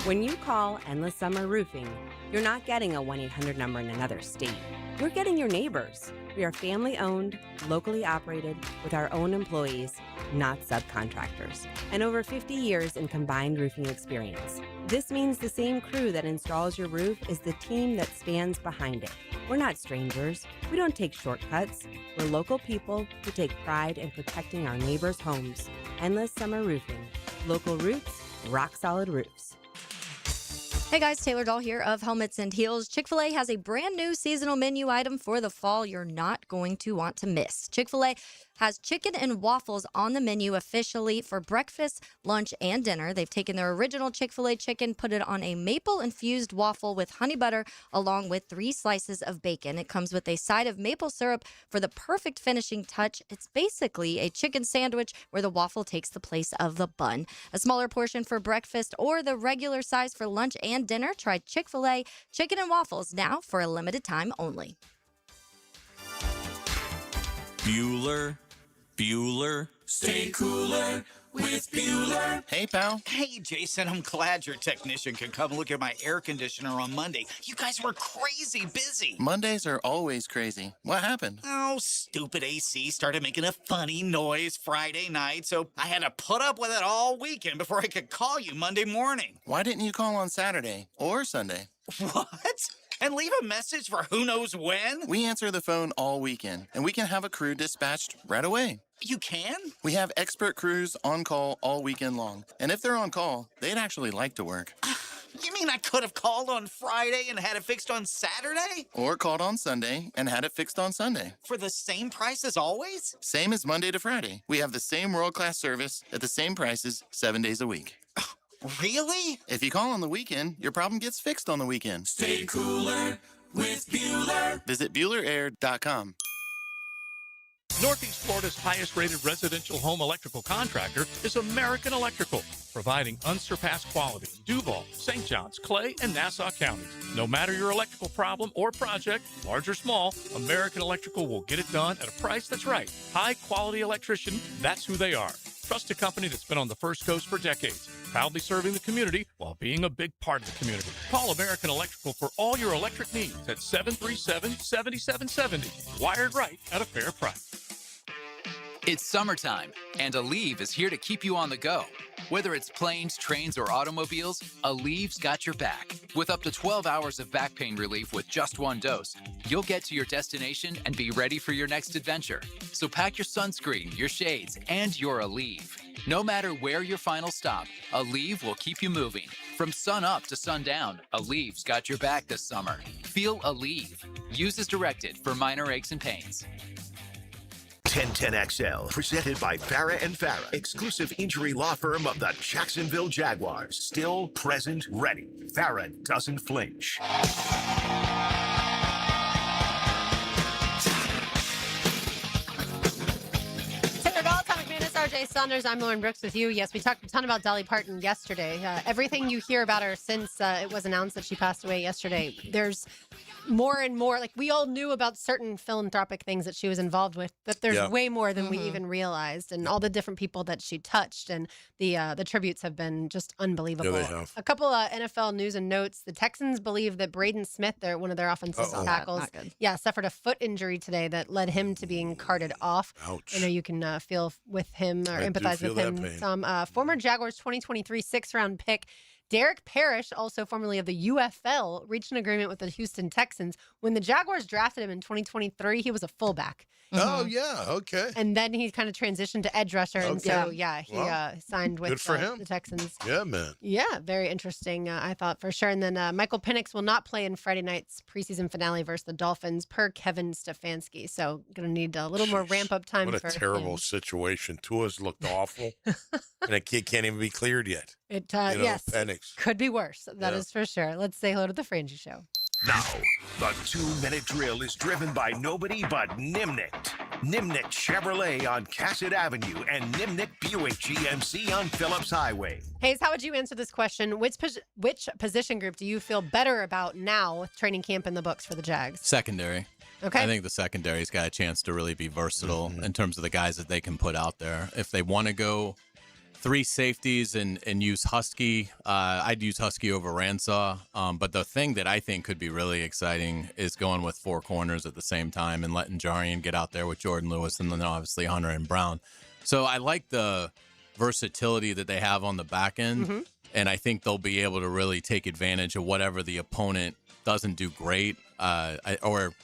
When you call Endless Summer Roofing, you're not getting a 1-800 number in another state. You're getting your neighbors. We are family-owned, locally operated, with our own employees, not subcontractors, and over 50 years in combined roofing experience. This means the same crew that installs your roof is the team that stands behind it. We're not strangers. We don't take shortcuts. We're local people who take pride in protecting our neighbors' homes. Endless Summer Roofing. Local roots, rock-solid roofs. Hey guys, Taylor Dahl here of Helmets and Heels. Chick-fil-A has a brand new seasonal menu item for the fall you're not going to want to miss. Chick-fil-A has chicken and waffles on the menu officially for breakfast, lunch, and dinner. They've taken their original Chick-fil-A chicken, put it on a maple-infused waffle with honey butter, along with 3 slices of bacon. It comes with a side of maple syrup for the perfect finishing touch. It's basically a chicken sandwich where the waffle takes the place of the bun. A smaller portion for breakfast or the regular size for lunch and dinner. Try Chick-fil-A chicken and waffles now for a limited time only. Bueller, stay cooler with Bueller. Hey, pal. Hey, Jason, I'm glad your technician can come look at my air conditioner on Monday. You guys were crazy busy. Mondays are always crazy. What happened? Oh, stupid AC started making a funny noise Friday night, so I had to put up with it all weekend before I could call you Monday morning. Why didn't you call on Saturday or Sunday? What? And leave a message for who knows when? We answer the phone all weekend, and we can have a crew dispatched right away. You can? We have expert crews on call all weekend long. And if they're on call, they'd actually like to work. You mean I could have called on Friday and had it fixed on Saturday? Or called on Sunday and had it fixed on Sunday. For the same price as always? Same as Monday to Friday. We have the same world-class service at the same prices 7 days a week. Really? If you call on the weekend, your problem gets fixed on the weekend. Stay cooler with Bueller. Visit BuellerAir.com. Northeast Florida's highest-rated residential home electrical contractor is American Electrical, providing unsurpassed quality in Duval, St. Johns, Clay, and Nassau counties. No matter your electrical problem or project, large or small, American Electrical will get it done at a price that's right. High-quality electrician, that's who they are. Trust a company that's been on the First Coast for decades, proudly serving the community while being a big part of the community. Call American Electrical for all your electric needs at 737-7770. Wired right at a fair price. It's summertime, and Aleve is here to keep you on the go. Whether it's planes, trains, or automobiles, Aleve's got your back. With up to 12 hours of back pain relief with just one dose, you'll get to your destination and be ready for your next adventure. So pack your sunscreen, your shades, and your Aleve. No matter where your final stop, Aleve will keep you moving. From sun up to sundown, Aleve's got your back this summer. Feel Aleve. Use as directed for minor aches and pains. 1010XL, presented by Farah and Farah, exclusive injury law firm of the Jacksonville Jaguars. Still, present, ready. Farah doesn't flinch. RJ Saunders, I'm Lauren Brooks with you. Yes, we talked a ton about Dolly Parton yesterday. Everything you hear about her since it was announced that she passed away yesterday, there's more and more, like we all knew about certain philanthropic things that she was involved with, but there's way more than we even realized, and all the different people that she touched, and the tributes have been just unbelievable. Yeah, they have. A couple of NFL news and notes. The Texans believe that Braden Smith, one of their offensive tackles, suffered a foot injury today that led him to being carted off. Ouch. I know you can feel with him or empathize with him. Some former Jaguars 2023 6th-round pick Derek Parrish, also formerly of the UFL, reached an agreement with the Houston Texans. When the Jaguars drafted him in 2023, he was a fullback. Oh, yeah. Okay. And then he kind of transitioned to edge rusher. And so, he signed with the Texans. Yeah, man. Yeah, very interesting, I thought, for sure. And then Michael Penix will not play in Friday night's preseason finale versus the Dolphins, per Kevin Stefanski. So, going to need a little more ramp-up time. What a terrible situation. Tua's looked awful. And a kid can't even be cleared yet. Yes, Penix. Could be worse. That is for sure. Let's say hello to the Frangie Show. Now, the 2-minute drill is driven by nobody but Nimnicht. Nimnicht Chevrolet on Cassett Avenue and Nimnicht Buick GMC on Phillips Highway. Hayes, how would you answer this question? Which position group do you feel better about now with training camp in the books for the Jags? Secondary. Okay. I think the secondary's got a chance to really be versatile in terms of the guys that they can put out there. If they want to go 3 safeties and use Husky, I'd use Husky over Ransaw. But the thing that I think could be really exciting is going with 4 corners at the same time and letting Jarian get out there with Jordan Lewis and then obviously Hunter and Brown. So I like the versatility that they have on the back end, and I think they'll be able to really take advantage of whatever the opponent doesn't do great or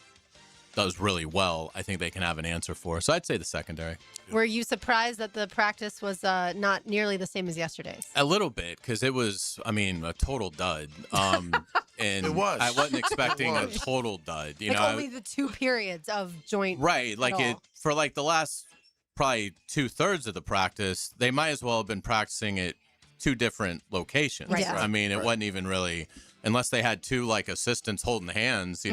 does really well. I think they can have an answer for. So I'd say the secondary. Were you surprised that the practice was not nearly the same as yesterday's? A little bit, because it was, a total dud. And it was. I wasn't expecting a total dud. Only the 2 periods of joint. Right. For the last probably 2/3 of the practice, they might as well have been practicing at 2 different locations. Right. Yeah. It wasn't even really, unless they had 2 assistants holding hands,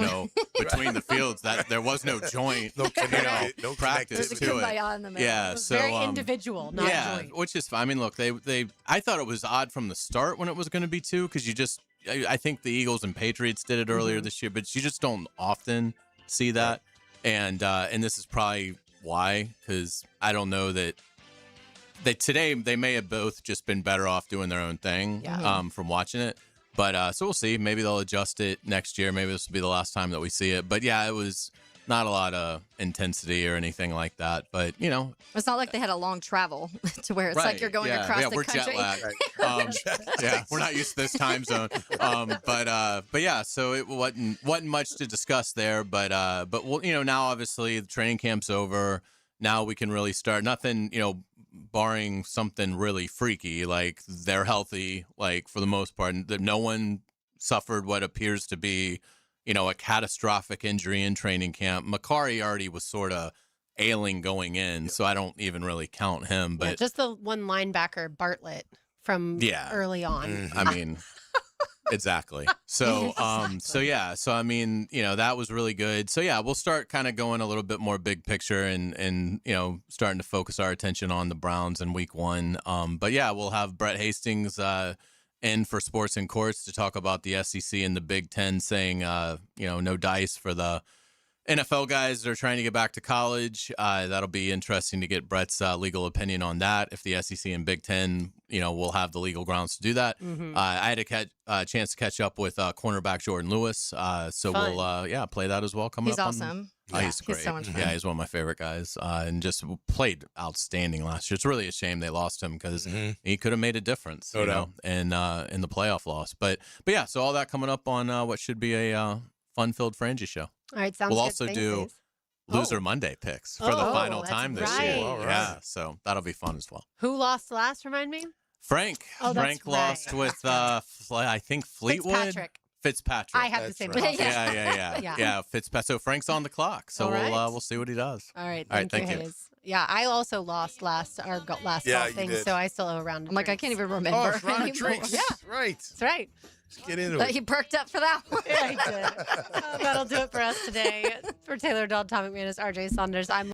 between the fields, that there was no joint, no practice to it. Yeah, so very individual, not joint. Which is fine. Look, I thought it was odd from the start when it was going to be 2, because I think the Eagles and Patriots did it earlier this year, but you just don't often see that, and this is probably why, because I don't know that today they may have both just been better off doing their own thing from watching it. But so we'll see. Maybe they'll adjust it next year. Maybe this will be the last time that we see it. But yeah, it was not a lot of intensity or anything like that. But it's not like they had a long travel to where it's like you're going across the country. We're jet lagged. We're not used to this time zone. But yeah, so it wasn't much to discuss there. But we'll, now obviously the training camp's over. Now we can really start. Nothing, barring something really freaky, like they're healthy, like for the most part, and that no one suffered what appears to be, a catastrophic injury in training camp. Makari already was sort of ailing going in, so I don't even really count him. But just the one linebacker, Bartlett, from early on. I mean, exactly. So, I mean, that was really good. So yeah, we'll start kind of going a little bit more big picture and starting to focus our attention on the Browns in week 1. But yeah, we'll have Brett Hastings in for Sports and Courts to talk about the SEC and the Big Ten, saying, no dice for the NFL guys that are trying to get back to college. That'll be interesting to get Brett's legal opinion on that. If the SEC and Big Ten, will have the legal grounds to do that. Mm-hmm. I had a chance to catch up with cornerback Jordan Lewis. So Fun. we'll, play that as well coming He's up. awesome. He's great. He's so much fun. Yeah, he's one of my favorite guys, and just played outstanding last year. It's really a shame they lost him because he could have made a difference, in the playoff loss. But yeah, so all that coming up on what should be a fun-filled Frangie show. All right, sounds We'll good. also Thanks, do Dave. Loser Monday picks for the final that's time this right. year. All right. Yeah, so that'll be fun as well. Who lost last? Remind me. Frank. Oh, that's Frank lost right. with I think Fleetwood. Fitzpatrick. I have the same. right. Yeah. Fitzpatrick. So Frank's on the clock. So All right. we'll see what he does. All right. All right, Thank thank you. you. Hayes. Yeah, I also lost last golf you thing, did. so I still owe a round. Of I'm like, I drinks. can't even remember. Oh, it's round of anymore. drinks. Yeah. Right. That's right. Let's get into But it. he perked up for that one. Yeah, I did. That'll do it for us today. For Taylor Dodd, Tom McManus, RJ Saunders, I'm